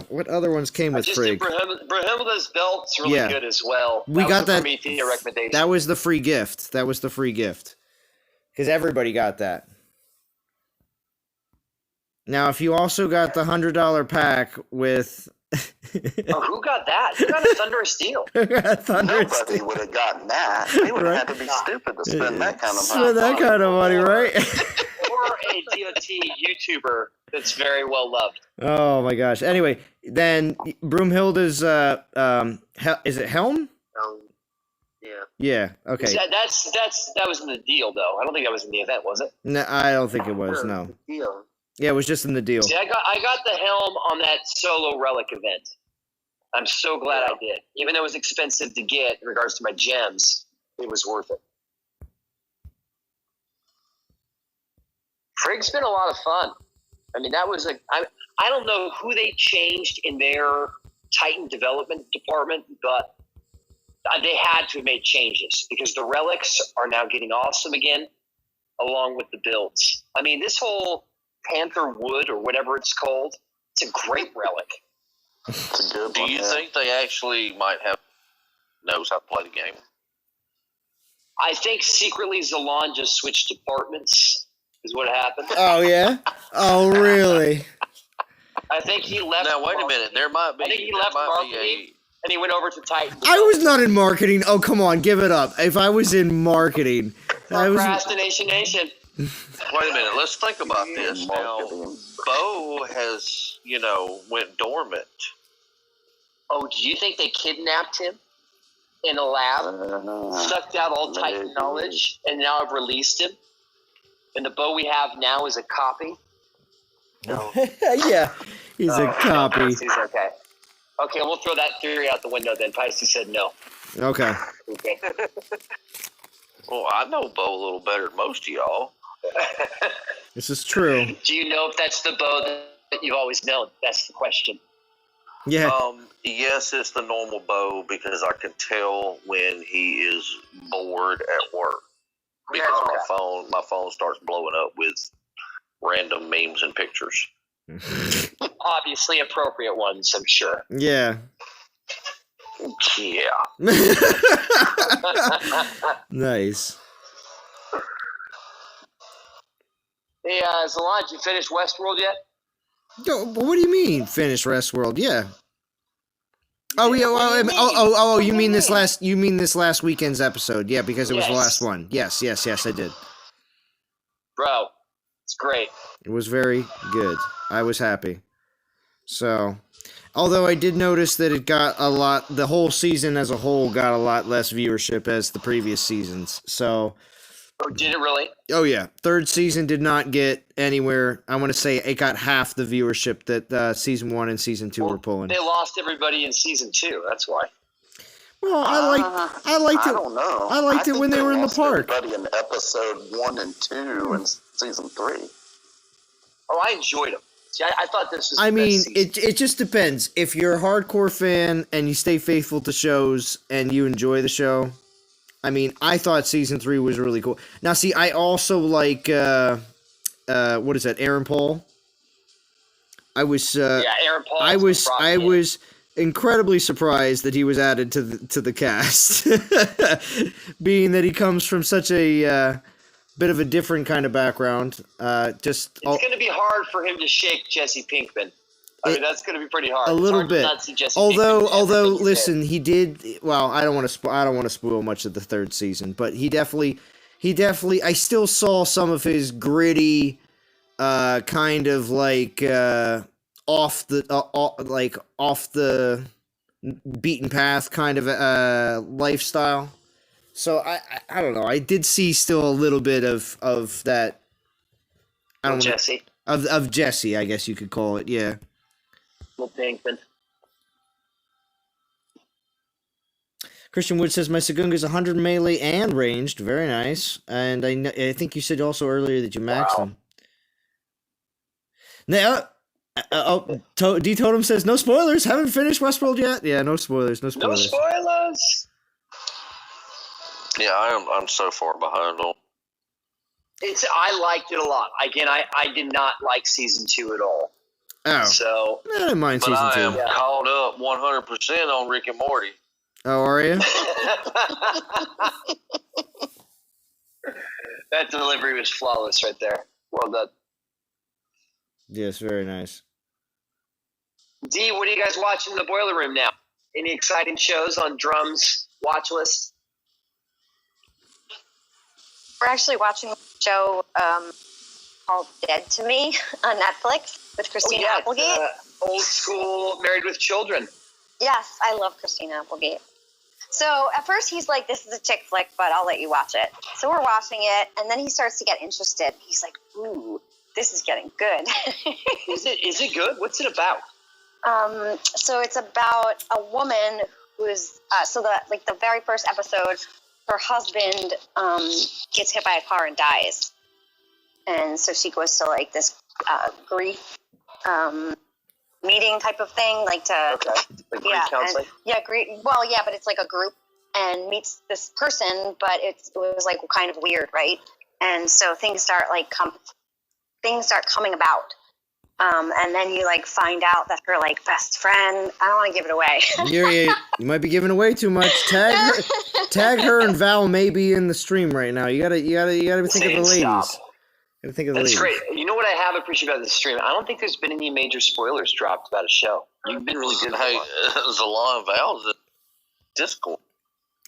what other ones came with Frigg? Brahimada's belt's really good as well. We got that. Prometheus recommendation. That was the free gift. Because everybody got that. Now, if you also got the $100 pack with... who got that? Who got a Thunder of Steel? Nobody would have gotten that. They would have had to be stupid to spend that kind of money. Spend that kind of money, right? Or a DOT YouTuber that's very well loved. Oh my gosh. Anyway, then Broomhilda's is it Helm? Yeah. Yeah. Okay. That was in the deal though. I don't think that was in the event, was it? No, I don't think it was. No. Yeah, it was just in the deal. See, I got the helm on that solo relic event. I'm so glad I did. Even though it was expensive to get in regards to my gems, it was worth it. Frigg's been a lot of fun. I mean, that was I don't know who they changed in their Titan development department, but they had to have made changes because the relics are now getting awesome again, along with the builds. I mean, this whole Panther Wood or whatever it's called, it's a great relic. It's a good Do one, you think they actually might have knows how to play the game? I think secretly Zalon just switched departments is what happened. Oh yeah. Oh really? I think he left. Now wait a minute. There might be. I think he left marketing and he went over to Titan. I was not in marketing. Oh come on, give it up. If I was in marketing, Procrastination Nation. Wait a minute. Let's think about this now. Bo has, went dormant. Oh, do you think they kidnapped him in a lab, sucked out all Titan knowledge, and now I've released him? And the Bo we have now is a copy? No. Yeah, he's a copy. He's okay. Okay, we'll throw that theory out the window then. Pisces said no. Okay. Well, I know Bo a little better than most of y'all. This is true. Do you know if that's the Bo that you've always known? That's the question. Yeah. Yes, it's the normal Bo because I can tell when he is bored at work because my phone starts blowing up with random memes and pictures. Obviously appropriate ones, I'm sure. Yeah. Yeah. Nice. Hey, Zalon, did you finish Westworld yet? Yo, what do you mean finish Westworld? Yeah. Oh yeah. Well, you mean this last? You mean this last weekend's episode? Yeah, because it was the last one. Yes, I did. Bro, it's great. It was very good. I was happy. So, although I did notice that it got a lot, the whole season as a whole got a lot less viewership as the previous seasons. So. Oh, did it really? Oh yeah, third season did not get anywhere. I want to say it got half the viewership that season 1 and season 2 were pulling. They lost everybody in season 2. That's why. Well, I liked it. I don't know. I liked it when they were in the park. Everybody in episode 1 and 2 and season 3. Oh, I enjoyed them. See, I thought this was. I mean, it just depends. If you're a hardcore fan and you stay faithful to shows and you enjoy the show. I mean, I thought season 3 was really cool. Now, see, I also like, what is that, Aaron Paul? Aaron Paul. I was incredibly surprised that he was added to the cast, being that he comes from such a bit of a different kind of background. It's going to be hard for him to shake Jesse Pinkman. I mean, that's going to be pretty hard. A little bit. Although, listen, he did. Well, I don't want to spoil much of the third season, but he definitely. I still saw some of his gritty, kind of like off the beaten path kind of lifestyle. So I don't know. I did see still a little bit of that. Jesse. Of Jesse, I guess you could call it. Yeah. Pinkman. Christian Wood says my Segunga is 100 melee and ranged, very nice. And I think you said also earlier that you maxed them. Now, D Totem says no spoilers. Haven't finished Westworld yet. Yeah, no spoilers. No spoilers. No spoilers. Yeah, I'm so far behind on. I liked it a lot. Again, I did not like season 2 at all. Oh, so I didn't mind season 2. I am caught up 100% on Rick and Morty. Oh, are you? That delivery was flawless right there. Well done. Yes, very nice. D, what are you guys watching in the boiler room now? Any exciting shows on Drum's watch list? We're actually watching a show called Dead to Me on Netflix with Christina Applegate. Old school Married with Children. Yes, I love Christina Applegate. So at first he's like, this is a chick flick, but I'll let you watch it. So we're watching it, and then he starts to get interested. He's like, ooh, this is getting good. Is it good? What's it about? So it's about a woman who's the very first episode, her husband gets hit by a car and dies. And so she goes to like this grief meeting type of thing, like to grief counseling. But it's like a group and meets this person, but it was like kind of weird, right? And so things start coming about. And then you like find out that her like best friend. I don't want to give it away. You might be giving away too much. Tag her and Val may be in the stream right now. You gotta think of the ladies. Stop. That's great. You know what I have appreciated about this stream? I don't think there's been any major spoilers dropped about a show. You've been really good. Hey, Zalon Val's in Discord.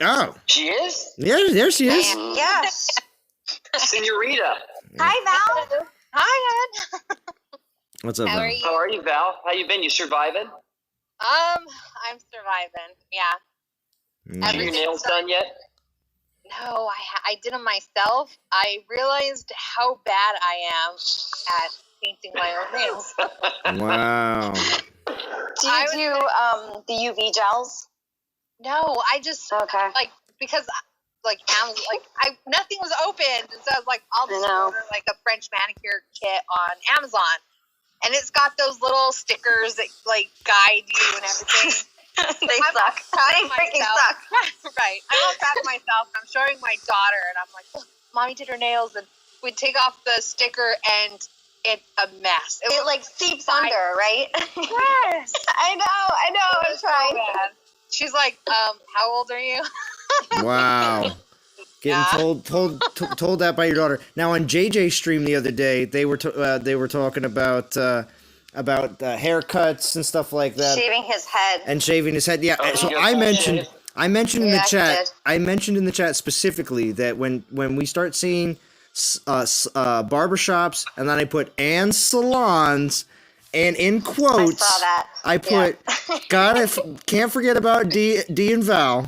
Oh, she is. Yeah, there she is. Yes, Senorita. Hi, Val. Hi, Ed. What's up, How Val? are you? How are you, Val? How you been? You surviving? I'm surviving. Yeah. Have your nails done yet? No, I did them myself. I realized how bad I am at painting my own nails. Wow. Do you do the UV gels? No, I just because Amazon, nothing was opened, and so I was like, I'll just order like a French manicure kit on Amazon, and it's got those little stickers that like guide you and everything. They suck. They freaking suck. Right. I'm all proud of myself. I'm showing my daughter, and I'm like, look, Mommy did her nails, and we take off the sticker, and it's a mess. It like seeps under, right? Yes. I know. I'm trying. So bad. She's like, how old are you? Wow. Getting told that by your daughter. Now on JJ's stream the other day, they were talking about haircuts and stuff like that. Shaving his head. And shaving his head. Yeah. So I mentioned in the chat. I mentioned in the chat specifically that when we start seeing barbershops, and then I put and salons, and in quotes, I saw that. I put can't forget about D and Val.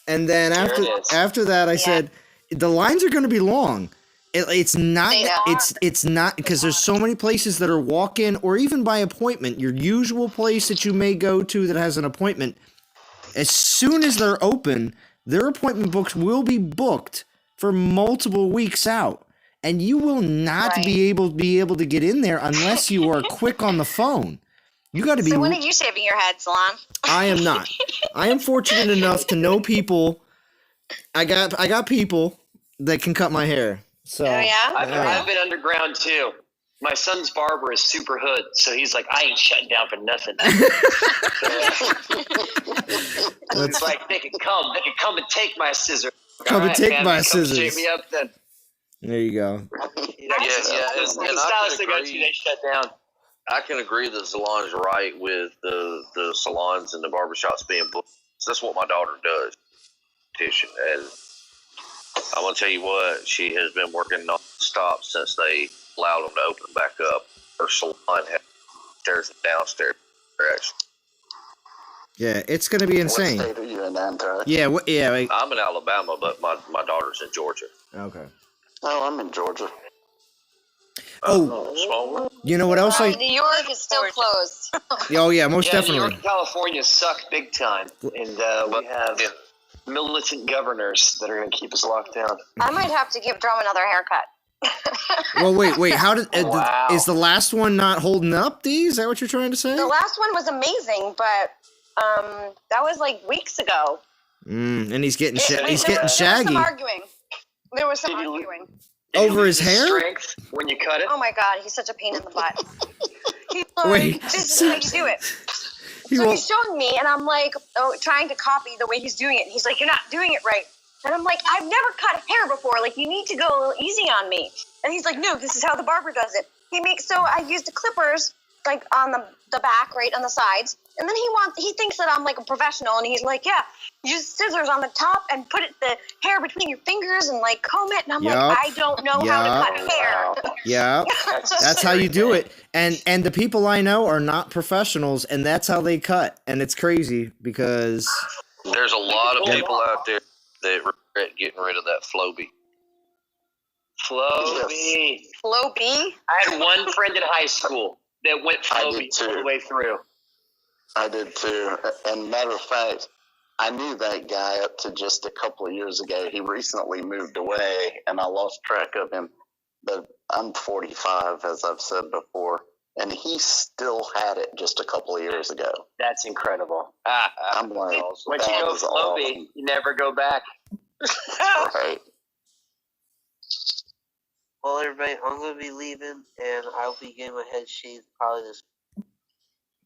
And then after that, I said the lines are going to be long. It's not because there's so many places that are walk-in or even by appointment. Your usual place that you may go to that has an appointment, as soon as they're open, their appointment books will be booked for multiple weeks out, and you will not be able to get in there unless you are quick on the phone. You got to be. So when are you shaving your head, Salon? I am not. I am fortunate enough to know people. I got people that can cut my hair. So I've been underground too. My son's barber is super hood, so he's like, I ain't shutting down for nothing. It's like they can come and take my scissors. Come and take my scissors. Shape me up then. There you go. They shut down. I can agree that the salon's right with the salons and the barbershops being booked. That's what my daughter does. And I'm going to tell you what, she has been working non-stop since they allowed them to open back up. Her salon has stairs and downstairs. Yeah, it's going to be insane. What state are you in, Antar? I'm in Alabama, but my daughter's in Georgia. Okay. Oh, I'm in Georgia. Oh, you know what else? New York is still closed. Oh yeah, most definitely. New York and California suck big time, and we have militant governors that are going to keep us locked down. I might have to give Drum another haircut. Well, wait. How did is the last one not holding up? D? Is that what you're trying to say? The last one was amazing, but that was like weeks ago. And he's getting shaggy. There was some arguing. Over his hair? Strength when you cut it. Oh my God, he's such a pain in the butt. He's like, Wait, this is how you do it. So he's showing me, and I'm like, trying to copy the way he's doing it. And he's like, you're not doing it right. And I'm like, I've never cut hair before. Like, you need to go a little easy on me. And he's like, no, this is how the barber does it. So I used the clippers, like, on the back, right, on the sides. And then he thinks that I'm like a professional, and he's like, yeah, use scissors on the top and put the hair between your fingers and like comb it. And I'm like, I don't know how to cut hair. Yeah, that's how you do it. And the people I know are not professionals, and that's how they cut. And it's crazy because there's a lot of people out there that regret getting rid of that Flowbee. Flowbee. Flowbee? I had one friend in high school that went Flowbee all the way through. I did too. And matter of fact, I knew that guy up to just a couple of years ago. He recently moved away, and I lost track of him. But I'm 45, as I've said before, and he still had it just a couple of years ago. That's incredible. I'm like, once you go Flowbee, you never go back. Right. Well, everybody, I'm going to be leaving, and I'll be getting my head shaved probably this.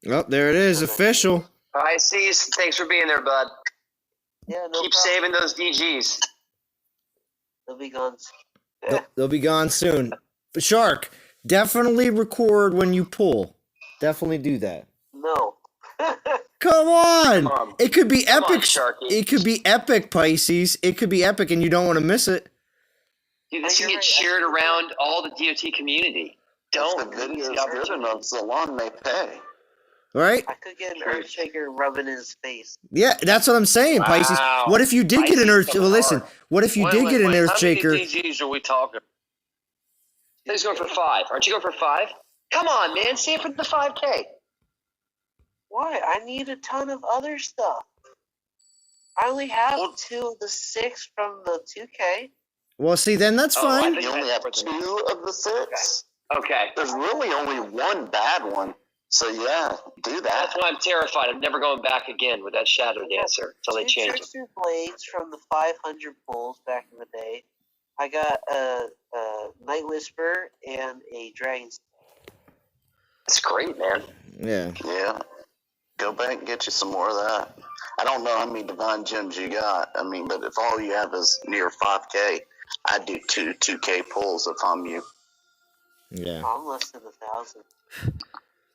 Oh, there it is, official. All right, see you. Thanks for being there, bud. Yeah, no Keep problem. saving those DGs. They'll be gone. They'll be gone soon. But Shark, definitely record when you pull. Definitely do that. No. Come on. It could be epic. Sharky. It could be epic, Pisces. It could be epic, and you don't want to miss it. Dude, this can get shared around all the DOT community. If the video is good enough, Salon may pay. Right? I could get an Earthshaker rubbing in his face. Yeah, that's what I'm saying, Pisces. What if you did get an Earthshaker? Well, listen. What if you did get an Earthshaker? How many DGs are we talking? He's going for 5. Aren't you going for 5? Come on, man. Save for the 5K. Why? I need a ton of other stuff. I only have 2 of the 6 from the 2K. Well, see, then that's fine. You only have 2 of the 6? Okay. There's really only one bad one. So, yeah, do that. That's why I'm terrified. I'm never going back again with that Shadow Dancer until they change it. 2 Trickster Blades from the 500 pulls back in the day. I got a Night Whisper and a Dragon. That's great, man. Yeah. Yeah. Go back and get you some more of that. I don't know how many divine gems you got. I mean, but if all you have is near 5K, I'd do 2K pulls if I'm you. Yeah. I'm less than 1,000.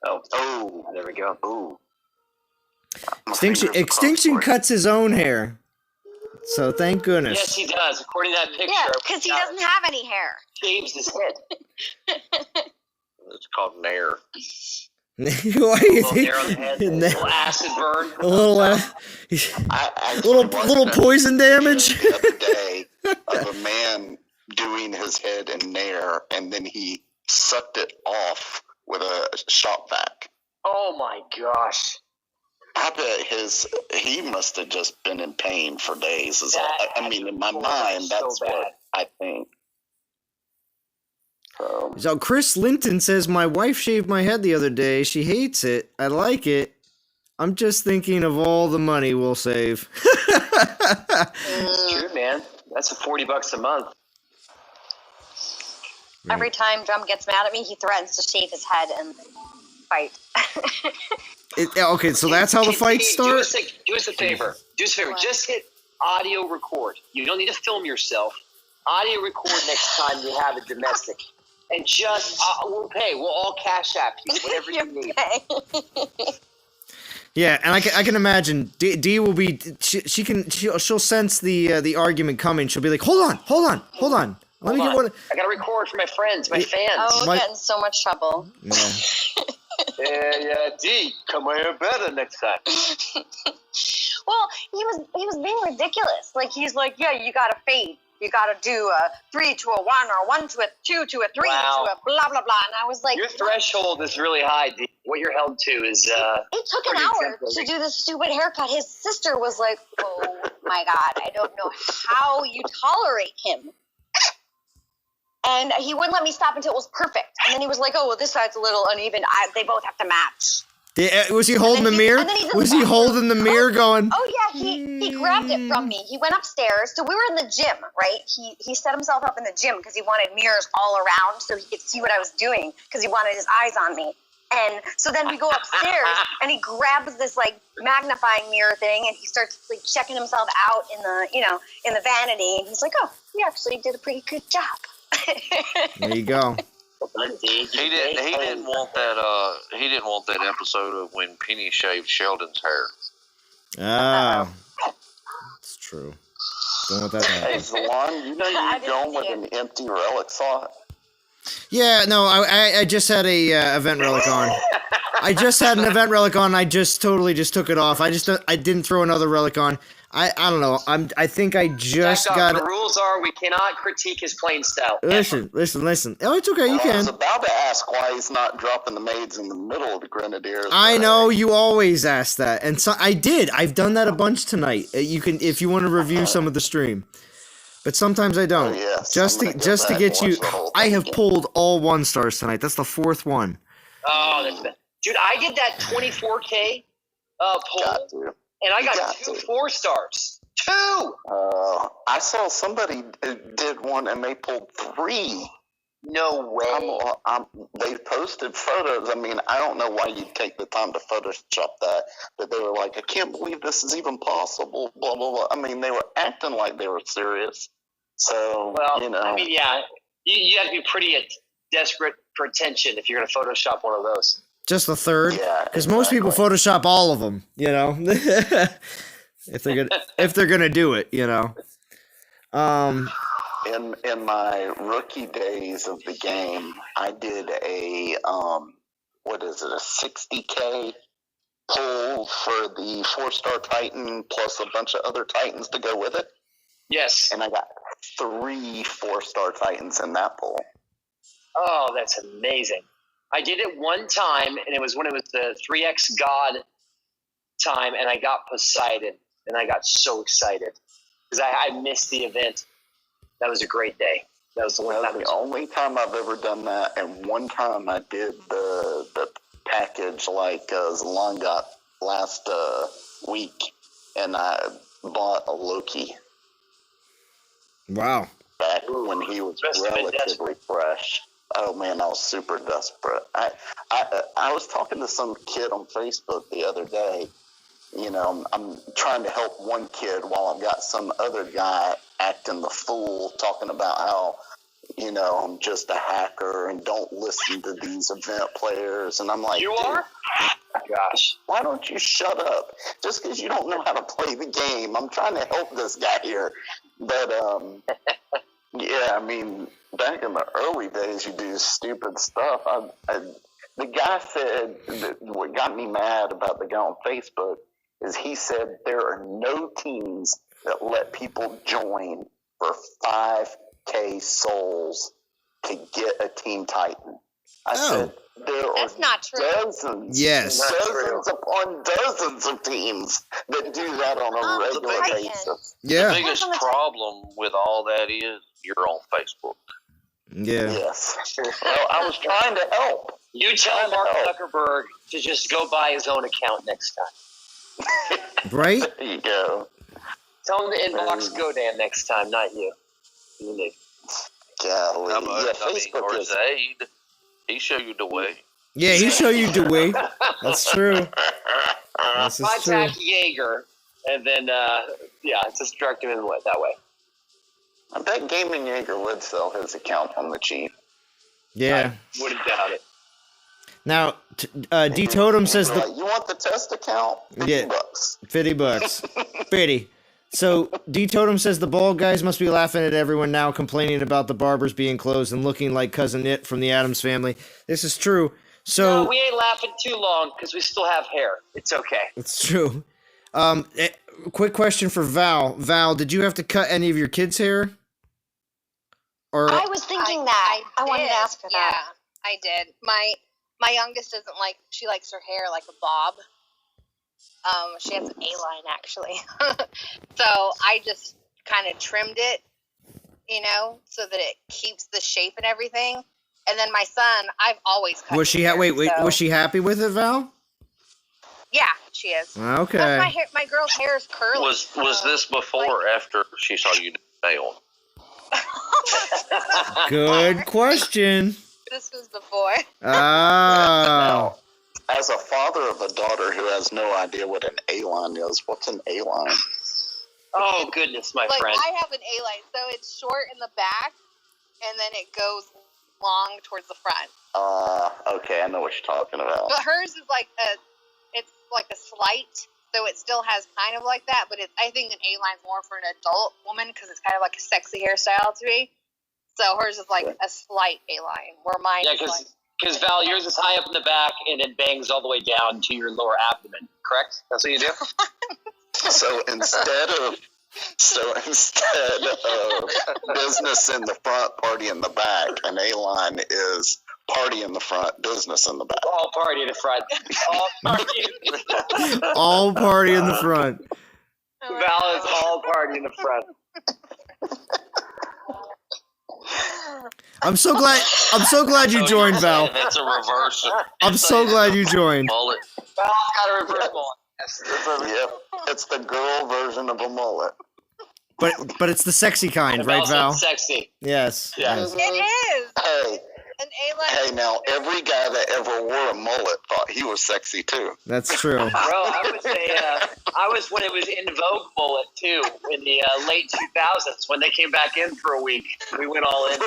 Oh, there we go. Ooh. Extinction cuts his own hair. So thank goodness. Yes, he does. According to that picture. Yeah, because he doesn't have any hair. Shaves his head. It's called Nair. Why is he? Nair on the head. A little acid burn. A little poison damage. The other day of a man doing his head in Nair, and then he sucked it off with a shop vac. Oh my gosh. I bet he must have just been in pain for days. I mean, in my mind, that's what I think. So Chris Linton says, my wife shaved my head the other day. She hates it. I like it. I'm just thinking of all the money we'll save. It's true, man. That's $40 a month. Every time Drum gets mad at me, he threatens to shave his head and fight. Okay, so that's how the fights start? Do us a favor. What? Just hit audio record. You don't need to film yourself. Audio record next time you have a domestic. And just, we'll pay. We'll all cash app you, whatever you need. Yeah, and I can imagine D will be she'll sense the argument coming. She'll be like, hold on. Let me get one. I gotta record for my friends, my fans. Oh, we'll get in so much trouble. Yeah. Yeah, D, come here better next time. Well, he was being ridiculous. Like he's like, yeah, you gotta fade. You gotta do a 3 to a 1 or 1 to a 2 to a 3 to a blah blah blah. And I was like, your threshold is really high, D. What you're held to is it took an hour to do this stupid haircut. His sister was like, oh my god, I don't know how you tolerate him. And he wouldn't let me stop until it was perfect. And then he was like, oh, well, this side's a little uneven. They both have to match. Was he holding the mirror? Was he holding the mirror going? Oh, yeah, he grabbed it from me. He went upstairs. So we were in the gym, right? He set himself up in the gym because he wanted mirrors all around so he could see what I was doing because he wanted his eyes on me. And so then we go upstairs and he grabs this like magnifying mirror thing and he starts like checking himself out in the vanity. And he's like, oh, you actually did a pretty good job. There you go. He didn't want that. He didn't want that episode of when Penny shaved Sheldon's hair. Oh, that's true. Don't want that to happen. Hey, Zalon, you know you're going with an empty relic slot. Yeah, no, I just had a event relic on. I just had an event relic on. I just totally took it off. I didn't throw another relic on. I don't know. I think I just got. The rules are we cannot critique his playing style. Listen. Oh, it's okay. You can. I was about to ask why he's not dropping the maids in the middle of the grenadiers. I know you always ask that, and so I did. I've done that a bunch tonight. You can, if you want to review some of the stream, but sometimes I don't. Yes, just to get you. I have pulled all 1-stars tonight. That's the 4th one. Oh, that's bad. Dude, I did that 24K poll. And I got 2 4-stars. 2! I saw somebody did one and they pulled 3. No way. They posted photos. I mean, I don't know why you'd take the time to Photoshop that. But they were like, I can't believe this is even possible, blah, blah, blah. I mean, they were acting like they were serious. So, I mean, yeah. You have to be pretty desperate for attention if you're going to Photoshop one of those. Just the 3rd, yeah, because most people Photoshop all of them, if they're gonna do it, In my rookie days of the game, I did a a 60K pull for the 4-star Titan plus a bunch of other Titans to go with it. Yes, and I got 3 4-star Titans in that pull. Oh, that's amazing. I did it one time, and it was when it was the 3X God time, and I got Poseidon, and I got so excited because I missed the event. That was a great day. That was the only time I've ever done that, and one time I did the package like Zalon got last week, and I bought a Loki. Wow. Back when he was relatively fresh. Oh man, I was super desperate. I was talking to some kid on Facebook the other day. You know, I'm trying to help one kid while I've got some other guy acting the fool, talking about how, you know, I'm just a hacker and don't listen to these event players. And I'm like, you are? Gosh, why don't you shut up? Just because you don't know how to play the game. I'm trying to help this guy here. But, yeah, I mean, back in the early days, you do stupid stuff. The guy said that what got me mad about the guy on Facebook is he said there are no teams that let people join for 5K souls to get a Team Titan. I said That's not true. Dozens, dozens upon dozens of teams that do that on a regular basis. Yeah. The biggest problem with all that is you're on Facebook. Yeah. Yes. Well, I was trying to help. You tell Mark Zuckerberg to just go buy his own account next time. Right? There you go. Tell him to inbox GoDaddy next time, not you. You need. Golly. Yeah, Facebook or Zaid. He show you the way. Yeah, he show you the way. That's true. This is true. Contact Jaeger, and then, just direct him in that way. I bet Gaming Jaeger would sell his account on the cheap. Yeah. I wouldn't doubt it. Now, D Totem says Like, you want the test account? $50. $50. 50. So D Totem says the bald guys must be laughing at everyone now, complaining about the barbers being closed and looking like Cousin It from the Addams Family. This is true. So no, we ain't laughing too long because we still have hair. It's okay. It's true. Quick question for Val. Val, did you have to cut any of your kids' hair? Or I was thinking that. I wanted to ask her that. Yeah, I did. My youngest doesn't like. She likes her hair like a bob. She has an A-line actually. So I just kind of trimmed it, so that it keeps the shape and everything. And then my son, I've always cut. Was she was she happy with it, Val? Yeah, she is. Okay. Plus my girl's hair is curly. Was this before or after she saw you nail? Good question. This was before. Oh. As a father of a daughter who has no idea what an A-line is, what's an A-line? Oh, goodness, my friend. I have an A-line, so it's short in the back, and then it goes long towards the front. Okay, I know what you're talking about. But hers is like a slight, so it still has kind of like that, but I think an A-line's more for an adult woman because it's kind of like a sexy hairstyle to me. So hers is like a slight A-line, where mine is like... Because, Val, yours is high up in the back and then bangs all the way down to your lower abdomen, correct? That's what you do? So instead of business in the front, party in the back, an A-line is party in the front, business in the back. All party in the front. All party in the front. All party in the front. Val is all party in the front. I'm so glad you joined, Val. That's a reverse. I'm so glad you joined. Mullet. Val's got a reverse mullet. Yep, it's the girl version of a mullet. But it's the sexy kind, right, Val? Sexy. Yes. Yeah. Yes. It is. Hey. An A-line. Hey, now, every guy that ever wore a mullet thought he was sexy, too. That's true. Bro, I was when it was in vogue mullet, too, in the late 2000s, when they came back in for a week. We went all in.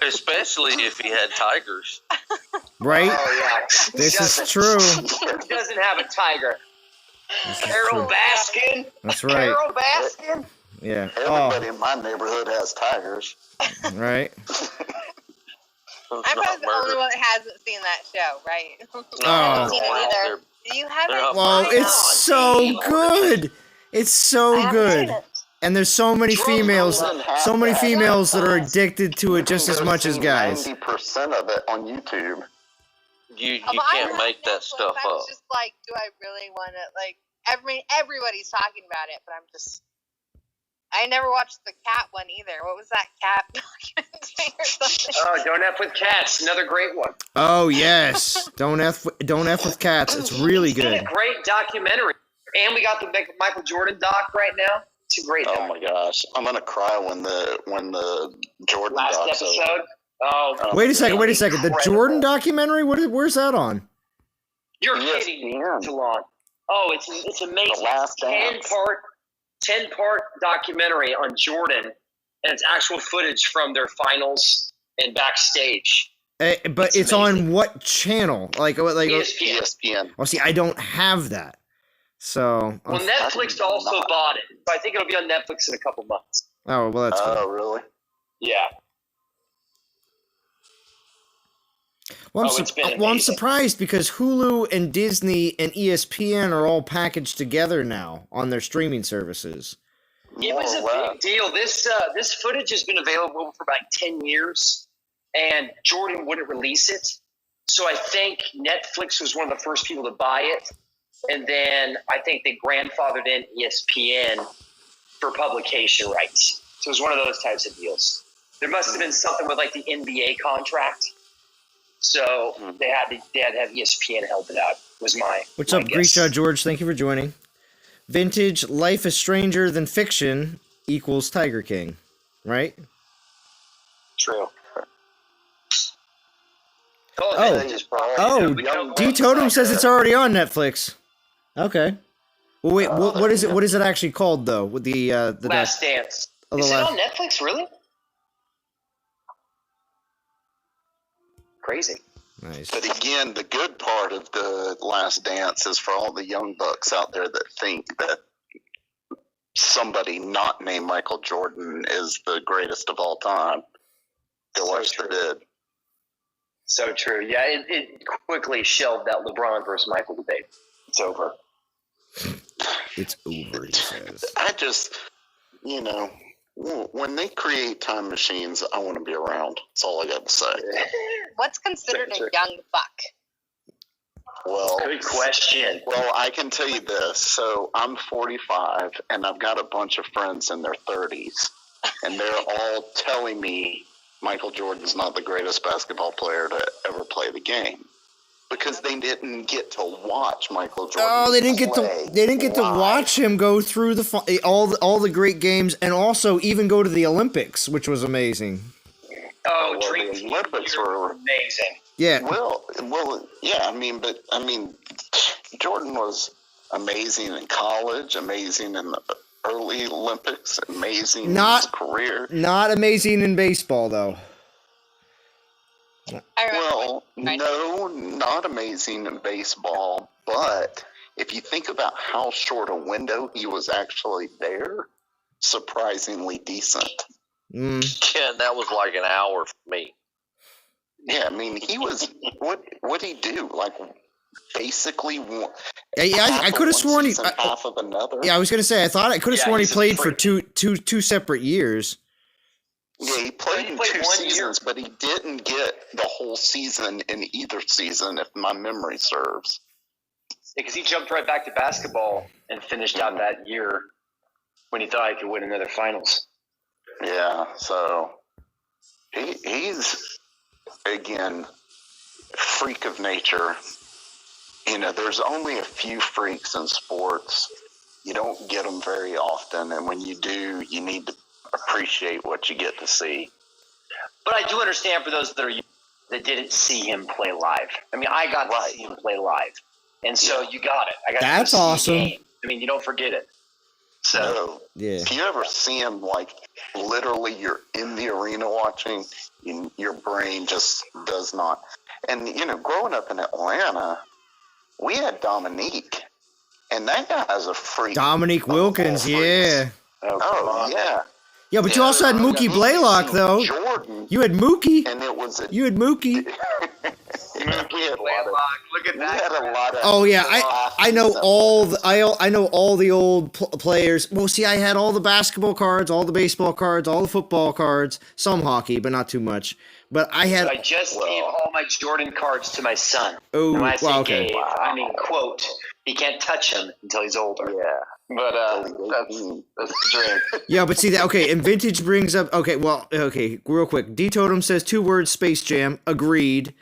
Especially if he had tigers. Right? Oh, yeah. This is true. He doesn't have a tiger. Carol Baskin. That's right. Carol Baskin. Yeah. Everybody in my neighborhood has tigers. Right. I'm probably the only one that hasn't seen that show, right? I haven't seen it either. You haven't? Well, it's so good. It's so good. And there's so many females that are addicted to it just as much as guys. 90% of it on YouTube. You can't make that stuff I up. was just like, do I really want to, everybody's talking about it, but I never watched the cat one either. What was that cat documentary or something? Oh, Don't F with Cats, another great one. Oh yes, don't f with cats. It's really good. It's a great documentary, and we got the Michael Jordan doc right now. It's a great doc. Oh my gosh, I'm gonna cry when the Jordan Last doc's episode. over. Oh, wait a second. The Jordan documentary? Where's that on? You're kidding me, Talon. Oh, it's amazing. The Last Dance. 10-part documentary on Jordan, and it's actual footage from their finals and backstage. But it's on what channel? Like ESPN. Oh, see, I don't have that. So. Well, Netflix also bought it. So I think it'll be on Netflix in a couple months. Oh, well, that's good. Oh, really? Yeah. Well, I'm surprised because Hulu and Disney and ESPN are all packaged together now on their streaming services. It was a big deal. This footage has been available for about 10 years, and Jordan wouldn't release it. So I think Netflix was one of the first people to buy it, and then I think they grandfathered in ESPN for publication rights. So it was one of those types of deals. There must have been something with like the NBA contract. So they had to have ESPN help it out. Was What's up, Greek George? Thank you for joining. Vintage Life is Stranger Than Fiction equals Tiger King, right? True. D Totem says it's already on Netflix. Okay. Well, wait, what is it? What is it actually called though? With the Last Dance. Is it on Netflix? Really? Crazy. Nice. But again, the good part of the Last Dance is for all the young bucks out there that think that somebody not named Michael Jordan is the greatest of all time. Go watch the vid. So true. Yeah, it quickly shelved that LeBron versus Michael debate. It's over. It's over, he says. I just, when they create time machines, I want to be around. That's all I got to say. What's considered a young buck? Well, good question. Well, I can tell you this. So I'm 45, and I've got a bunch of friends in their 30s, and they're all telling me Michael Jordan's not the greatest basketball player to ever play the game. Because they didn't get to watch Michael Jordan. Oh, they didn't get to watch him go through all the great games, and also even go to the Olympics, which was amazing. Oh, the Olympics were amazing. Yeah. Well, yeah. But Jordan was amazing in college, amazing in the early Olympics, amazing in his career. Not amazing in baseball, though. Well, no, not amazing in baseball, but if you think about how short a window he was actually there, surprisingly decent. Yeah, that was like an hour for me. Yeah, he was, what'd he do? Like, basically, I could have sworn he half of another. Yeah, I was gonna say I could have sworn he played for two separate years. Yeah, he played in 2 seasons, but he didn't get the whole season in either season, if my memory serves. Because he jumped right back to basketball and finished out that year when he thought he could win another finals. Yeah, so he's, again, freak of nature. There's only a few freaks in sports. You don't get them very often, and when you do, you need to appreciate what you get to see. But I do understand for those that didn't see him play live. I got to see him play live, and so you got it. That's awesome. You don't forget it. So yeah, if you ever see him, like literally, you're in the arena watching, your brain just does not. And growing up in Atlanta, we had Dominique, and that guy's a freak. Dominique Wilkins, yeah. Oh yeah. Yeah, but you also had Mookie Blaylock, though. Jordan, you had Mookie. And it was you had Mookie. Look at that. Oh yeah, I know all the old players. Well, see, I had all the basketball cards, all the baseball cards, all the football cards, some hockey, but not too much. But I just gave all my Jordan cards to my son. Oh, when I say okay. Gave, quote, he can't touch them until he's older. Yeah. But that's the dream. Yeah, but see that and Vintage brings up real quick. D Totem says 2 words, Space Jam. Agreed.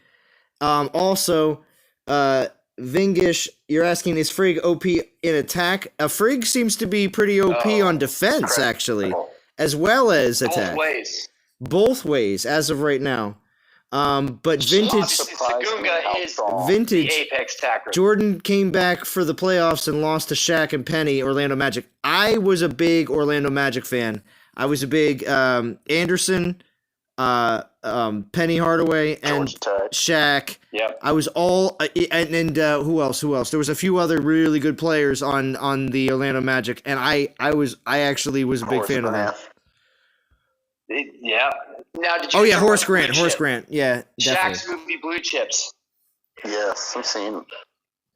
Also, Vingish, you're asking, is Frigg OP in attack? Frigg seems to be pretty OP on defense, actually, as well as attack. Both ways. Both ways, as of right now. But vintage Segunga is vintage the apex tacker. Jordan came back for the playoffs and lost to Shaq and Penny, Orlando Magic. I was a big Orlando Magic fan. I was a big Anderson, Penny Hardaway, and Shaq. Yep. I was all and who else? There was a few other really good players on the Orlando Magic, and I actually was a big fan of them. Yeah. Now, did you Horace Grant. Yeah, definitely. Shaq's movie Blue Chips. Yes, I've seen.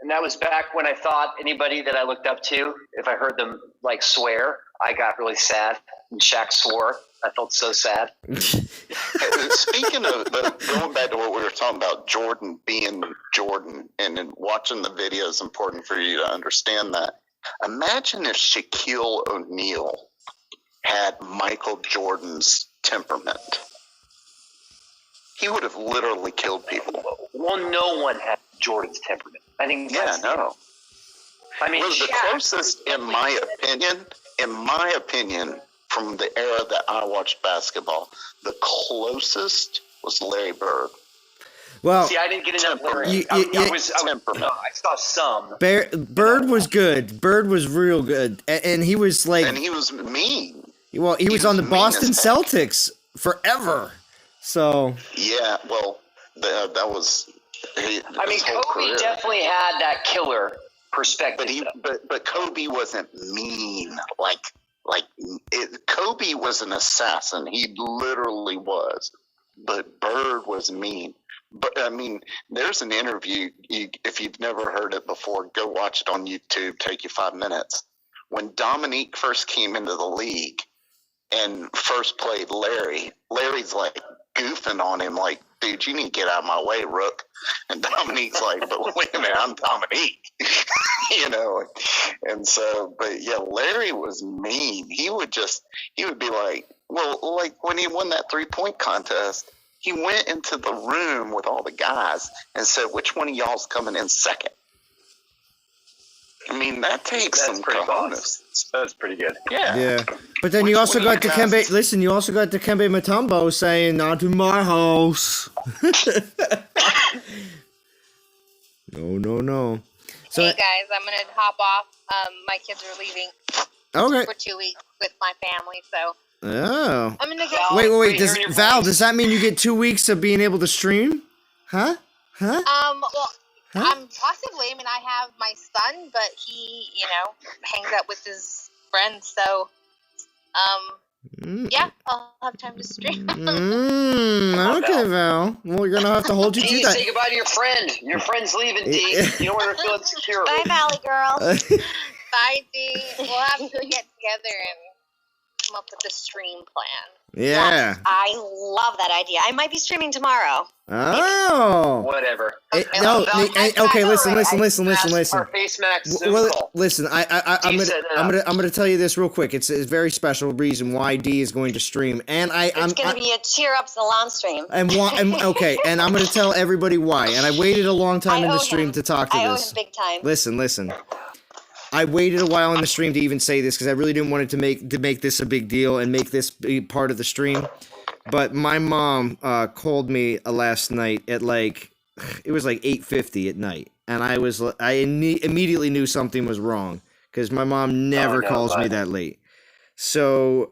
And that was back when I thought anybody that I looked up to, if I heard them like swear, I got really sad. And Shaq swore. I felt so sad. Speaking of going back to what we were talking about, Jordan being Jordan, and then watching the video is important for you to understand that. Imagine if Shaquille O'Neal had Michael Jordan's temperament. He would have literally killed people. Well, no one had Jordan's temperament. I think. Yeah, no. I mean, the closest, in my opinion, from the era that I watched basketball, the closest was Larry Bird. Well, see, I didn't get enough Larry. I saw some. Bird was good. Bird was real good, and he was like, and he was mean. Well, he was on the Boston Celtics forever. So yeah, well, that was. Kobe definitely had that killer perspective. But Kobe wasn't mean. Kobe was an assassin. He literally was. But Bird was mean. But I mean, there's an interview. If you've never heard it before, go watch it on YouTube. Take you 5 minutes. When Dominique first came into the league and first played Larry's like goofing on him, like, dude, you need to get out of my way, Rook. And Dominique's like, but wait a minute, I'm Dominique. And so, but yeah, Larry was mean. He would be like, well, like when he won that 3-point contest, he went into the room with all the guys and said, which one of y'all's coming in second? I mean, that takes some cojones. That's pretty good. Yeah. But then you also got Dikembe. Listen, you also got Dikembe Mutombo saying, "Not to my house." No. So, hey guys, I'm gonna hop off. My kids are leaving. Okay. For 2 weeks with my family, so. Oh. I'm gonna go. Wait. Does that mean you get 2 weeks of being able to stream? Huh? Well. Possibly. I mean, I have my son, but he, hangs out with his friends. So, yeah, I'll have time to stream. Okay, Val. Well, you're gonna have to hold you to that. Say goodbye to your friend. Your friend's leaving, Dee. You don't want to feel insecure. Bye, Valley girl. Bye, Dee. We'll have to get together and come up with a stream plan. Yeah. Yes, I love that idea. I might be streaming tomorrow. Oh. Whatever. Okay, listen. Our face max Zoom call. Listen, I'm gonna tell you this real quick. It's a very special reason why D is going to stream, and it's gonna be a cheer up salon stream. And I'm gonna tell everybody why. And I waited a long time in the stream to talk to this. I owe him big time. Listen. I waited a while in the stream to even say this because I really didn't want it to make this a big deal and make this be part of the stream. But my mom called me last night at it was like 8:50 at night, and I immediately knew something was wrong because my mom never calls me that late. So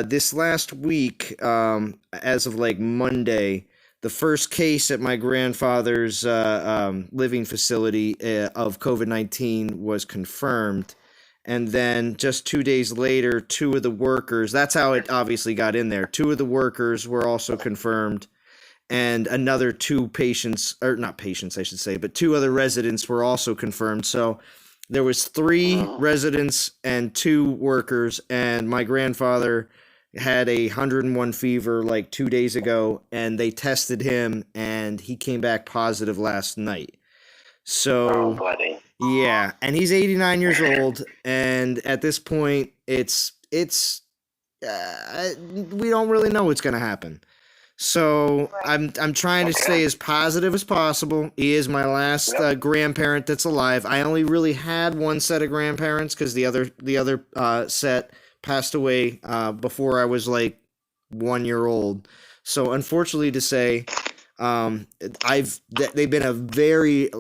this last week, as of Monday, the first case at my grandfather's living facility of COVID-19 was confirmed. And then just 2 days later, 2 of the workers, that's how it obviously got in there. 2 of the workers were also confirmed. And another 2 patients, or not patients, I should say, but 2 other residents were also confirmed. So there was 3 residents and 2 workers. And my grandfather had 101 fever 2 days ago, and they tested him, and he came back positive last night. So, yeah, and he's 89 years old, and at this point, we don't really know what's going to happen. So I'm trying to stay as positive as possible. He is my last grandparent that's alive. I only really had one set of grandparents because the other set passed away before I was 1 year old. So unfortunately to say, they've been a very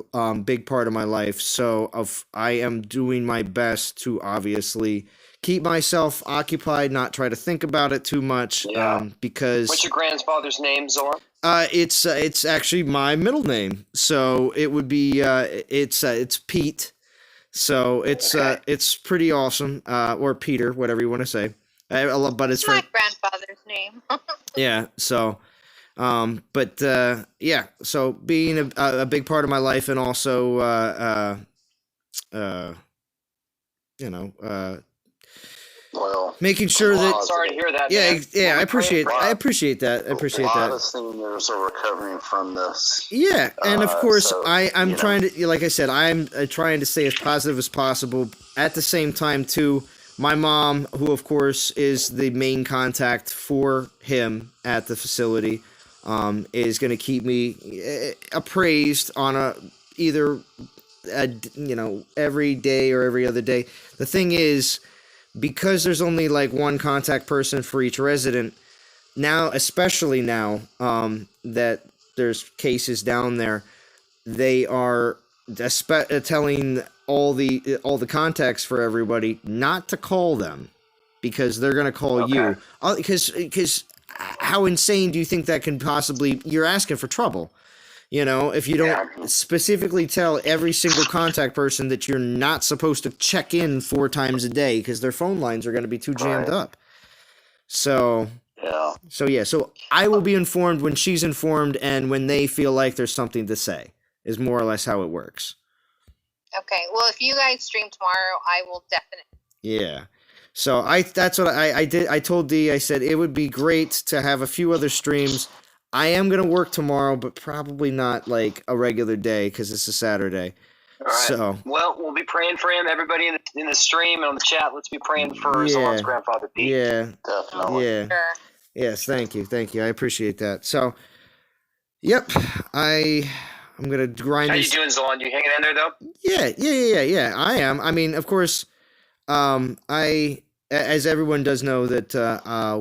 big part of my life. So I am doing my best to obviously keep myself occupied, not try to think about it too much. Yeah. Because what's your grandfather's name, Zorn? It's actually my middle name, so it would be it's Pete. So it's pretty awesome, or Peter, whatever you want to say. But it's my grandfather's name. Yeah. So, yeah. So being a big part of my life, and also, you know, well, making sure that. Sorry to hear that. Yeah, man. yeah. I appreciate that. A lot of seniors are recovering from this. Yeah, and of course, so, I'm trying to, like I said, I'm trying to stay as positive as possible. At the same time, too, my mom, who of course is the main contact for him at the facility, is going to keep me appraised on either every day or every other day. The thing is, because there's only like one contact person for each resident now, especially now that there's cases down there, they are telling all the contacts for everybody not to call them, because they're going to call you. Because how insane do you think that can possibly? You're asking for trouble. If you don't specifically tell every single contact person that you're not supposed to check in 4 times a day, because their phone lines are going to be too jammed up. So I will be informed when she's informed, and when they feel like there's something to say, is more or less how it works. Okay. Well, if you guys stream tomorrow, I will definitely. Yeah. So that's what I did. I told Dee, I said it would be great to have a few other streams. I am going to work tomorrow, but probably not like a regular day, because it's a Saturday. All right. So, well, we'll be praying for him. Everybody in the stream and on the chat, let's be praying for Zorn's grandfather, Pete. Yeah. Definitely. Yeah. Sure. Yes, thank you. I appreciate that. So, yep, I'm gonna grind. How you doing, Zorn? You hanging in there though? Yeah. I am. I mean, of course, as everyone does know, that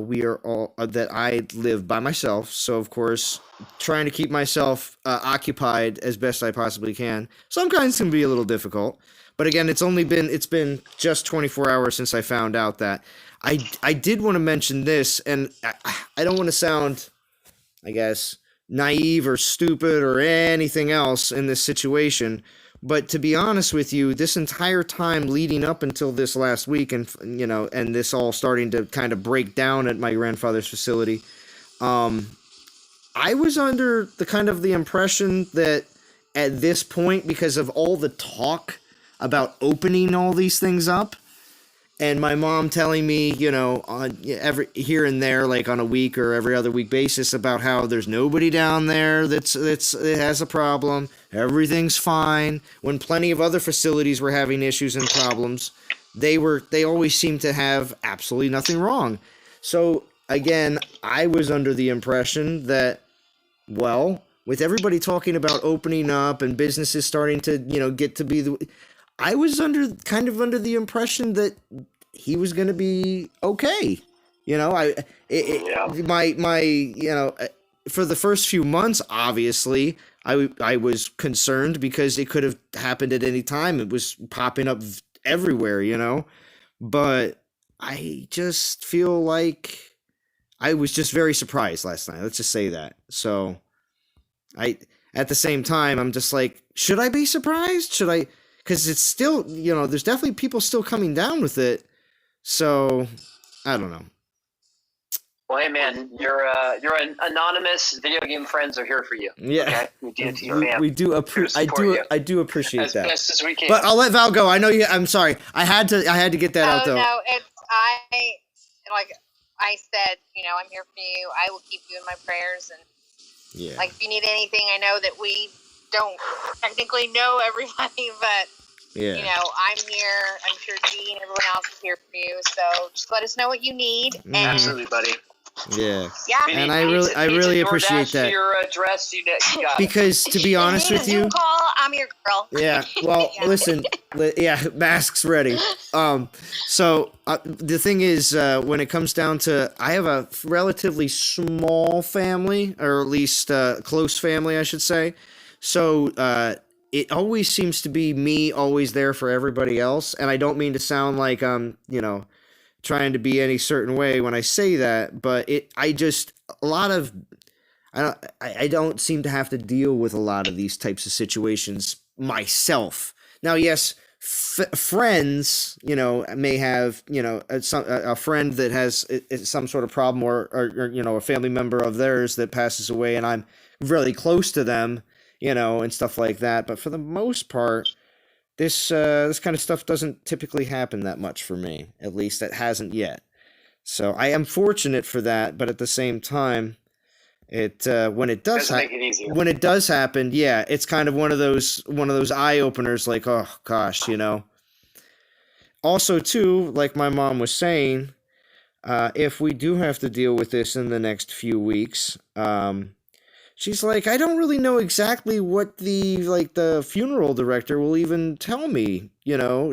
we are all that I live by myself. So of course, trying to keep myself occupied as best I possibly can. Sometimes can be a little difficult, but again, it's been just 24 hours since I found out that. I did want to mention this, and I don't want to sound, I guess, naive or stupid or anything else in this situation, but to be honest with you, this entire time leading up until this last week, and and this all starting to kind of break down at my grandfather's facility, I was under the impression that at this point, because of all the talk about opening all these things up, and my mom telling me, on every here and there, like on a week or every other week basis, about how there's nobody down there that has a problem, everything's fine. When plenty of other facilities were having issues and problems, they always seemed to have absolutely nothing wrong. So again, I was under the impression that, well, with everybody talking about opening up and businesses starting to get to be I was under the impression that he was going to be okay. For the first few months, obviously, I was concerned because it could have happened at any time. It was popping up everywhere, but I just feel like I was just very surprised last night. Let's just say that. So at the same time, I'm just like, should I be surprised? Should I? Because it's still, there's definitely people still coming down with it. So, I don't know. Well, hey, man, you're an anonymous. Video game friends are here for you. Yeah. Okay? We do appreciate that. As best as we can. But I'll let Val go. I know you. I'm sorry. I had to get that out, though. No, like I said, I'm here for you. I will keep you in my prayers. And like, if you need anything, I know that we don't technically know everybody, but I'm here. I'm sure Dee and everyone else is here for you. So just let us know what you need. And absolutely, buddy. Yeah. And I really appreciate that. Your address, you got because to be honest with you, call, I'm your girl. Yeah. Well, listen, Yeah, masks ready. So the thing is, when it comes down to, I have a relatively small family, or at least close family, I should say. So it always seems to be me always there for everybody else, and I don't mean to sound like I'm, trying to be any certain way when I say that, but a lot of I don't seem to have to deal with a lot of these types of situations myself. Now, yes, friends, may have, a friend that has some sort of problem, or a family member of theirs that passes away, and I'm really close to them, and stuff like that. But for the most part, this kind of stuff doesn't typically happen that much for me. At least it hasn't yet. So I am fortunate for that, but at the same time, when it does happen, yeah, it's kind of one of those eye openers, like, oh gosh, Also, too, like my mom was saying, if we do have to deal with this in the next few weeks, she's like, I don't really know exactly what the funeral director will even tell me.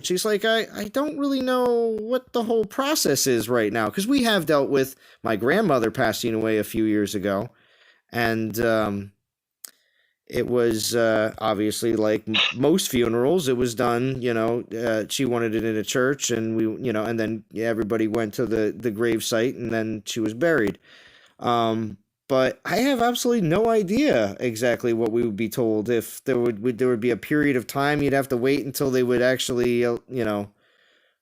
She's like, I don't really know what the whole process is right now, because we have dealt with my grandmother passing away a few years ago. And it was obviously like most funerals. It was done, she wanted it in a church, and and then everybody went to the grave site, and then she was buried. But I have absolutely no idea exactly what we would be told. If there would be a period of time you'd have to wait until they would actually,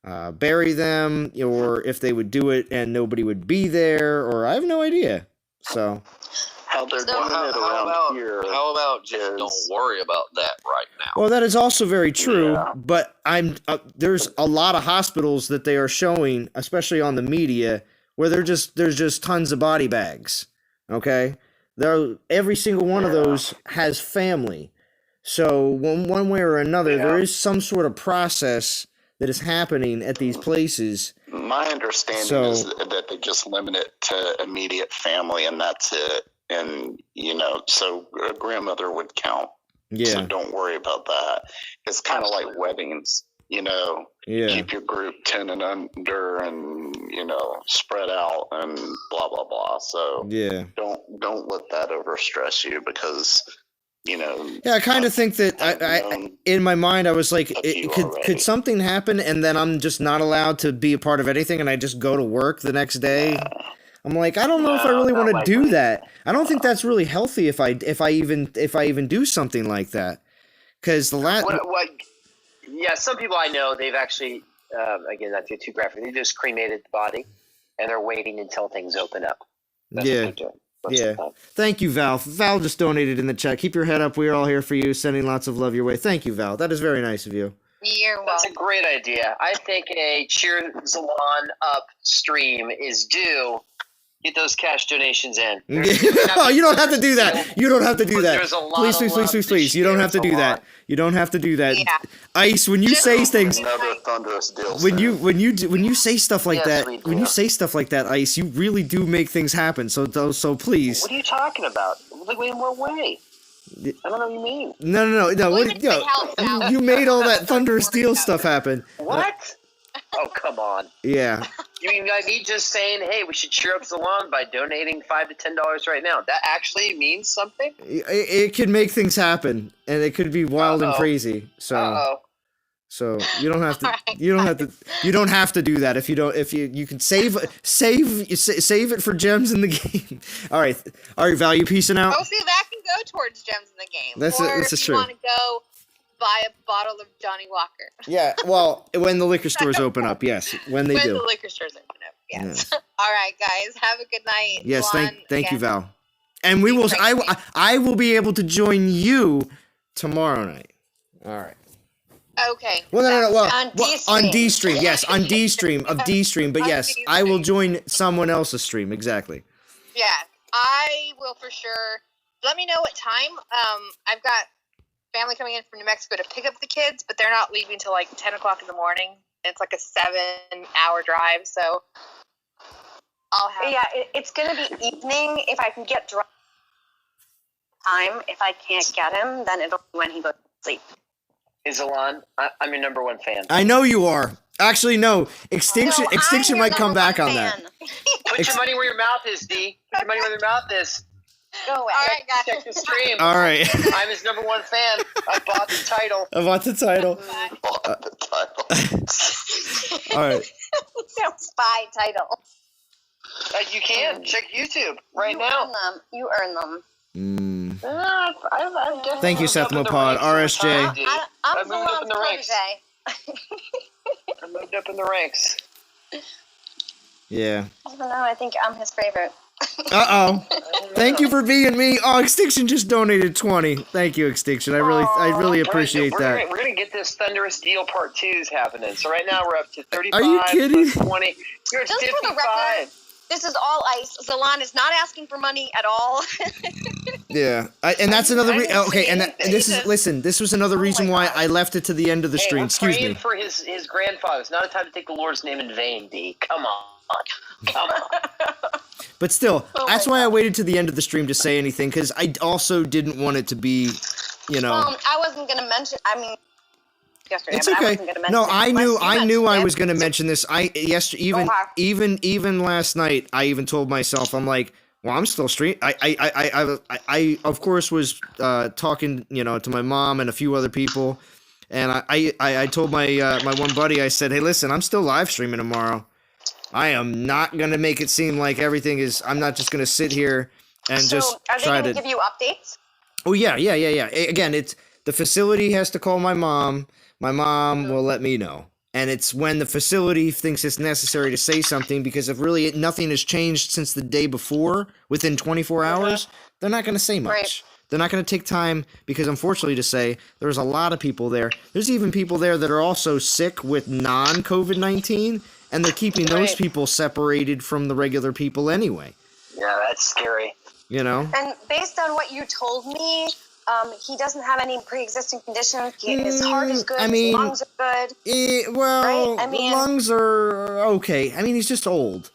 bury them, or if they would do it and nobody would be there, or I have no idea. So. How about just don't worry about that right now? Well, that is also very true, but there's a lot of hospitals that they are showing, especially on the media, where there's just tons of body bags. Okay, every single one of those has family, so one way or another, there is some sort of process that is happening at these places. My understanding is that they just limit it to immediate family, and that's it. And, so a grandmother would count. Yeah. So don't worry about that. It's kind of like weddings, keep your group 10 and under, and, spread out, and blah, blah, blah. So yeah, don't let that overstress you, because, Yeah, I kind of think that I in my mind, I was like, could something happen and then I'm just not allowed to be a part of anything, and I just go to work the next day? I'm like, I don't know if I really want to do that. I don't think that's really healthy if I even do something like that. Because yeah, some people I know, they've actually again, not to get too graphic, they just cremated the body and they're waiting until things open up. That's what they're doing. Yeah. Thank you, Val. Val just donated in the chat. Keep your head up. We're all here for you. Sending lots of love your way. Thank you, Val. That is very nice of you. You're welcome. That's a great idea. I think a Cheer Zalon Up stream is due. Get those cash donations in. Oh, you don't have to do that. You don't have to do that. Please. You don't have to do that. You don't have to do that. Yeah. Ice, when you say things, another thunderous deal. when you say stuff like that, when you say stuff like that, Ice, you really do make things happen. So please. What are you talking about? Like, in what way? I don't know what you mean. No. You made all that thunderous deal stuff happen. What? Oh, come on. Yeah. You mean like me just saying, hey, we should cheer up Zalon by donating $5 to $10 right now? That actually means something? It could make things happen, and it could be wild and crazy. So you don't have to. You don't have to do that if you don't. If you can save it for gems in the game. All right, Val, you peacing out? Oh, see, that can go towards gems in the game. That's if true. You want to go buy a bottle of Johnny Walker. Yeah, well, when the liquor stores open up, yes. When the liquor stores open up, yes. All right, guys, have a good night. Yes, thank you, Val. And we will. I will be able to join you tomorrow night. All right. Okay. Well, no. Well, on D-Stream. Yes, on D-Stream of D-Stream. But yes, I will join someone else's stream. Exactly. Yeah, I will for sure. Let me know what time. I've got family coming in from New Mexico to pick up the kids, but they're not leaving till like 10 o'clock in the morning. It's like a 7-hour drive, so I'll have. Yeah, it's gonna be evening if I can get time. If I can't get him, then it'll be when he goes to sleep. Hey, Zalan, I'm your number one fan. I know you are. Actually, no. Extinction might come back on that. Put your money where your mouth is, D. Put your money where your mouth is. Go away. All right, guys. Check the stream. All right. I'm his number one fan. I bought the title. I bought the title. All right. Spy title. You can. Check YouTube right now. You earn them. I've Thank you, Seth Mopod. RSJ. I'm moved up in the ranks. I moved up in the ranks. Yeah. I don't know. I think I'm his favorite. Uh-oh. Thank you for being me. Oh, Extinction just donated 20. Thank you, Extinction. I really appreciate that. We're gonna get this Thunderous Deal Part 2s happening. So right now we're up to 35. Are you kidding? 20. You're at Just 55. for the record, this is all ice. Zalan is not asking for money at all. Yeah, and that's another okay. And this was another reason why I left it to the end of the stream. Excuse me. Praying for his grandfather. It's not a time to take the Lord's name in vain, D. Come on. But still, that's why I waited to the end of the stream to say anything, because I also didn't want it to be, I wasn't gonna mention. I mean, yesterday. It's okay. No, I knew I was gonna mention this. Even last night, I even told myself, I'm like, well, I'm still stream. I of course was talking, to my mom and a few other people, and I told my my one buddy, I said, hey, listen, I'm still live streaming tomorrow. I am not gonna make it seem like everything is. I'm not just gonna sit here and just try to. Are they gonna give you updates? Oh yeah. Again, it's the facility has to call my mom. My mom will let me know. And it's when the facility thinks it's necessary to say something, because if really nothing has changed since the day before, within 24 hours, they're not going to say much. Right. They're not going to take time, because unfortunately to say, there's a lot of people there. There's even people there that are also sick with non-COVID-19, and they're keeping those people separated from the regular people anyway. Yeah, that's scary. And based on what you told me, he doesn't have any pre-existing conditions. His heart is good. His lungs are good. Lungs are okay. I mean, he's just old,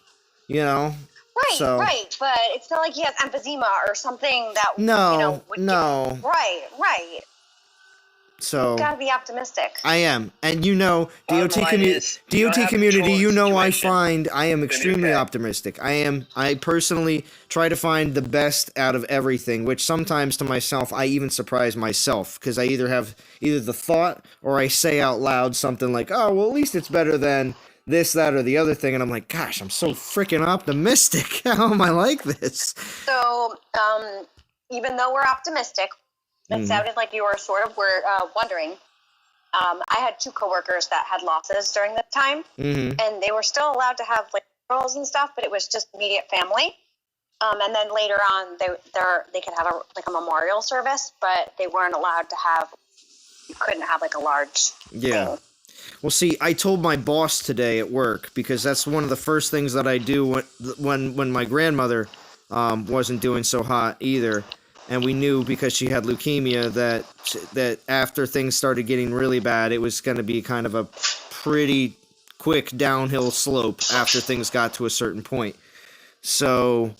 Right, so. Right. But it's not like he has emphysema or something that, No. Right. So. You gotta be optimistic. I am. And DOT community, I am extremely optimistic. I personally try to find the best out of everything, which sometimes to myself, I even surprise myself, because I either have the thought or I say out loud something like, oh, well, at least it's better than this, that, or the other thing. And I'm like, gosh, I'm so freaking optimistic. How am I like this? So, even though we're optimistic, it sounded like you were wondering. I had 2 coworkers that had losses during the time, and they were still allowed to have funerals and stuff, but it was just immediate family. And then later on, they could have a memorial service, but they weren't allowed to have. You couldn't have a large. Yeah. thing. Well, see, I told my boss today at work, because that's one of the first things that I do when my grandmother wasn't doing so hot either. And we knew, because she had leukemia, that after things started getting really bad, it was going to be kind of a pretty quick downhill slope after things got to a certain point. So,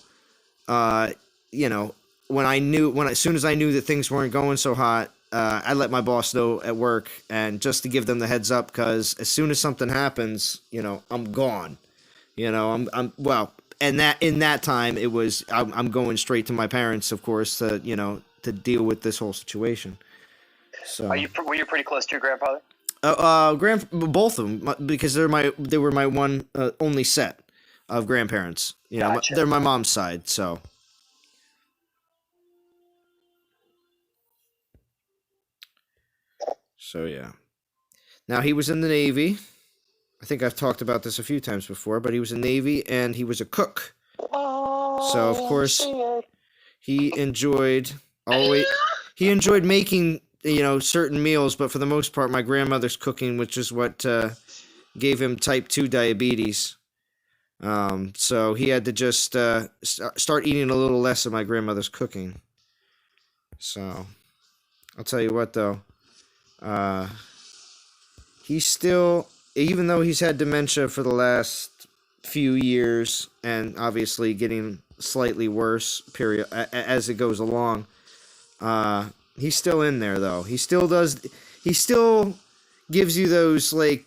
as soon as I knew that things weren't going so hot, I let my boss know at work, and just to give them the heads up, because as soon as something happens, I'm gone. And in that time, it was I'm going straight to my parents, of course, to deal with this whole situation. So were you pretty close to your grandfather? Both of them, because they were my one only set of grandparents. Gotcha. They're my mom's side, so. So yeah. Now he was in the Navy. I think I've talked about this a few times before, but he was in the Navy, and he was a cook. So of course he enjoyed making certain meals, but for the most part my grandmother's cooking, which is what gave him type 2 diabetes. So he had to just start eating a little less of my grandmother's cooking. So I'll tell you what though, he's still, even though he's had dementia for the last few years, and obviously getting slightly worse as it goes along, he's still in there though. He still does he still gives you those, like,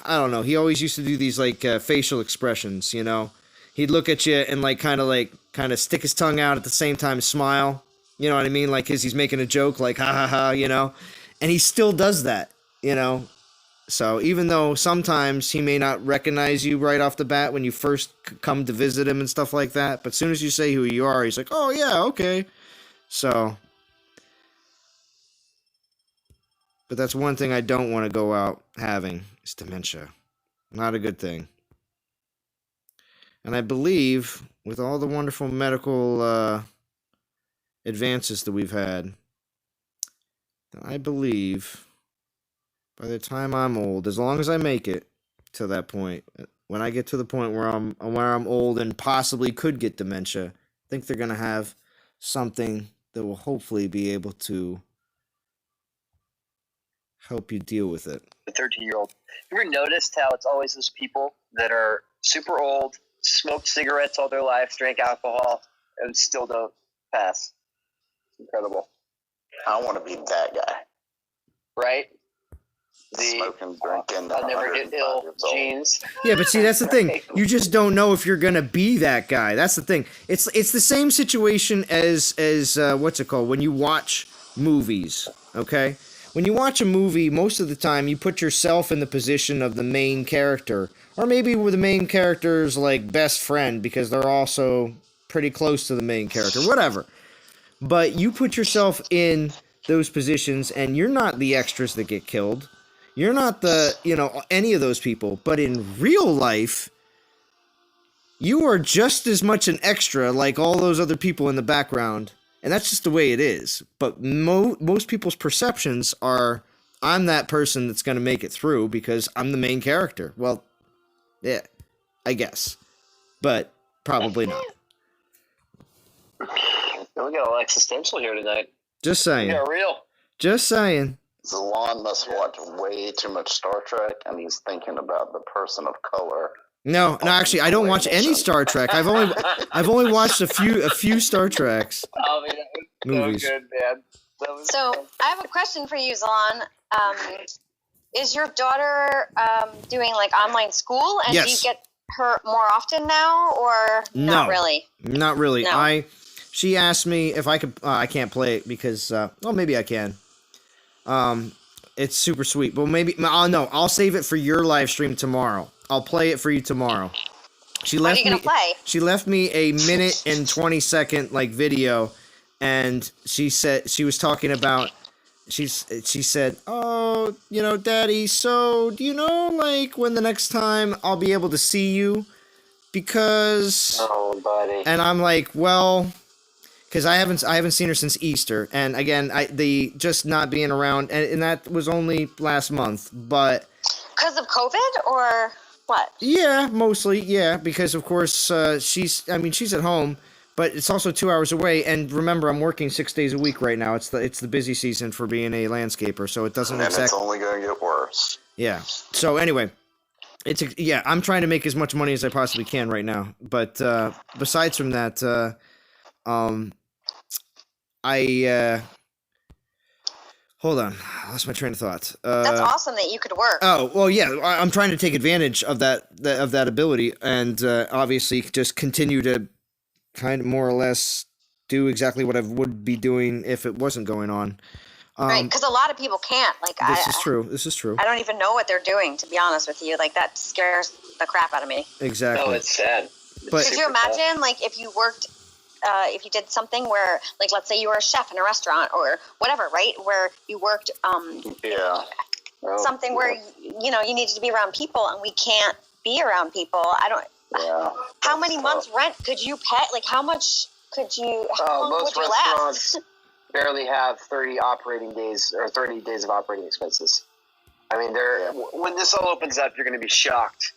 I don't know. He always used to do these, like, facial expressions, you know? He'd look at you and, like, kind of stick his tongue out at the same time, smile. You know what I mean? Like, as he's making a joke, like, ha ha ha, you know? And he still does that, you know? So even though sometimes he may not recognize you right off the bat when you first come to visit him and stuff like that, but as soon as you say who you are, he's like, oh, yeah, okay. So, but that's one thing I don't want to go out having is dementia. Not a good thing. And I believe with all the wonderful medical advances that we've had, I believe by the time I'm old, as long as I make it to that point, when I get to the point where I'm old and possibly could get dementia, I think they're going to have something that will hopefully be able to help you deal with it. The 13-year-old. You ever noticed how it's always those people that are super old, smoked cigarettes all their life, drank alcohol, and still don't pass? It's incredible. I want to be that guy. Right? Smoking, drinking. I'll never get ill genes. Yeah, but see, that's the thing. You just don't know if you're gonna be that guy. That's the thing. It's the same situation as what's it called? When you watch movies, okay? When you watch a movie, most of the time you put yourself in the position of the main character, or maybe with the main character's like best friend because they're also pretty close to the main character, whatever. But you put yourself in those positions, and you're not the extras that get killed. You're not any of those people. But in real life, you are just as much an extra like all those other people in the background. And that's just the way it is. But most people's perceptions are, I'm that person that's going to make it through because I'm the main character. Well, yeah, I guess. But probably not. We got all existential here tonight. Just saying. Yeah, real. Just saying. Zalon must watch way too much Star Trek, and he's thinking about the person of color. No, actually, I don't watch any Star Trek. I've only watched a few Star Treks movies. So good, man. So I have a question for you, Zalon. Is your daughter doing like online school, and do you get her more often now, or not really? Not really. No. She asked me if I could. I can't play it because, well, maybe I can. It's super sweet. Well, maybe. No, I'll save it for your live stream tomorrow. I'll play it for you tomorrow. What are you gonna play? She left me a 1 and 20-second like video, and she said she was talking about. She said, "Oh, Daddy. So do you know like when the next time I'll be able to see you? Because." Oh, buddy. And I'm like, well. Because I haven't seen her since Easter, and again, the just not being around, and that was only last month. But because of COVID or what? Yeah, mostly, yeah. Because of course she's at home, but it's also 2 hours away. And remember, I'm working 6 days a week right now. It's the busy season for being a landscaper, so it doesn't. And it's only going to get worse. Yeah. So anyway, I'm trying to make as much money as I possibly can right now. But besides from that, hold on. I lost my train of thought. That's awesome that you could work. Oh, well, yeah. I'm trying to take advantage of that ability, and obviously just continue to kind of more or less do exactly what I would be doing if it wasn't going on. Right, because a lot of people can't. This is true. I don't even know what they're doing, to be honest with you. Like, that scares the crap out of me. Exactly. No, it's sad. But could you imagine, like, if you worked... if you did something where, like, let's say you were a chef in a restaurant or whatever, right? Where you worked, something where, you needed to be around people and we can't be around people. How many months rent could you pay? Like, how much could you, how long would you last? Barely have 30 operating days or 30 days of operating expenses. I mean, when this all opens up, you're going to be shocked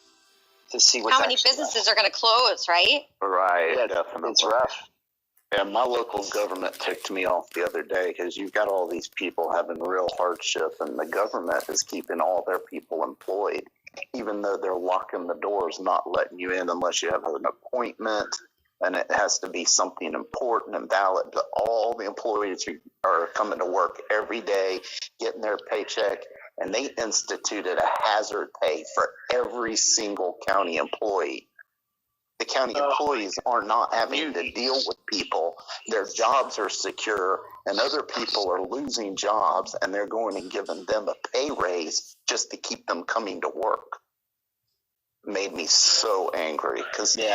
to see what's how many businesses are going to close, right? Right, yeah, definitely. It's rough. Yeah, my local government ticked me off the other day because you've got all these people having real hardship, and the government is keeping all their people employed, even though they're locking the doors, not letting you in unless you have an appointment. and it has to be something important and valid. But all the employees who are coming to work every day, getting their paycheck, and they instituted a hazard pay for every single county employee. The county employees are not having to deal with people. Their jobs are secure, and other people are losing jobs, and they're going and giving them a pay raise just to keep them coming to work. Made me so angry because they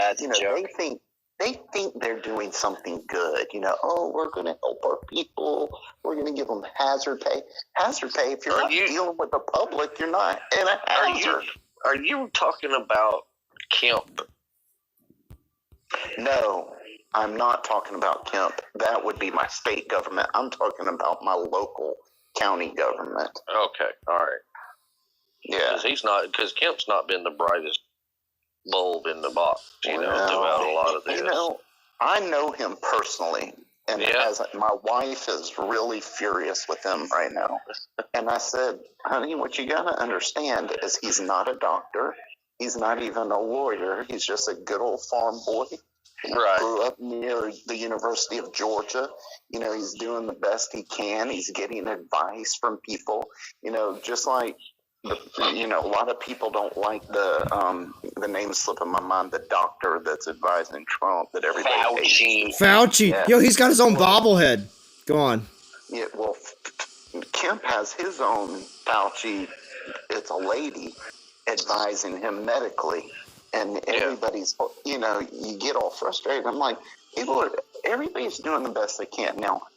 think they're doing something good. We're going to help our people. We're going to give them hazard pay. Hazard pay. If you're not dealing with the public, you're not in a hazard. Are you talking about Kemp? No, I'm not talking about Kemp. That would be my state government. I'm talking about my local county government. Okay, all right. Yeah, because Kemp's not been the brightest bulb in the box, throughout a lot of this. I know him personally, and as my wife is really furious with him right now. And I said, honey, what you gotta understand is he's not a doctor. He's not even a lawyer. He's just a good old farm boy. Right. Grew up near the University of Georgia. He's doing the best he can. He's getting advice from people. Just like a lot of people don't like the name slipping my mind. The doctor that's advising Trump that everybody hates. Fauci. Yeah. Yo, he's got his own bobblehead. Go on. Yeah. Well, Kemp has his own Fauci. It's a lady advising him medically, and everybody's, you get all frustrated. I'm like, everybody's doing the best they can. Now,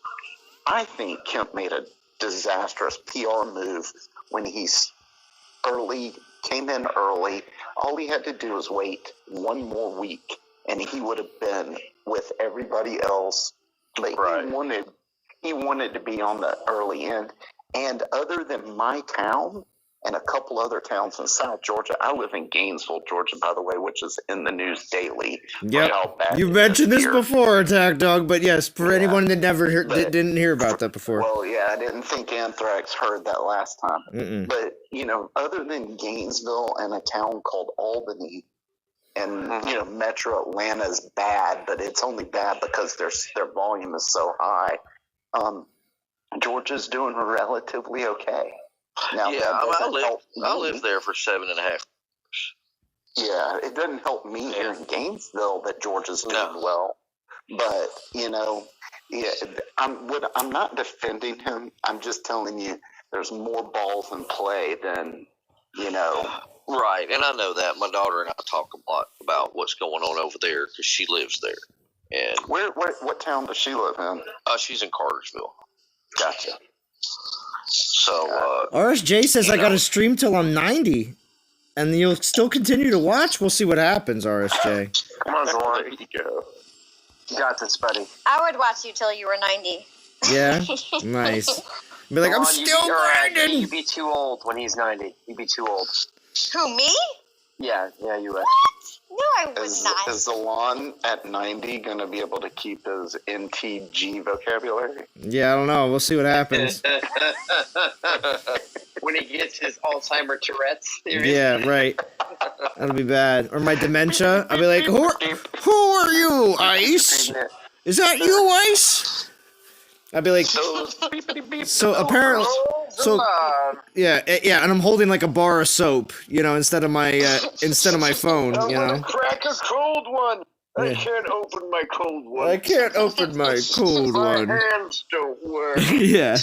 I think Kemp made a disastrous PR move when he's came in early. All he had to do was wait one more week, and he would have been with everybody else. But he wanted to be on the early end. And other than my town, and a couple other towns in South Georgia. I live in Gainesville, Georgia, by the way, which is in the news daily. Yeah, you mentioned this before, Attack Dog, but yes, for anyone that didn't hear about that before. Well, I didn't think Anthrax heard that last time. Mm-mm. But, other than Gainesville and a town called Albany, and, Metro Atlanta's bad, but it's only bad because their volume is so high. Georgia's doing relatively okay. Now, I lived there for 7.5 years. Yeah, it doesn't help me here in Gainesville that Georgia's doing well. But, I'm not defending him. I'm just telling you there's more balls in play than, Right, and I know that. My daughter and I talk a lot about what's going on over there because she lives there. And what town does she live in? She's in Cartersville. Gotcha. So, RSJ says I got to stream till I'm 90, and you'll still continue to watch. We'll see what happens, RSJ. Come on, Zorn. There you go. You got this, buddy. I would watch you till you were 90. Yeah, nice. Be like, I'm still grinding. You'd be too old when he's 90. You'd be too old. Who, me? Yeah, you would. No, I would not. Is Zalon at 90 going to be able to keep his NTG vocabulary? Yeah, I don't know. We'll see what happens. When he gets his Alzheimer's Tourette's. Yeah, right. That'll be bad. Or my dementia. I'll be like, who are you, Ice? Is that you, Ice? I'd be like, so apparently, yeah, and I'm holding like a bar of soap, instead of my phone, I want to crack a cold one. I can't open my cold one. I can't open my cold one. My hands don't work. Yeah.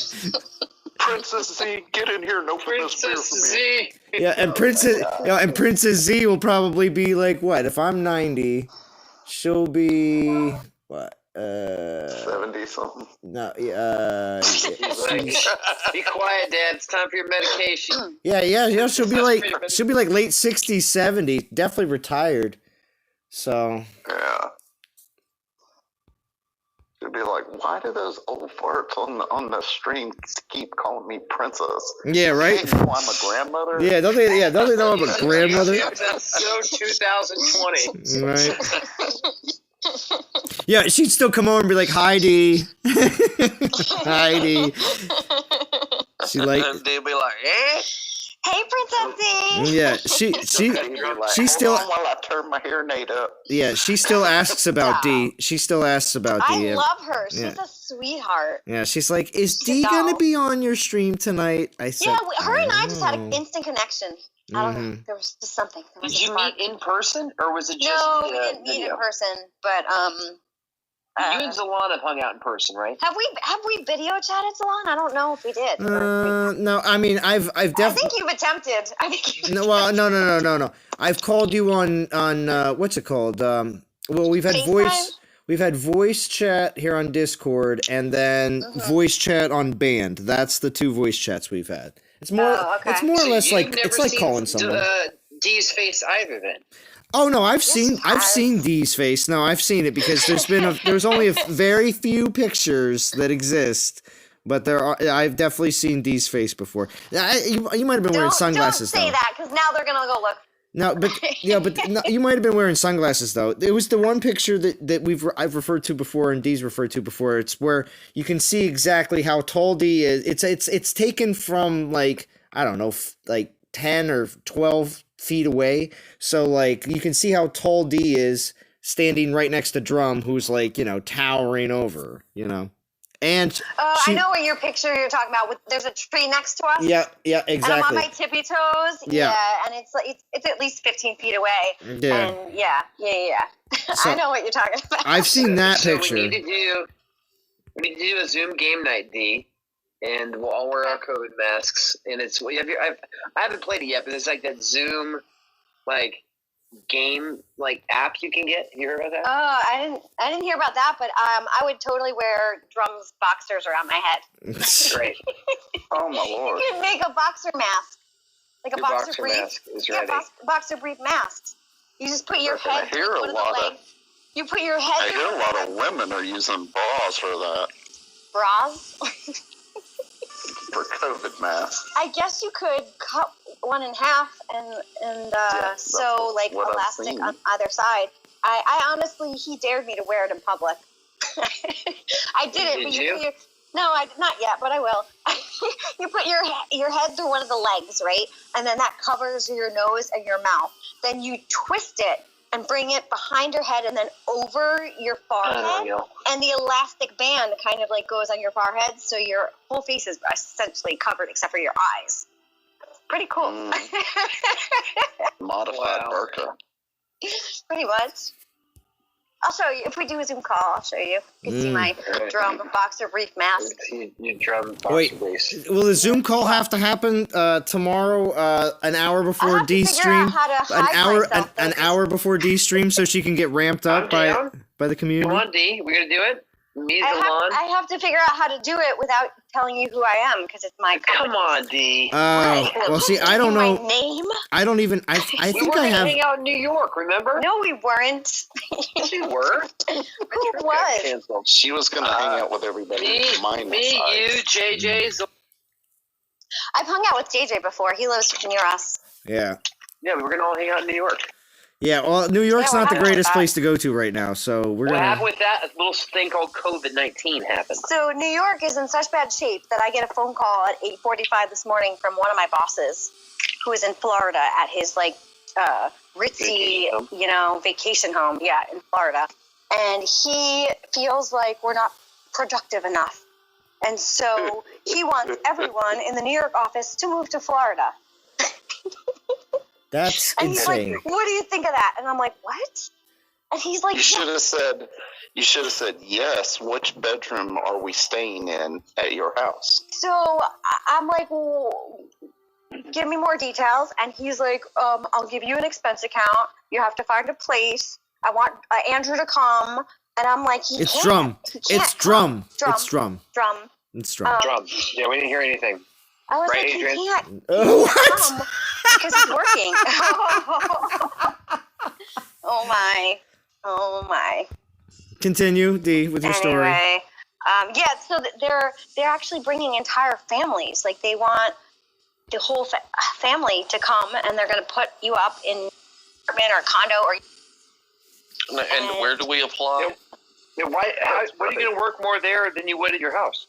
Princess Z, get in here and open this beer for me. Yeah, and Princess Z will probably be like, what? If I'm 90, she'll be what? 70 something. No, Be quiet, Dad. It's time for your medication. Yeah. She'll be like late 60s, 70s. Definitely retired. So. Yeah. She'll be like, why do those old farts on the stream keep calling me princess? Yeah, right. Hey, I'm a grandmother. Yeah, don't they know I'm a grandmother? That's so 2020. Right. Yeah, she'd still come over and be like, Heidi. Heidi. She like. And they'd be like, eh? Hey, Princess D. Yeah, she still. Hold on while I turn my hearing aid up. Yeah, she still asks about D. She still asks about D. I love her. She's Yeah. a sweetheart. Yeah, she's like, is She's D a gonna doll. be on your stream tonight? I said, Yeah, her and I just had know. an instant connection. I don't know. There was just something. There was Did a you spark. meet in person, or was it just No, we didn't meet video? in person, but You and Zalon have hung out in person, right? have we video chatted, Salon? I don't know if we did. No, I mean, I've I definitely. think you've attempted. I think you've No, well, no. I've called you on what's it called? Well, we've had FaceTime? we've had voice chat here on Discord, and then voice chat on Band. That's the 2 voice chats we've had. It's more, okay. it's more or less You've like never it's like seen calling someone. D's face either, then. Oh no, I've Yes, seen you I've have. seen Dee's face. No, I've seen it because there's only a very few pictures that exist, but I've definitely seen Dee's face before. You might have been wearing sunglasses Don't say though. that, because now they're gonna go look. No, but no, you might have been wearing sunglasses though. It was the one picture that I've referred to before and Dee's referred to before. It's where you can see exactly how tall D is. It's taken from like I don't know, like 10 or 12 feet away. So like you can see how tall D is standing right next to Drum, who's like towering over, and I know what your picture you're talking about. There's a tree next to us. Yeah, exactly. And I'm on my tippy toes. Yeah. And it's like it's at least 15 feet away. Yeah. And yeah. So, I know what you're talking about. I've seen that So picture. we need to do a Zoom game night, D, and we'll all wear our COVID masks. And it's I haven't played it yet, but it's like that Zoom game app you can get. You heard about that? Oh, I didn't hear about that, but I would totally wear Drum's boxers around my head. Great. Oh my lord! You could make a boxer mask, like a Your boxer boxer brief. mask is Yeah, ready. boxer brief masks. You just put your I head. hear through a one of the lot of- legs. You put your I head hear a through lot of women are using bras for that, bras. for COVID masks. I guess you could cut one in half and that's sew like what I've elastic seen. on either side. I honestly, he dared me to wear it in public. I did it. Did but you? No, I did not yet, but I will. You put your head through one of the legs, right? And then that covers your nose and your mouth. Then you twist it and bring it behind your head and then over your forehead. And the elastic band kind of like goes on your forehead, so your whole face is essentially covered except for your eyes. Pretty cool. Modified burqa. Pretty much. I'll show you. If we do a Zoom call, I'll show you. You can see my Drum boxer brief mask. Your Drum boxer Wait, briefs. will the Zoom call have to happen tomorrow, an hour before have to D figure stream? out how to hide myself, An though. hour before D stream, so she can get ramped up I'm down. by the community. Come on, D. We're gonna do it. Me, I Zalon. have to figure out how to do it without telling you who I am because it's my company. Come on, D. Well, see, I don't My know. name? I don't even. I We think were I gonna have. hang out in New York. Remember? No, we weren't. Yes, we were. Who was? Canceled. She was gonna hang out with everybody. Me, you, JJ, I've hung out with JJ before. He lives near us. Yeah. Yeah, we were gonna all hang out in New York. Yeah. Well, New York's Yeah, not the what happened greatest with that? place to go to right now, so we're What gonna. happened with that? A little thing called COVID-19 happened. So New York is in such bad shape that I get a phone call at 8:45 this morning from one of my bosses, who is in Florida at his ritzy, vacation home. Yeah, in Florida, and he feels like we're not productive enough, and so he wants everyone in the New York office to move to Florida. That's And he's insane. like, "What do you think of that?" And I'm like, "What?" And he's like, You should have said. You should have said yes. Which bedroom are we staying in at your house? So I'm like, well, give me more details. And he's like, I'll give you an expense account. You have to find a place. I want Andrew to come. And I'm like, It's can't. Drum. He can't It's come. Drum. It's Drum. Drum. It's Drum. Drum. Yeah, we didn't hear anything. I was Right, like, Adrian? he can't What? come because he's working. Oh my. Oh my. Continue, D, with your story. Anyway, so they're actually bringing entire families. Like they want the whole family to come, and they're going to put you up in an apartment or a condo or. And where do we apply? Yeah, what are you going to work more there than you would at your house?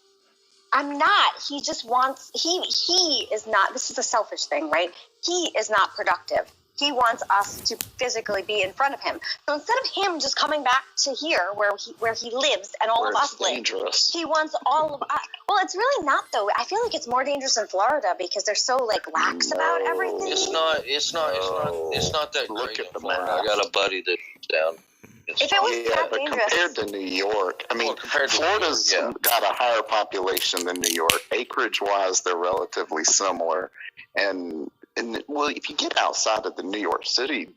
I'm not. He just wants, he is not, this is a selfish thing, right? He is not productive. He wants us to physically be in front of him. So instead of him just coming back to here where he lives and all of us live, he wants all of us. Well, it's really not though. I feel like it's more dangerous in Florida because they're so like lax about everything. It's not that Look great at in the Florida. map. I got a buddy that's down. If it was that but dangerous, compared to New York, I mean, compared to Florida's New York, got a higher population than New York. Acreage-wise, they're relatively similar. And well, if you get outside of the New York City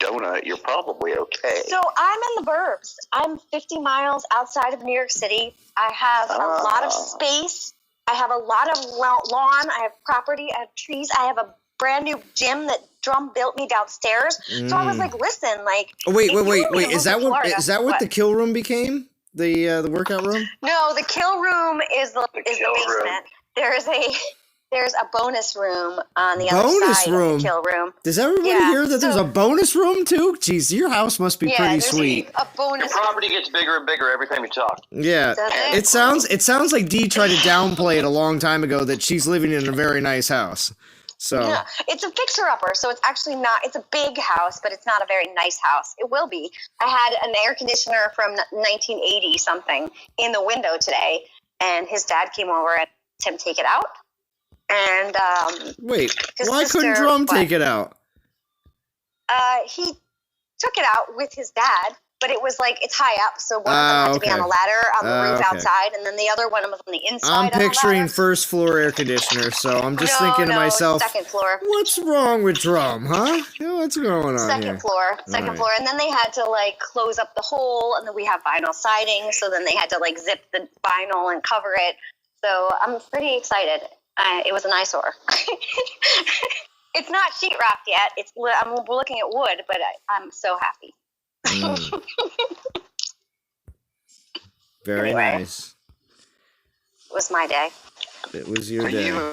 donut, you're probably okay. So I'm in the burbs. I'm 50 miles outside of New York City. I have a lot of space. I have a lot of lawn. I have property. I have trees. I have a brand new gym that Drum built me downstairs. So I was like, listen, like. Oh, wait. Is that what the kill room became? The workout room? No, the kill room is the basement. There's a bonus room on the other side of the kill room. Does everybody hear that there's a bonus room too? Jeez, your house must be pretty sweet. A bonus. Your property gets bigger and bigger every time you talk. Yeah, it sounds like Dee tried to downplay it a long time ago that she's living in a very nice house. So yeah, it's a fixer-upper, so it's actually not. It's a big house, but it's not a very nice house. It will be. I had an air conditioner from 1980 something in the window today, and his dad came over and let him take it out. And wait, why couldn't Drum take it out? He took it out with his dad, but it was like it's high up, so one of them had to be on a ladder on the roof outside, and then the other one was on the inside. I'm picturing first floor air conditioner, so I'm just thinking to myself, second floor. What's wrong with Drum, huh? What's going on Second floor, and then they had to like close up the hole, and then we have vinyl siding, so then they had to like zip the vinyl and cover it. So I'm pretty excited. It was an eyesore. It's not sheetrocked yet. I'm looking at wood, but I'm so happy. Very nice. It was my day. It was your day. Are you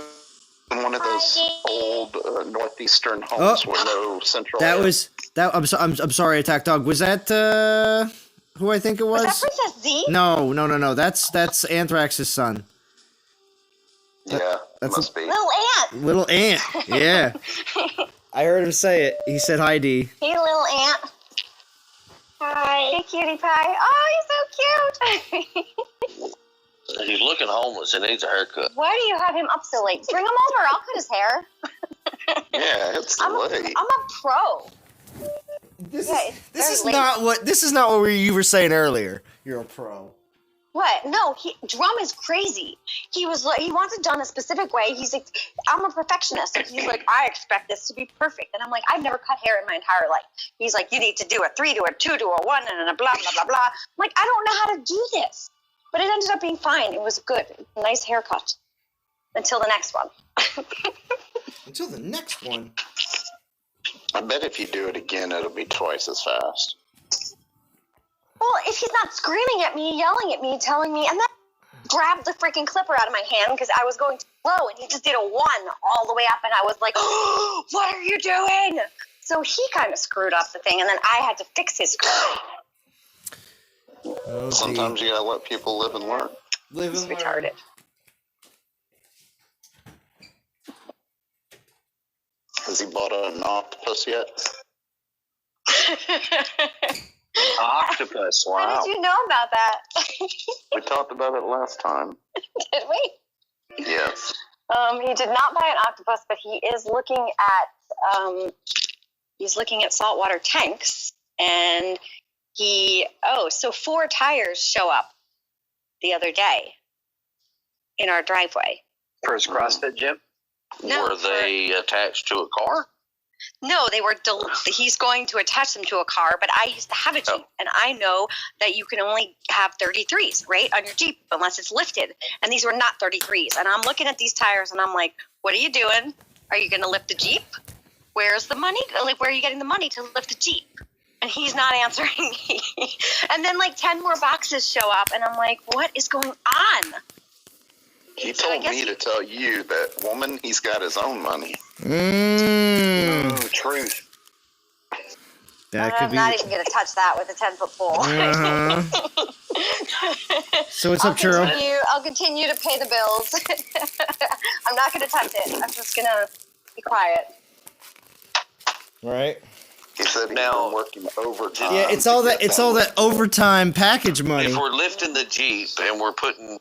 in one of those old northeastern homes with no central? I'm sorry, Attack Dog. Was that who I think it was? Was that Princess Z? No. That's Anthrax's son. Yeah, that must be. Little Ant. Yeah. I heard him say it. He said hi, Dee. Hey, little Ant. Hi. Hey, cutie pie. Oh, he's so cute. He's looking homeless and needs a haircut. Why do you have him up so late? Bring him over. I'll cut his hair. Yeah, it's late. I'm a pro. This is not what you were saying earlier. You're a pro. What? No, Drum is crazy. He wants it done a specific way. He's like, I'm a perfectionist. And he's like, I expect this to be perfect. And I'm like, I've never cut hair in my entire life. He's like, you need to do a 3 to a 2 to a 1 and a blah, blah, blah, blah. I'm like, I don't know how to do this. But it ended up being fine. It was good. Nice haircut. Until the next one. Until the next one? I bet if you do it again, it'll be twice as fast. Well, if he's not screaming at me, yelling at me, telling me, and then grabbed the freaking clipper out of my hand because I was going too slow, and he just did a 1 all the way up, and I was like, oh, what are you doing? So he kind of screwed up the thing, and then I had to fix his screw. Oh, sometimes you gotta let people live and learn. It's retarded. Has he bought an octopus yet? Octopus, wow. How did you know about that? We talked about it last time. Did we? Yes. He did not buy an octopus, but he is looking at saltwater tanks, and so 4 tires show up the other day in our driveway. For his CrossFit gym? No, were they attached to a car? No, they were. He's going to attach them to a car, but I used to have a Jeep, and I know that you can only have 33s, right, on your Jeep unless it's lifted. And these were not 33s. And I'm looking at these tires, and I'm like, what are you doing? Are you going to lift the Jeep? Where's the money? Like, where are you getting the money to lift the Jeep? And he's not answering me. And then, 10 more boxes show up, and I'm like, what is going on? He told me to tell you that, woman, he's got his own money. Truth. I'm not even going to touch that with a 10-foot pole. So what's up, Churro? I'll continue to pay the bills. I'm not going to touch it. I'm just going to be quiet. Right. He said he's been working overtime. Yeah, it's all that overtime package money. If we're lifting the Jeep and we're putting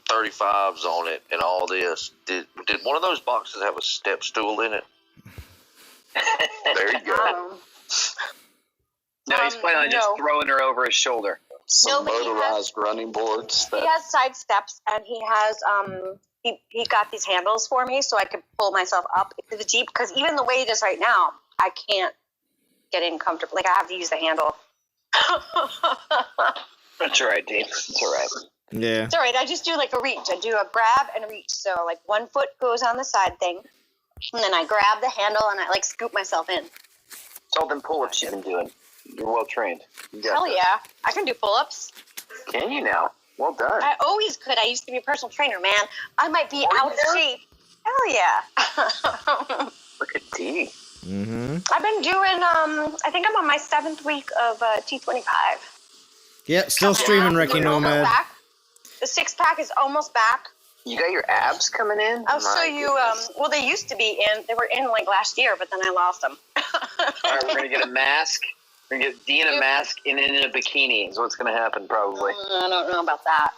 35s on it and all this, did one of those boxes have a step stool in it? There you go. No, he's planning on just throwing her over his shoulder. Some motorized running boards. He has side steps, and he has he got these handles for me so I could pull myself up into the Jeep, because even the way it is right now, I can't get in comfortable. Like, I have to use the handle. That's all right, Dean. It's all right. Yeah. It's all right. I just do like a reach. I do a grab and a reach. So like one foot goes on the side thing, and then I grab the handle and I like scoop myself in. It's all them pull-ups you've been doing. You're well trained. Hell yeah. I can do pull-ups. Can you now? Well done. I always could. I used to be a personal trainer, man. I might be out of shape. Hell yeah. Look at Dee. Mm-hmm. I've been doing, I think I'm on my 7th week of T25. Yep, still streaming Wrecky Nomad. The 6-pack is almost back. You got your abs coming in? I'll show you, well, they used to be in, they were in like last year, but then I lost them. All right, we're going to get a mask. We're going to get Dee in a mask and in a bikini is what's going to happen, probably. I don't know about that.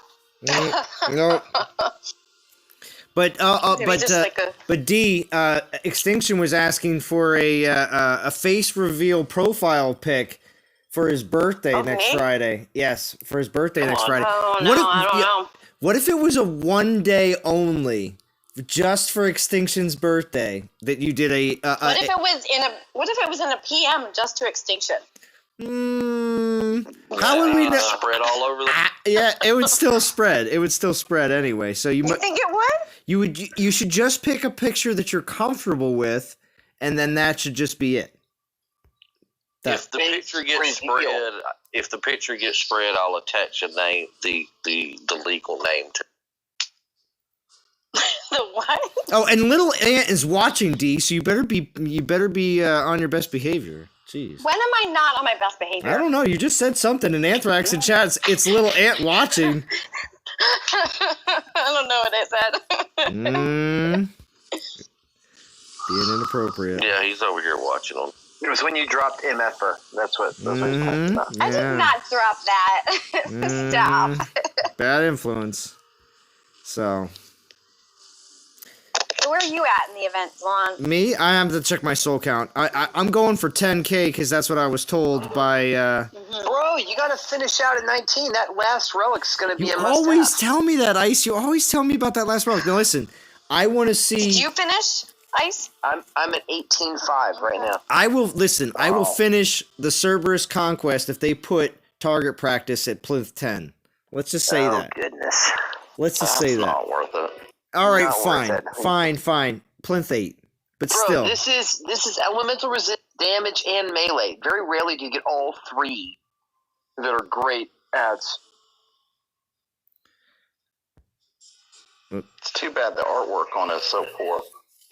No. But D, Extinction was asking for a face reveal profile pic for his birthday next Friday. Yes, for his birthday next Friday. Oh, no, I don't know. What if it was a one day only, just for Extinction's birthday, that you did a? What if it was in a PM just to Extinction? How would we know? Spread all over the. Yeah, it would still spread. It would still spread anyway. So you think it would? You should just pick a picture that you're comfortable with, and then that should just be it. If the picture gets spread, I'll attach a name, the legal name to. The what? Oh, and little Ant is watching, D. So you better be on your best behavior. Jeez. When am I not on my best behavior? I don't know. You just said something in Anthrax in chat. It's little Ant watching. I don't know what I said. Being inappropriate. Yeah, he's over here watching them. It was when you dropped MFer. That's what he's talking about. I did not drop that. Stop. Bad influence. So. Where are you at in the event, Lon? Me? I have to check my soul count. I'm going for 10K because that's what I was told by... Bro, you got to finish out at 19. That last relic's going to be a must-have. You always tell me that, Ice. You always tell me about that last relic. Now, listen. I want to see... Did you finish, Ice? I'm at 18.5 right now. I will finish the Cerberus Conquest if they put target practice at plinth 10. Let's just say that. Oh, goodness. Let's just say that. It's not worth it. All right, fine. Plinth 8. But Bro, still. This is elemental resist, damage, and melee. Very rarely do you get all three that are great ads. It's too bad the artwork on it is so poor.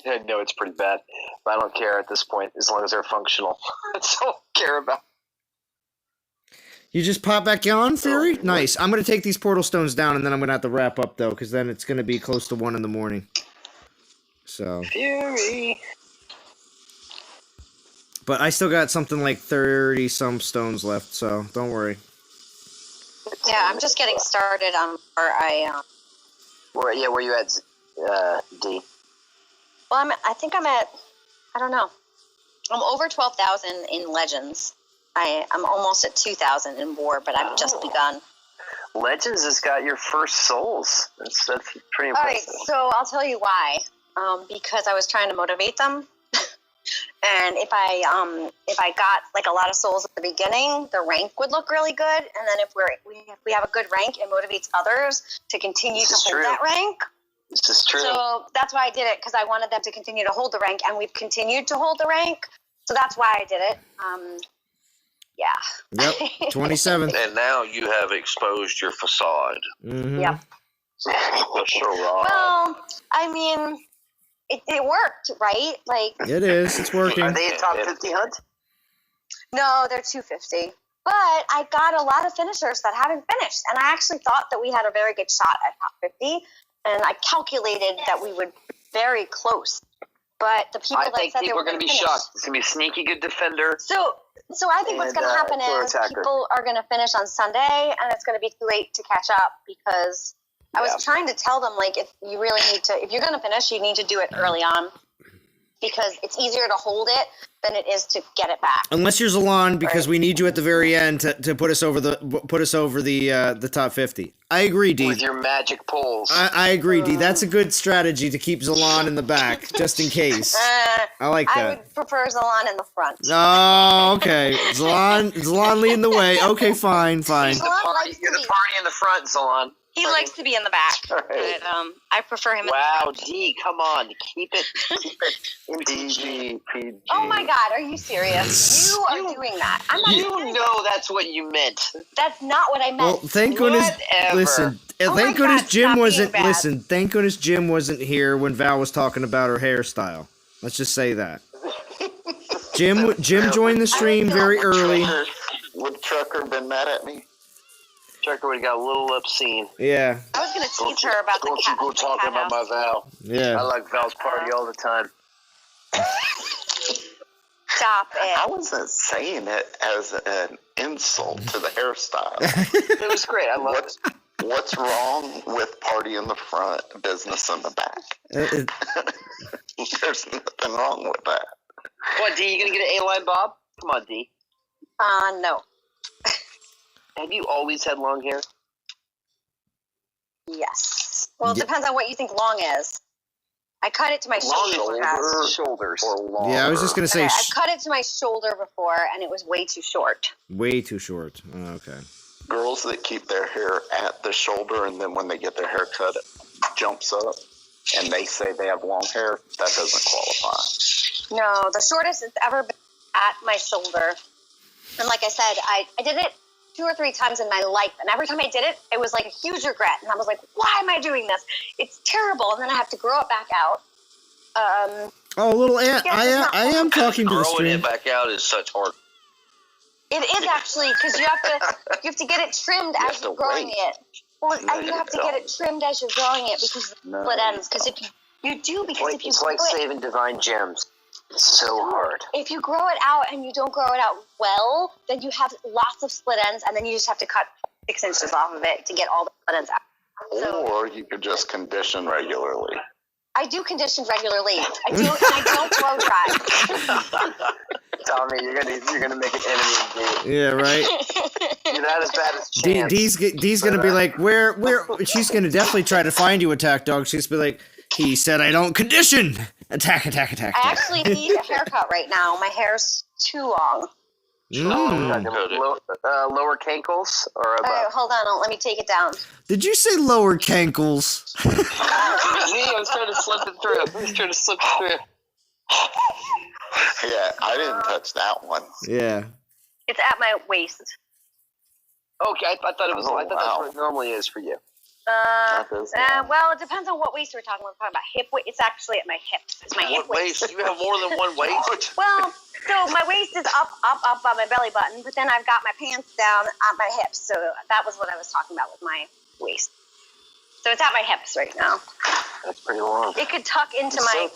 I know it's pretty bad, but I don't care at this point as long as they're functional. That's all I care about. You just pop back on, Fury? Nice. I'm going to take these portal stones down, and then I'm going to have to wrap up, though, because then it's going to be close to 1 in the morning. So. Fury. But I still got something like 30-some stones left, so don't worry. Yeah, I'm just getting started on where Where you at, D? Well, I think I'm at, I don't know. I'm over 12,000 in Legends. I'm almost at 2,000 in War, but I've just begun. Legends has got your first souls. That's pretty impressive. All right, so I'll tell you why. Because I was trying to motivate them, and if I got like a lot of souls at the beginning, the rank would look really good. And then if we have a good rank, it motivates others to continue to hold that rank. This is true. So that's why I did it, because I wanted them to continue to hold the rank, and we've continued to hold the rank. So that's why I did it. Yeah. Yep. 27. And now you have exposed your facade. Mm-hmm. Yep. Well, I mean, it worked, right? Like it is. It's working. Are they a top 50 hunt? No, they're 250. But I got a lot of finishers that haven't finished, and I actually thought that we had a very good shot at top 50, and I calculated that we would be very close. But the people that said they were going to be shocked. It's going to be a sneaky good defender. So I think what's going to happen is people are going to finish on Sunday, and it's going to be too late to catch up because I was trying to tell them, like, if you really need to, if you're going to finish, you need to do it early on because it's easier to hold it than it is to get it back. Unless you're Zalon, because we need you at the very end to put us over the top 50. I agree, D. With your magic pulls. I agree, D. That's a good strategy to keep Zalon in the back, just in case. I like that. I would prefer Zalon in the front. Oh, okay. Zalon leading the way. Okay, fine. You're the party in the front, Zalon. He likes to be in the back, but I prefer him in the front. Wow, D, come on. Keep it PG. Oh my God, are you serious? You are doing that. I'm not You know that's what you meant. That's not what I meant. Well, thank goodness. Whatever. Listen, thank goodness Jim wasn't. Listen, thank goodness Jim wasn't here when Val was talking about her hairstyle. Let's just say that. Jim joined the stream very early. Would Trucker been mad at me? Trucker would have got a little obscene. Yeah. I was going to tease her about the cat. Don't you go talking about my Val. Yeah. I like Val's party all the time. Stop it. I wasn't saying it as an insult to the hairstyle. It was great. I love it. What's wrong with party in the front, business in the back? There's nothing wrong with that. What, D, you going to get an A-line bob? Come on, D. No. Have you always had long hair? Yes. Well, it depends on what you think long is. I cut it to my Shoulders. Or longer. Yeah, I was just gonna say. I cut it to my shoulder before, and it was way too short. Way too short. Oh, okay. Girls that keep their hair at the shoulder, and then when they get their hair cut, it jumps up, and they say they have long hair, that doesn't qualify. No, the shortest it's ever been at my shoulder. And like I said, I did it 2 or 3 times in my life, and every time I did it, it was like a huge regret, and I was like, why am I doing this? It's terrible, and then I have to grow it back out. Oh, little ant! I am talking to the stream. Growing it back out is such hard. It is actually, because you have to get it trimmed as you're growing it. Well, you have to get it trimmed as you're growing it because of the split ends. Because if It's like saving divine gems. It's so hard. If you grow it out and you don't grow it out well, then you have lots of split ends, and then you just have to cut 6 inches off of it to get all the split ends out. Or you could just condition regularly. I do condition regularly. I do, and I don't blow dry. Tommy, you're gonna make an enemy of D. Yeah, right. You're not as bad as Chance. D's gonna be like, where? She's gonna definitely try to find you, Attack Dog. She's gonna be like, he said I don't condition. Attack. I actually need a haircut right now. My hair's too long. Lower cankles or above? Right, hold on, let me take it down. Did you say lower cankles? Me, I was trying to slip it through. Yeah, I didn't touch that one. Yeah. It's at my waist. Okay, I thought it was. I thought that's what it normally is for you. Well, it depends on what waist we're talking about. We're talking about hip waist. It's actually at my hips. It's my hip waist. You have more than one waist? Well, so my waist is up on my belly button, but then I've got my pants down at my hips. So that was what I was talking about with my waist. So it's at my hips right now. That's pretty long. It could tuck into my...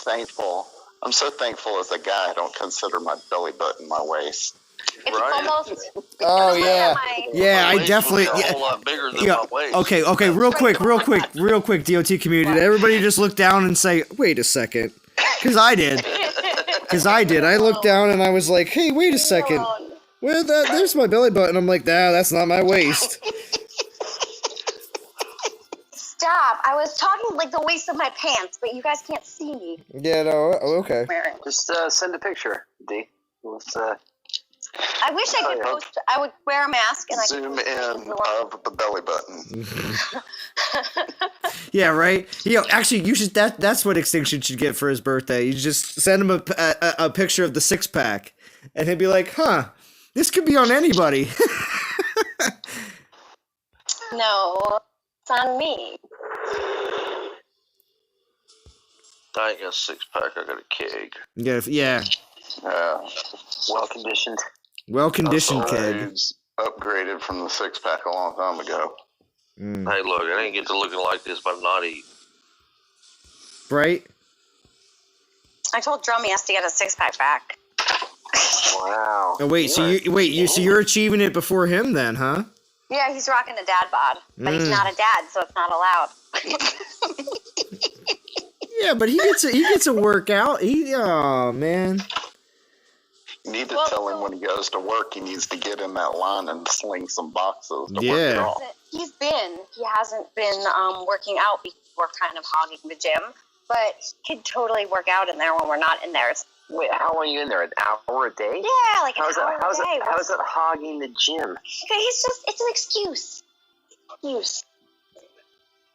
I'm so thankful as a guy I don't consider my belly button my waist. It's almost... Oh, yeah. Yeah, I definitely... A whole lot bigger than my waist. Okay, real quick, DOT community. Everybody just look down and say, wait a second. Because I did. I looked down and I was like, hey, wait a second. Well, there's my belly button. I'm like, nah, that's not my waist. Stop. I was talking like the waist of my pants, but you guys can't see me. Yeah, no, okay. Just send a picture, D. I wish I could post. I would wear a mask and zoom in of the belly button. Yeah, right. Actually, you should. That's what Extinction should get for his birthday. You just send him a picture of the 6-pack, and he'd be like, "Huh, this could be on anybody." No, it's on me. I ain't got a 6-pack. I got a keg. Yeah. Well conditioned. Well-conditioned keg. Upgraded from the 6-pack a long time ago. Hey, look, I didn't get to looking like this by not eating. Right? I told Drum he has to get a 6-pack back. Wow. Oh, wait, so you're achieving it before him then, huh? Yeah, he's rocking a dad bod, but he's not a dad, so it's not allowed. Yeah, but he gets a workout. Oh man. You need to tell him when he goes to work, he needs to get in that line and sling some boxes to work it off. He hasn't been working out because we're kind of hogging the gym, but he could totally work out in there when we're not in there. Wait, how long are you in there? An hour a day? Yeah, like an hour a day. How's it hogging the gym? Okay, it's an excuse.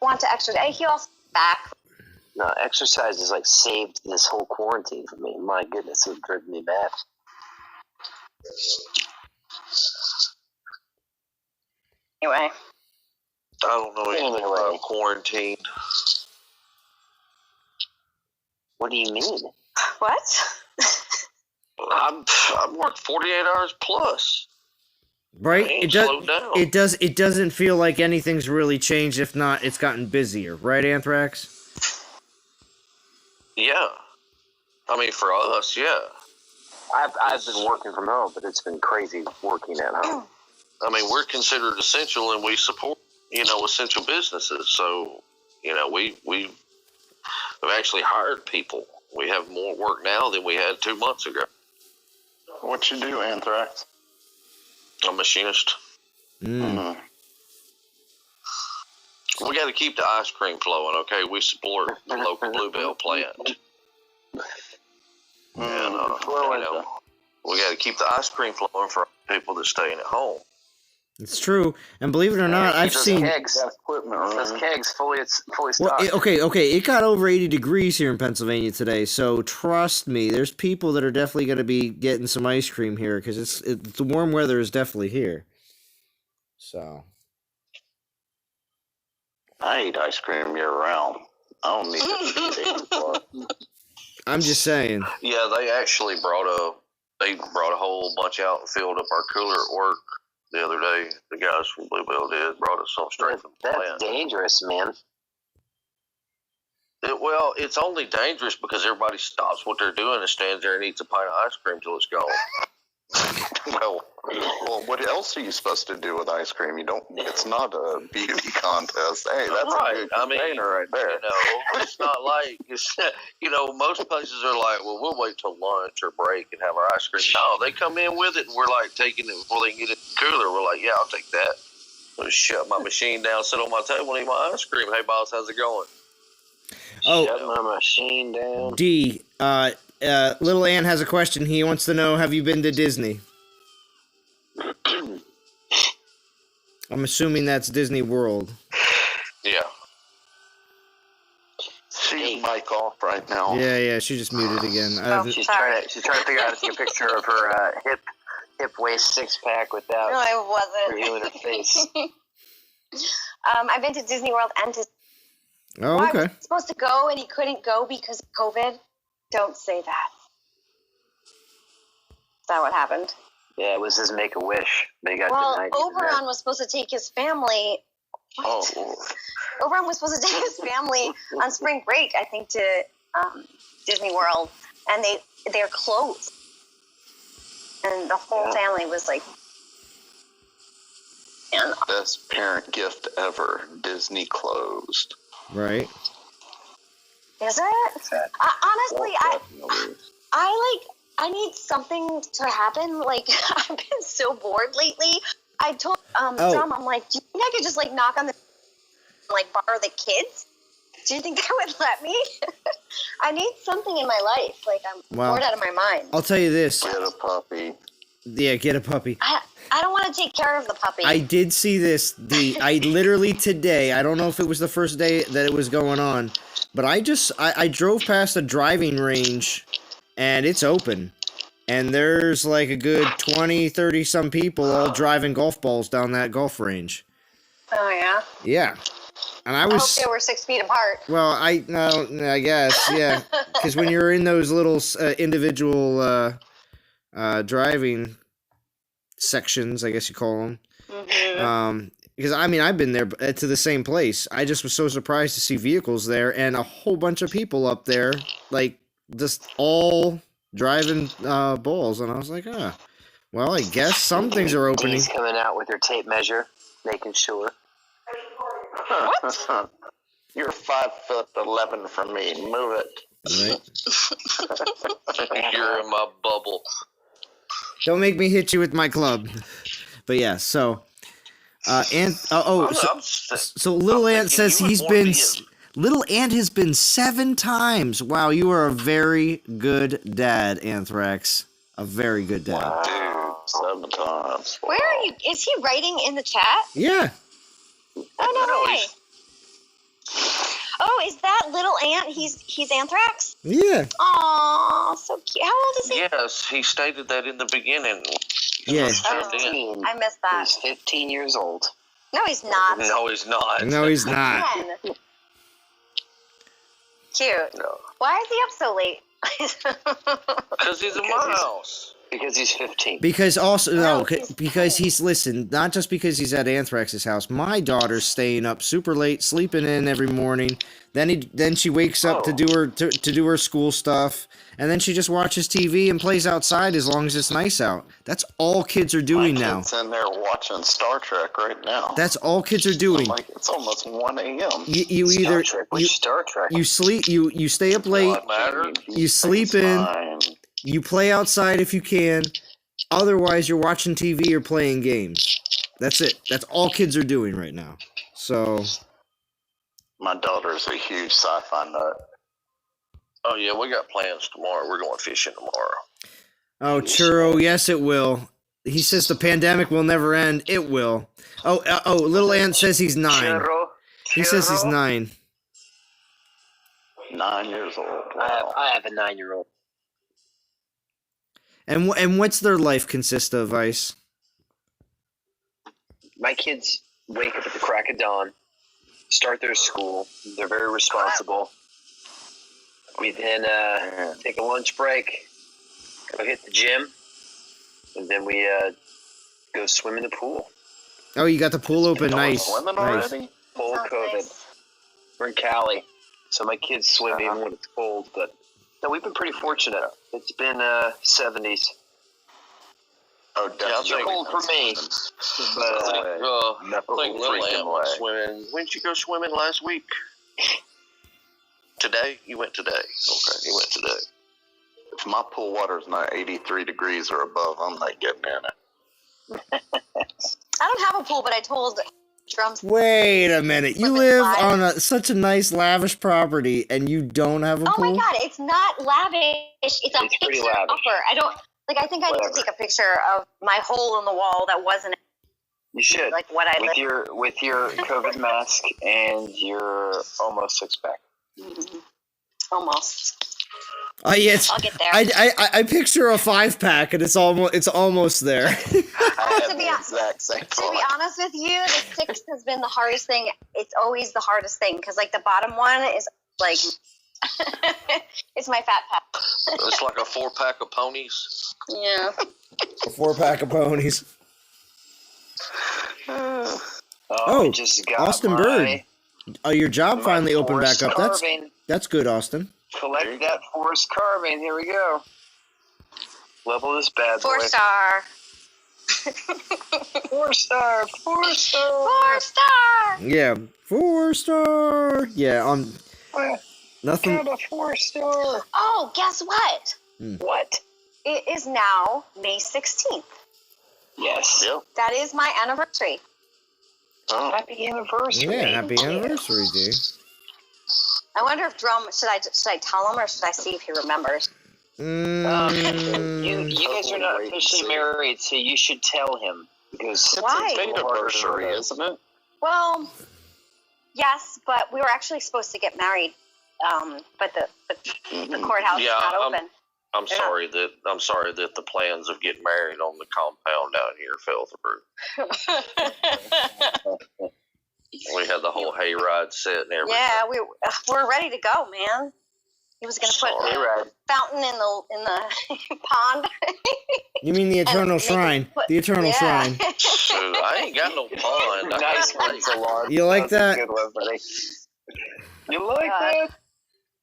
Want to exercise. He also back. No, exercise has like saved this whole quarantine for me. My goodness, it's driven me back. Anyway. I don't know anything about quarantine. What do you mean? What? I've worked 48 hours plus. Right? It doesn't feel like anything's really changed. If not, it's gotten busier. Right, Anthrax? Yeah. I mean, for us, yeah. I've been working from home, but it's been crazy working at home. I mean, we're considered essential, and we support, essential businesses. So, we've actually hired people. We have more work now than we had 2 months ago. What you do, Anthrax? I'm a machinist. Mm-hmm. We got to keep the ice cream flowing, okay? We support the local Bluebell plant. And, we got to keep the ice cream flowing for people that staying at home. It's true, and believe it or not, I've seen kegs. Those kegs fully stocked. Well, okay. It got over 80 degrees here in Pennsylvania today, so trust me, there's people that are definitely going to be getting some ice cream here because the warm weather is definitely here. So, I eat ice cream year round. I don't need it. I'm just saying. Yeah, they actually brought a whole bunch out and filled up our cooler at work. The other day, the guys from Bluebell brought us some straight from the plant. That's dangerous, man. It's only dangerous because everybody stops what they're doing and stands there and eats a pint of ice cream till it's gone. Well, what else are you supposed to do with ice cream? It's not a beauty contest. Hey, that's right. A good container right there. It's not like most places are like, well, we'll wait till lunch or break and have our ice cream. No, they come in with it and we're like taking it before they get it in the cooler. We're like, yeah, I'll take that. I'll just shut my machine down, sit on my table, and eat my ice cream. Hey, boss, how's it going? Shut my machine down. D, Little Ann has a question. He wants to know, have you been to Disney? I'm assuming that's Disney World. Yeah. She's mic off right now. Yeah, she just muted again. She's trying to figure out how to take a picture of her hip waist 6-pack without revealing her face. I've been to Disney World and to. Oh, okay. I was supposed to go and he couldn't go because of COVID. Don't say that. Is that what happened? Yeah, it was his Make-A-Wish. They got denied. Oberon was supposed to take his family. What? Oh. Oberon was supposed to take his family on spring break, I think, to Disney World, and they're closed. And the whole family was like, best parent gift ever. Disney closed. Right. Is it? Honestly, I need something to happen. Like, I've been so bored lately. I told Dom, I'm like, do you think I could just knock on the borrow the kids? Do you think they would let me? I need something in my life. I'm bored out of my mind. I'll tell you this. Get a puppy. Yeah, get a puppy. I don't want to take care of the puppy. I did see this. I literally today, I don't know if it was the first day that it was going on, but I drove past a driving range and it's open. And there's a good 20, 30 some people all driving golf balls down that golf range. Oh, yeah? Yeah. And I hope they were 6 feet apart. Well, I guess, yeah. Because when you're in those little individual driving sections, I guess you call them. Mm-hmm. Because I mean, I've been there to the same place. I just was so surprised to see vehicles there and a whole bunch of people up there, like just all driving balls, and I was like, well, I guess some things are opening. Dee's coming out with her tape measure, making sure. What? You're 5'11" from me. Move it. Right. You're in my bubble. Don't make me hit you with my club. But yeah, so so Little Ant says Little Ant has been 7 times. Wow, you are a very good dad, Anthrax. A very good dad. Wow. 7 times. Where are you? Is he writing in the chat? Yeah. Oh, no way. Oh, is that Little Ant? He's Anthrax? Yeah. Aw, so cute. How old is he? Yes, he stated that in the beginning. Yeah. I missed that. He's 15 years old. No, he's not. No, he's not. No, he's not. 10. Cute. No. Why is he up so late? Because he's in my house. Because he's 15. Because also because he's not just because he's at Anthrax's house. My daughter's staying up super late, sleeping in every morning. Then she wakes up to do her school stuff, and then she just watches TV and plays outside as long as it's nice out. That's all kids are doing now. My kid's in there watching Star Trek right now. That's all kids are doing. Like, it's almost 1 a.m. You either Star Trek? You sleep, you stay up late, you sleep in. You play outside if you can. Otherwise, you're watching TV or playing games. That's it. That's all kids are doing right now. So, my daughter's a huge sci-fi nut. Oh yeah, we got plans tomorrow. We're going fishing tomorrow. oh, Churro, yes, it will. He says the pandemic will never end. It will. Little Ant says he's 9. He says he's 9. 9 years old. Wow. I have a 9-year-old. And what's their life consist of, Ice? My kids wake up at the crack of dawn, start their school. They're very responsible. We then take a lunch break, go hit the gym, and then we go swim in the pool. Oh, you got the pool open. Nice. Swimming Nice. already? Full COVID. Nice. We're in Cali, so my kids swim even when it's cold. But no, we've been pretty fortunate. It's been 70s. Oh, definitely. It's cold for me. I think Little Ant went swimming. When did you go swimming last week? Today? You went today. Okay, you went today. If my pool water's not 83 degrees or above, I'm not getting in it. I don't have a pool, but I told Drums. Wait a minute. You live on such a nice, lavish property, and you don't have a pool? Oh my god, it's not lavish. It's a picture upper. I think I need to take a picture of my hole in the wall that wasn't. You should. Like what I with your COVID mask and your almost 6-pack. Mm-hmm. Almost. Oh yes. I'll get there. I picture a 5-pack, and it's almost there. To be honest with you, the 6 has been the hardest thing. It's always the hardest thing because the bottom one is like it's my fat pack. It's like a 4-pack of ponies. Yeah. A 4-pack of ponies. Just got Austin Bird. Oh, your job finally opened back up. Carving. That's good, Austin. Collect that forest carving. Here we go. Level this bad boy. 4-star. 4-star. 4-star. 4-star. Yeah, 4-star. Yeah, nothing. Got a 4-star. Oh, guess what? What? It is now May 16th. Yes. Yep. That is my anniversary. Oh. Happy anniversary. Yeah, happy anniversary, dude. I wonder if Drum should I tell him or should I see if he remembers? You guys are not officially married, so you should tell him because Why? It's a anniversary, isn't it? Well, yes, but we were actually supposed to get married, but the courthouse is not open. I'm sorry that the plans of getting married on the compound down here fell through. We had the whole hayride set and everything. Yeah, we're ready to go, man. He was going to put a fountain in the pond. You mean the Eternal Shrine? The Eternal Shrine. So I ain't got no pond. Nice one, Salon. You like that? Good one, buddy. You like that?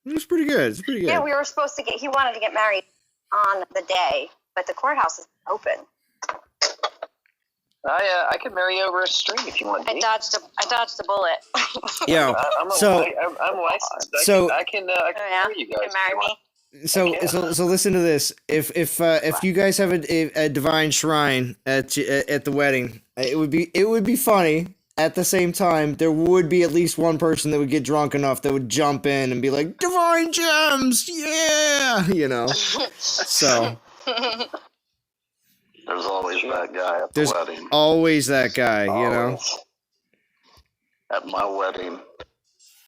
It was pretty good. It's pretty good. Yeah, we were supposed to he wanted to get married on the day, but the courthouse is open. I can marry over a stream if you want. I dodged a bullet. Yeah. I'm licensed. I can marry you guys. You can marry me. So listen to this. If you guys have a divine shrine at the wedding, it would be funny. At the same time, there would be at least one person that would get drunk enough that would jump in and be like, "Divine gems, yeah," you know. So there's always that guy at the wedding. Always that guy, you know. At my wedding,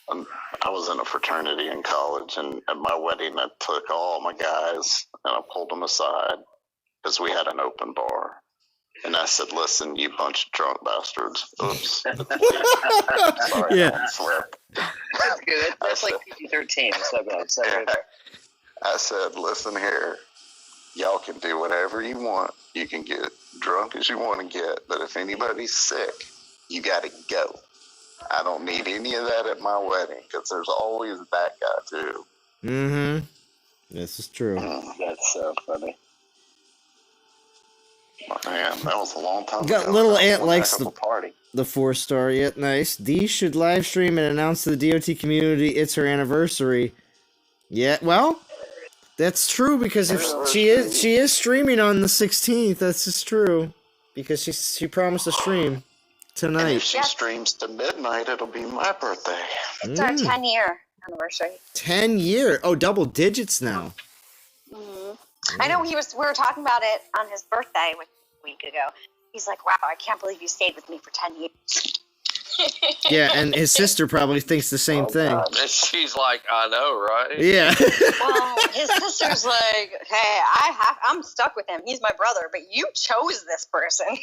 I was in a fraternity in college, and at my wedding, I took all my guys and I pulled them aside because we had an open bar. And I said, "Listen, you bunch of drunk bastards." Oops. Sorry, yeah. That's good. That's like PG-13. It's not bad. It's not bad. I said, "Listen here. Y'all can do whatever you want. You can get drunk as you want to get. But if anybody's sick, you got to go. I don't need any of that at my wedding because there's always that guy, too." Mm-hmm. This is true. That's so funny. Man, that was a long time Got ago. little Ant likes the party. The 4-star, yet nice. Dee should live stream and announce to the DOT community it's her anniversary. Yeah, well, that's true because if she is streaming on the 16th. That's just true because she promised to stream tonight. And if she streams to midnight, it'll be my birthday. It's our 10-year anniversary. 10 year? Oh, double digits now. I know we were talking about it on his birthday a week ago. He's like, "Wow, I can't believe you stayed with me for 10 years." Yeah, and his sister probably thinks the same thing. God. She's like, I know, right? Yeah. Well, his sister's like, "Hey, I'm stuck with him. He's my brother, but you chose this person."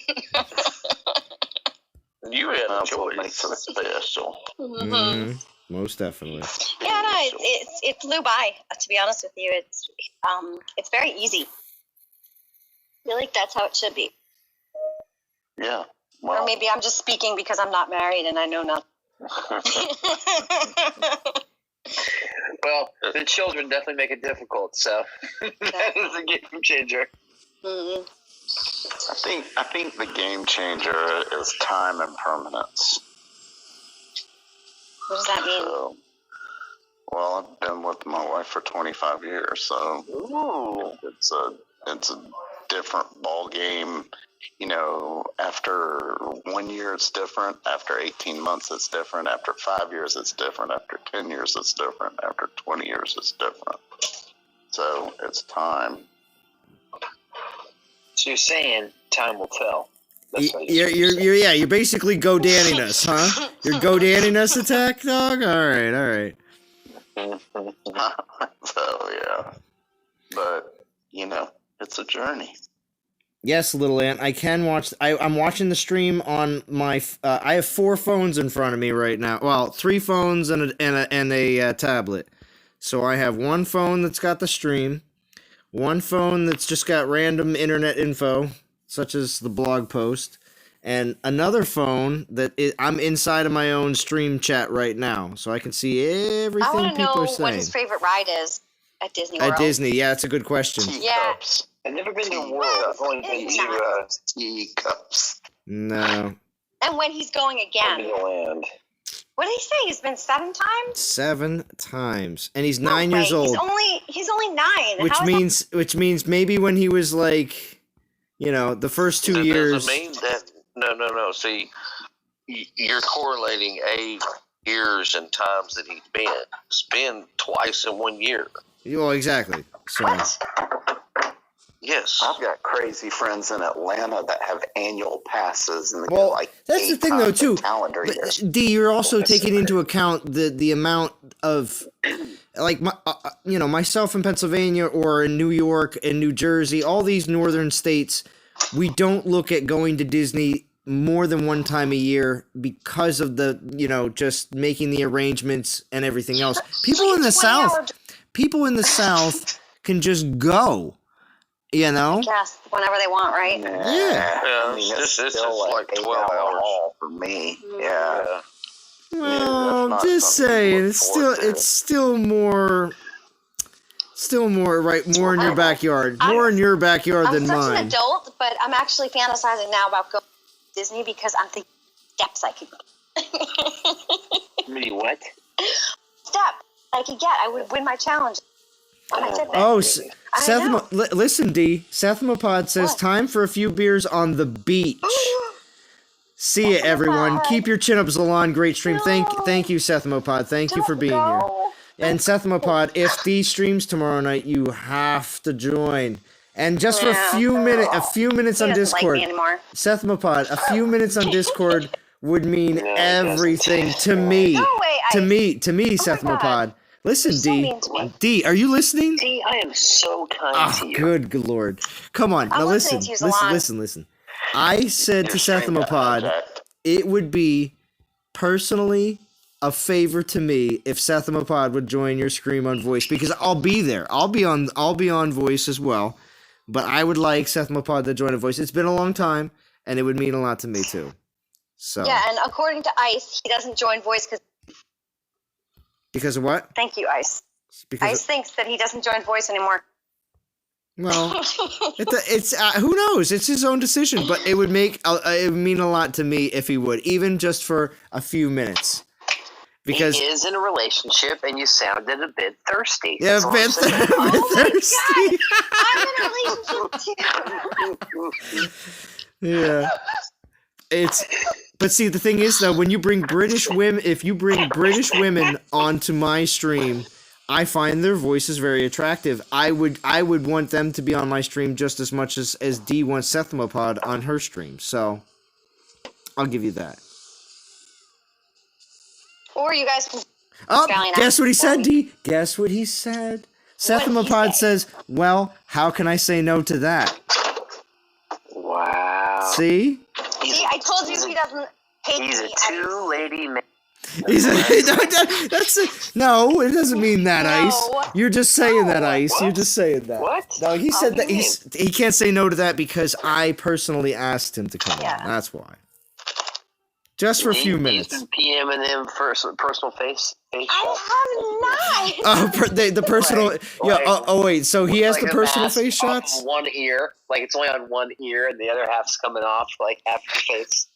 You had a choice. What makes it special. Mm-hmm. Most definitely. Yeah, no, it flew by. To be honest with you, it's very easy. I feel like that's how it should be. Yeah. Well, or maybe I'm just speaking because I'm not married and I know nothing. Well, the children definitely make it difficult, so that is a game changer. Mm-hmm. I think the game changer is time and permanence. What does that mean? So, well, I've been with my wife for 25 years, so it's a different ball game. You know, after 1 year it's different. After 18 months it's different. After 5 years it's different. After 10 years it's different. After 20 years it's different. So it's time. So you're saying time will tell. You're basically go-danning us, huh? You're go-danning us, Attack Dog? Alright. So, yeah. But, you know, it's a journey. Yes, little Ant, I can watch... I'm watching the stream on my... I have 4 phones in front of me right now. Well, 3 phones and a tablet. So I have one phone that's got the stream, one phone that's just got random internet info, such as the blog post, and another phone that I'm inside of my own stream chat right now, so I can see everything people are saying. I want to know what his favorite ride is at Disney World. At Disney, yeah, that's a good question. Yeah. I've never been to World. I've only been to teacups. No. And when he's going again? Disneyland. What did he say? He's been 7 times? 7 times, and he's 9 years old. He's only 9. Which means maybe when he was like, you know, the first 2 years. Doesn't mean that. No. See, you're correlating years and times that he's been. It's been twice in 1 year. Well, exactly. So. What? Yes. I've got crazy friends in Atlanta that have annual passes, and that's the thing though too. Calendar year. D, you're also taking into account the amount of, like, myself in Pennsylvania or in New York and New Jersey, all these northern states, we don't look at going to Disney more than one time a year because of the, just making the arrangements and everything else. People in the South people in the South can just go. You know? Yes, whenever they want, right? Yeah. I mean, it's still like 12 hours haul for me. Yeah. Well, just saying, it's still more right, more in your backyard, more in your backyard than mine. I'm such an adult, but I'm actually fantasizing now about going to Disney because I'm thinking steps I could get. Maybe what? Step I could get. I would win my challenge. Listen, D. Sethmopod says, What? time for a few beers on the beach. See ya, everyone. Keep your chin up, Zalon. Great stream. Thank you, Sethmopod. Thank you for being here. And Sethmopod, if D streams tomorrow night, you have to join. And just for a few minutes on Discord, Sethmopod, a few minutes on Discord would mean everything to me. To me, Sethmopod. Listen, D, are you listening? D, I am so kind to you. Good Lord. Come on. Now listen. I said to Sethmopod, it would be personally a favor to me if Sethmopod would join your stream on voice, because I'll be there. I'll be on voice as well. But I would like Sethmopod to join a voice. It's been a long time, and it would mean a lot to me too. So yeah, and according to Ice, he doesn't join voice because of what? Thank you, Ice. Ice thinks that he doesn't join voice anymore. Well, it's who knows? It's his own decision, but it would mean a lot to me if he would, even just for a few minutes. Because he is in a relationship, and you sounded a bit thirsty. Yeah, a bit thirsty. I'm in a relationship too. Yeah, But see, the thing is, though, when you bring British women, if you bring British women onto my stream, I find their voices very attractive. I would want them to be on my stream just as much as D wants Sethmopod on her stream. So, I'll give you that. Or you guys can... guess what he said, D? Guess what he said? Sethmopod says, well, how can I say no to that? Wow. See? See, I told you he doesn't hate He's a two-lady man. No, it doesn't mean that, Ice. You're just saying that, Ice. What? You're just saying that. What? No, he said that he can't say no to that because I personally asked him to come on. That's why. Just for a few minutes. He's been PMing him for some personal face shots. I have not. The personal. Wait. So he has the personal face shots. One ear, like it's only on one ear, and the other half's coming off, like half your face.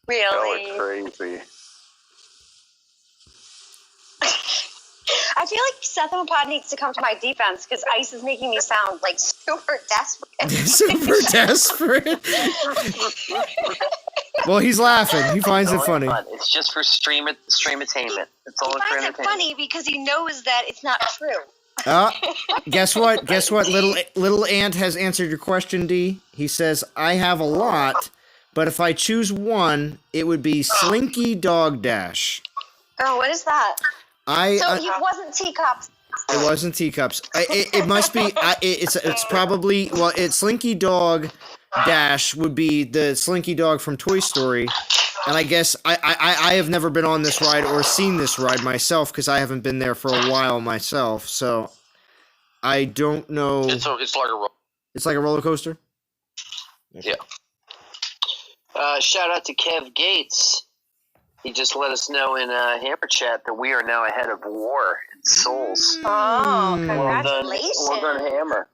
Really? That was crazy. I feel like Sethmopod needs to come to my defense because Ice is making me sound like super desperate. Super desperate. Well, he's laughing. He finds it funny. It's just for stream attainment. It's all he finds it funny because he knows that it's not true. Guess what? Little Ant has answered your question, D. He says, I have a lot, but if I choose one, it would be Slinky Dog Dash. Oh, what is that? So it wasn't Teacups. It wasn't Teacups. It must be. It's probably. Well, it's Slinky Dog Dash would be the Slinky Dog from Toy Story, and I guess I have never been on this ride or seen this ride myself because I haven't been there for a while myself. So I don't know. It's like a roller coaster. Yeah. Shout out to Kev Gates. He just let us know in Hammer Chat that we are now ahead of War in Souls. Oh, congratulations. Well done, Hammer.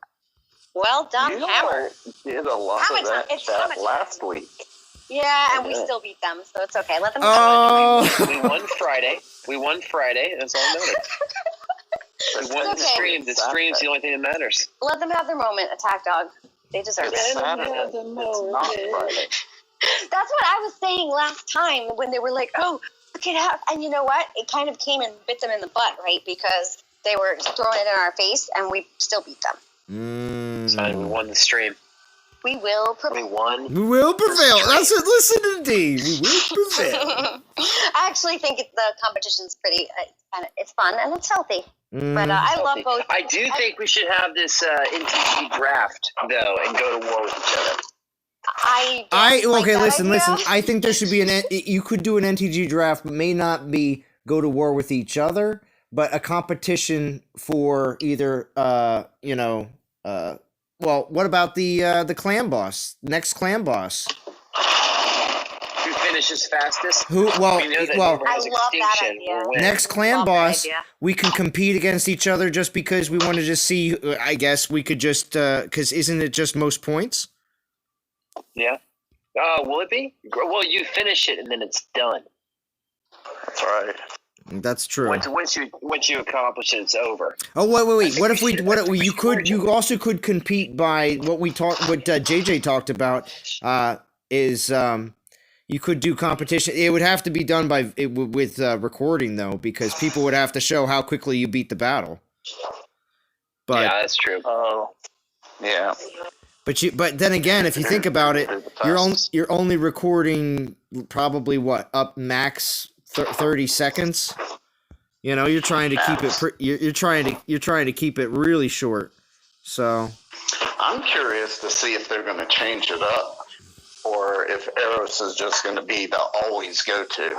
Well done, Hammer. Did a lot of that chat last week. Yeah, and we still beat them, so it's okay. Let them We won Friday. That's all that matters. We won the stream. The stream's the only thing that matters. Let them have their moment, Attack Dog. They deserve it. It's not Friday. That's what I was saying last time when they were like, oh, look it up. And you know what? It kind of came and bit them in the butt, right? Because they were throwing it in our face and we still beat them. So we won the stream. We will prevail. We will prevail. That's it. Listen to D. We will prevail. I actually think the competition's pretty, it's fun and it's healthy. But I love both. I do think we should have this NTG draft, though, and go to war with each other. Listen. I think there should be you could do an NTG draft, but may not be go to war with each other, but a competition for either well, what about the clan boss? Next clan boss. Who finishes fastest? Who? Well, We know that well. whoever has I love that extinction idea. will win. Next clan Love that boss, idea. we can compete against each other just because we want to just see. I guess we could just because isn't it just most points? Yeah. Will it be? Well, you finish it and then it's done. That's right. That's true. Once you accomplish it, it's over. Oh wait! What if you also could compete by what JJ talked about is you could do competition. It would have to be done with recording though, because people would have to show how quickly you beat the battle. But yeah, that's true. Oh, yeah. But then again, if you think about it, you're only recording probably up max 30 seconds. You know, you're trying to keep it. You're trying to keep it really short. So I'm curious to see if they're going to change it up, or if Eros is just going to be the always go-to.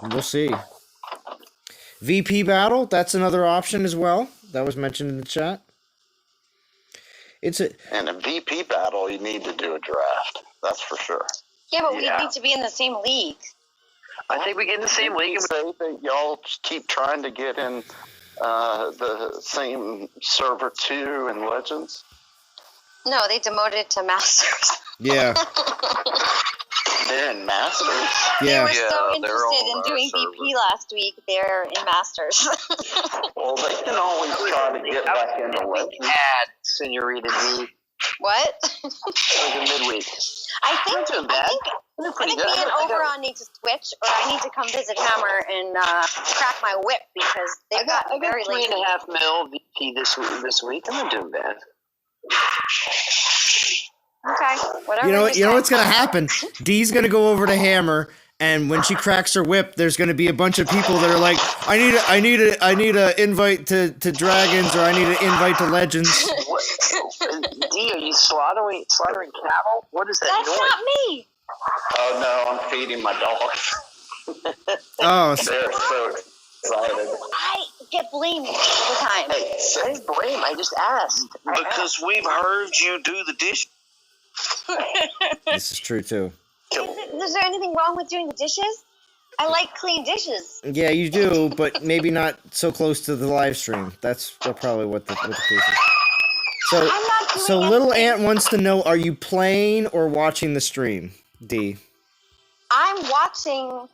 we'll see. VP battle, that's another option as well. That was mentioned in the chat. In a VP battle, you need to do a draft. That's for sure. Yeah, but we need to be in the same league. I think we get in the same league. Say that y'all keep trying to get in the same server 2 in Legends. No, they demoted to Masters. Yeah. They're in Masters? Yeah. They were so they're interested all in doing VP last week. They're in Masters. Well, they can always try to get back into Legends. Add Senorita D. What? That was a midweek. I think me and Oberon need to switch, or I need to come visit Hammer and crack my whip, because they've got very late. 3.5 mil VP this week. I'm not doing bad. Okay, whatever. You know what's gonna happen? Dee's gonna go over to Hammer, and when she cracks her whip, there's gonna be a bunch of people that are like, I need a invite to Dragons, or I need an invite to Legends. D, are you slaughtering cattle? What is that That's noise? not me. Oh, no, I'm feeding my dogs. Oh, They're so excited. I get blamed all the time. Hey, I didn't blame. I just asked. Because we've heard you do the dish. this is true too. Is there anything wrong with doing the dishes? I like clean dishes. Yeah, you do, but maybe not so close to the live stream. That's probably what the case is. So Little Ant wants to know: are you playing or watching the stream, D? I'm watching.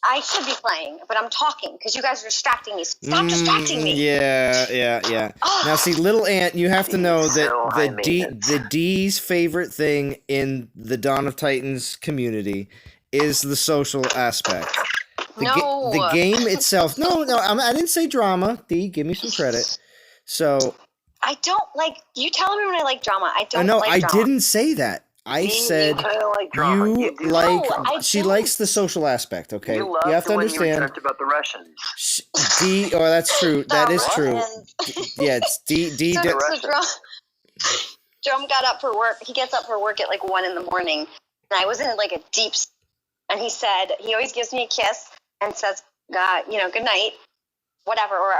I should be playing, but I'm talking because you guys are distracting me. Stop distracting me. Yeah. Now, see, Little Ant, you have to know that the D's favorite thing in the Dawn of Titans community is the social aspect. The game itself. No, I didn't say drama. D, give me some credit. So. I don't like. You tell me when I like drama. I don't. No, like I drama. didn't say that. I said she likes the social aspect. Okay, you have to understand. You talked about the Russians. D. Oh, that's true. That is true. Yeah, it's D. Drum got up for work. He gets up for work at like 1 a.m, and I was in like a deep. And he said he always gives me a kiss and says, good night, whatever, or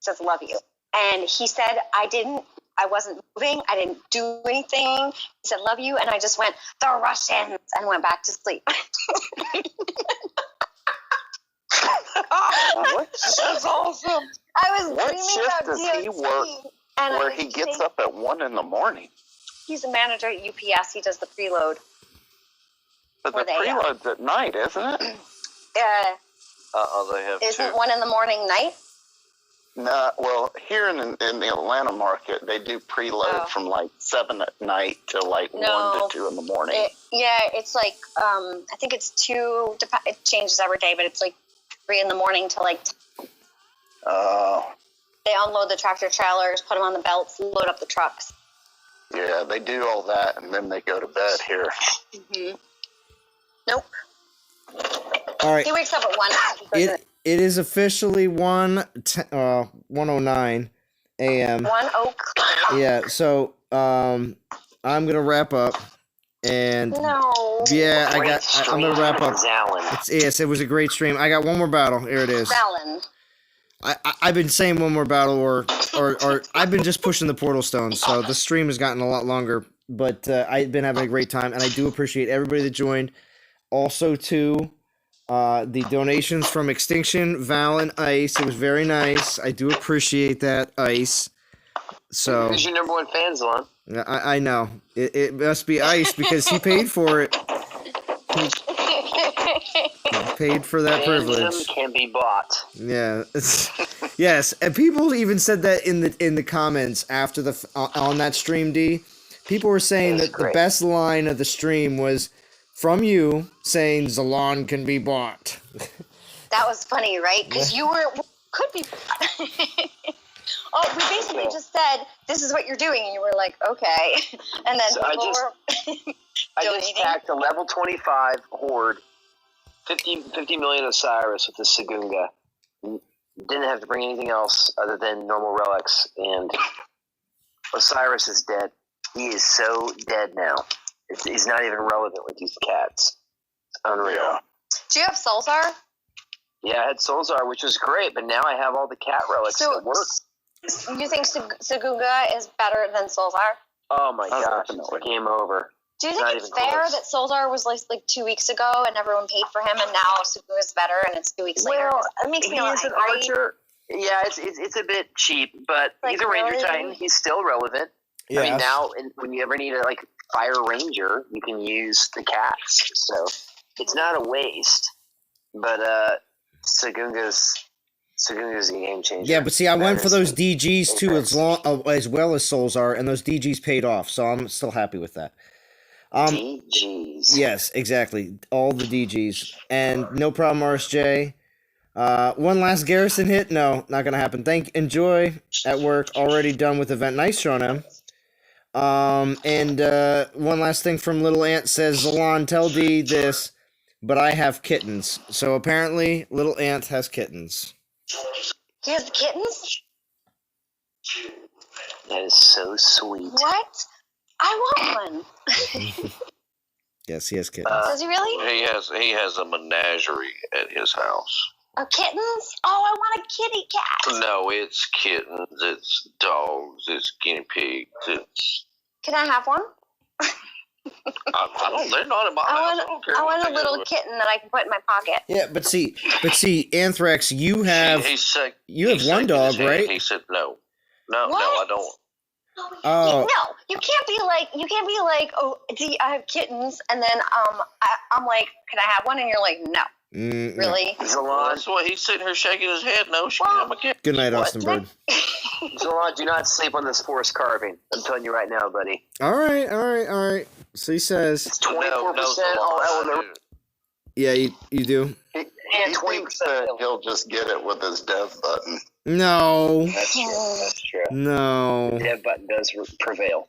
says love you. And he said I wasn't moving. I didn't do anything. He said, love you. And I just went, the Russians, and went back to sleep. That's awesome. I was What dreaming shift about does DOT, he work where he gets up at 1 a.m? He's a manager at UPS. He does the preload. But the preload's at night, isn't it? They have Isn't two. 1 a.m. night? No, well, here in the Atlanta market, they do preload from like 7 at night to like 1 to 2 in the morning. It's like I think it's 2. It changes every day, but it's like 3 in the morning to like. They unload the tractor trailers, put them on the belts, load up the trucks. Yeah, they do all that, and then they go to bed here. Mm-hmm. Nope. All right. He wakes up at 1. It is officially 1:09 a.m. 1 o'clock. Yeah, so I'm gonna wrap up. And no. Yeah, I'm gonna wrap up. Yes, it was a great stream. I got one more battle. Here it is. Valen. I've been saying one more battle, or I've been just pushing the portal stones. So the stream has gotten a lot longer, but I've been having a great time, and I do appreciate everybody that joined. Also, too, the donations from Extinction, Val, and Ice. It was very nice. I do appreciate that, Ice. So who's your number one fan, Zalon? I know it must be Ice because he paid for it. He paid for that privilege. Can be bought. Yeah. Yes, and people even said that in the comments after on that stream. D, people were saying that the best line of the stream was from you saying Zalon can be bought. That was funny, right? Because you could be. Oh, we basically just said, this is what you're doing, and you were like, okay. And then so people were I just packed a level 25 horde, 50 million Osiris with the Segunga. Didn't have to bring anything else other than normal relics, and Osiris is dead. He is so dead now. He's not even relevant with these cats. It's unreal. Do you have Solzar? Yeah, I had Solzar, which was great, but now I have all the cat relics that work. You think Segunga is better than Solzar? Oh my gosh, it's game over. Do you think it's fair that Solzar was like 2 weeks ago and everyone paid for him, and now Segunga's better and it's 2 weeks later? It makes me an archer. Yeah, it's a bit cheap, but he's a ranger titan. He's still relevant. Yeah. I mean, now when you ever need a fire ranger, you can use the cats. So it's not a waste. But Segunga's a game changer. Yeah, but see, I went for those DGs too, as well as Solzar, and those DGs paid off. So I'm still happy with that. DGs. Yes, exactly. All the DGs. And no problem, RSJ. One last garrison hit? No, not going to happen. Enjoy at work. Already done with event. Nice, Shonem. And one last thing from Little Ant says, Zalon, tell D this, but I have kittens. So apparently, Little Ant has kittens. He has kittens? That is so sweet. What? I want one. Yes, he has kittens. Does he really? He has a menagerie at his house. Kittens? Oh, I want a kitty cat. No, it's kittens, it's dogs, it's guinea pigs, it's... Can I have one? I don't, they're not in my house. I want a little kitten that I can put in my pocket. Yeah, but see, Anthrax, you have one dog, right? He said no. No, I don't. Oh. No, you can't be like, oh, I have kittens, and then I'm like, can I have one? And you're like, no. Really? Zalon, that's why he's sitting here shaking his head. No, she can't have a kitten. Good night, Austin Bird. Zalon, do not sleep on this forest carving. I'm telling you right now, buddy. All right. So he says. It's 24% all element. Yeah, you do. He thinks that he'll just get it with his dev button. No. That's true. No. The dev button does prevail.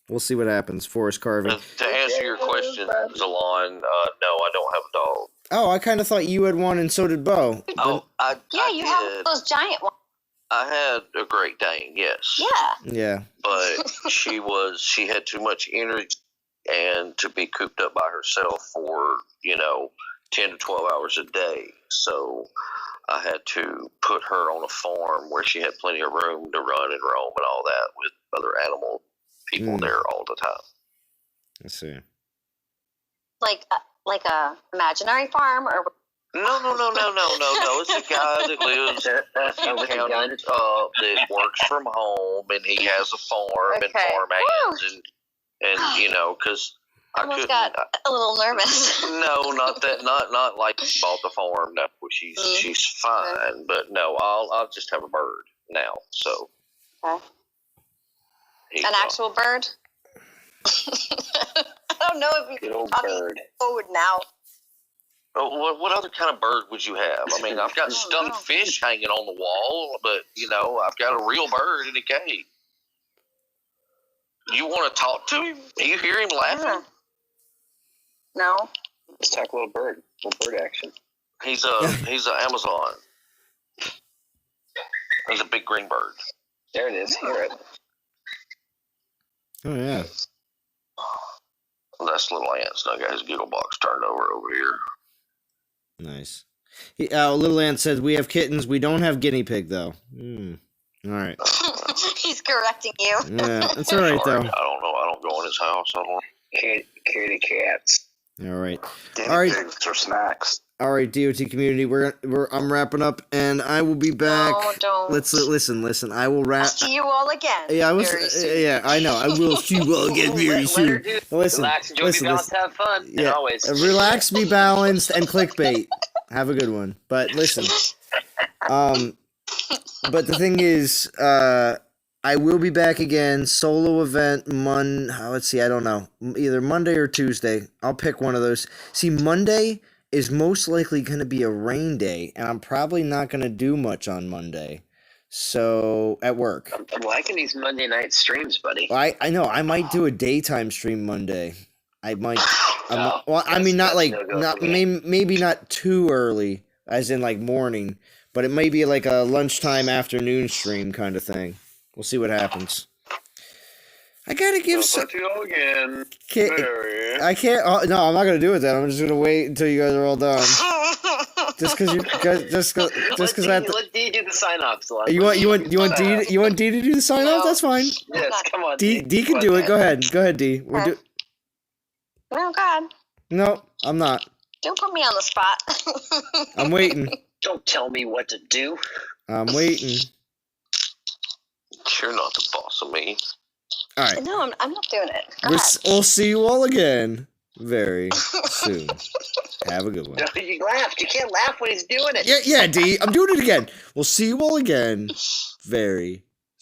We'll see what happens. Forest carving. To answer your question, Zalon, no, I don't have a dog. Oh, I kind of thought you had one, and so did Bo. Oh, I you have those giant ones. I had a Great Dane, yes. Yeah. But she had too much energy and to be cooped up by herself for, 10 to 12 hours a day. So I had to put her on a farm where she had plenty of room to run and roam and all that with other animal people there all the time. I see. Like a imaginary farm, or No. It's a guy that lives in county that works from home, and he has a farm and farmhands, and because I almost got a little nervous. No, not that. Not like he bought the farm. No, she's fine, but no, I'll just have a bird now. So, an actual bird. I don't know if you can bird code now. Oh, what other kind of bird would you have? I mean, I've got stuffed fish hanging on the wall, but I've got a real bird in a cage. You want to talk to him? Do you hear him laughing? No. Let's talk a little bird action. He's a Amazon. He's a big green bird. There it is. Hear it. Oh yeah. That's Little Ant's now got his giggle box turned over here. Nice. Little Ant said, we have kittens. We don't have guinea pig, though. All right. He's correcting you. Yeah, that's all right, though. I don't know. I don't go in his house. I don't. Kitty cats. All right. Guinea All right. pigs are snacks. All right, DOT community, I'm wrapping up, and I will be back. No, don't. Let's listen. I will wrap. I'll see you all again. Yeah, very soon. Yeah, I know. I will see you all again very soon. Listen, relax, enjoy, be balanced, have fun. Yeah, always. Relax, be balanced, and clickbait. Have a good one. But listen, but the thing is, I will be back again. Solo event let's see. I don't know. Either Monday or Tuesday. I'll pick one of those. See, Monday is most likely going to be a rain day, and I'm probably not going to do much on Monday. So, at work. I'm liking these Monday night streams, buddy. I know. I might do a daytime stream Monday. I might. I mean, not like, maybe not too early, as in like morning, but it may be like a lunchtime afternoon stream kind of thing. We'll see what happens. I gotta give some. To you again. I can't. No, I'm not gonna do it then. I'm just gonna wait until you guys are all done. Just because you guys, just because I have to. Let D do the sign off. So you want D to do the sign off? That's fine. Yes, come on. D can do it. Go ahead, D. Oh God. No, I'm not. Don't put me on the spot. I'm waiting. Don't tell me what to do. I'm waiting. You're not the boss of me. All right. No, I'm not doing it. Go ahead. We'll see you all again very soon. Have a good one. No, you laughed. You can't laugh when he's doing it. Yeah, D. I'm doing it again. We'll see you all again very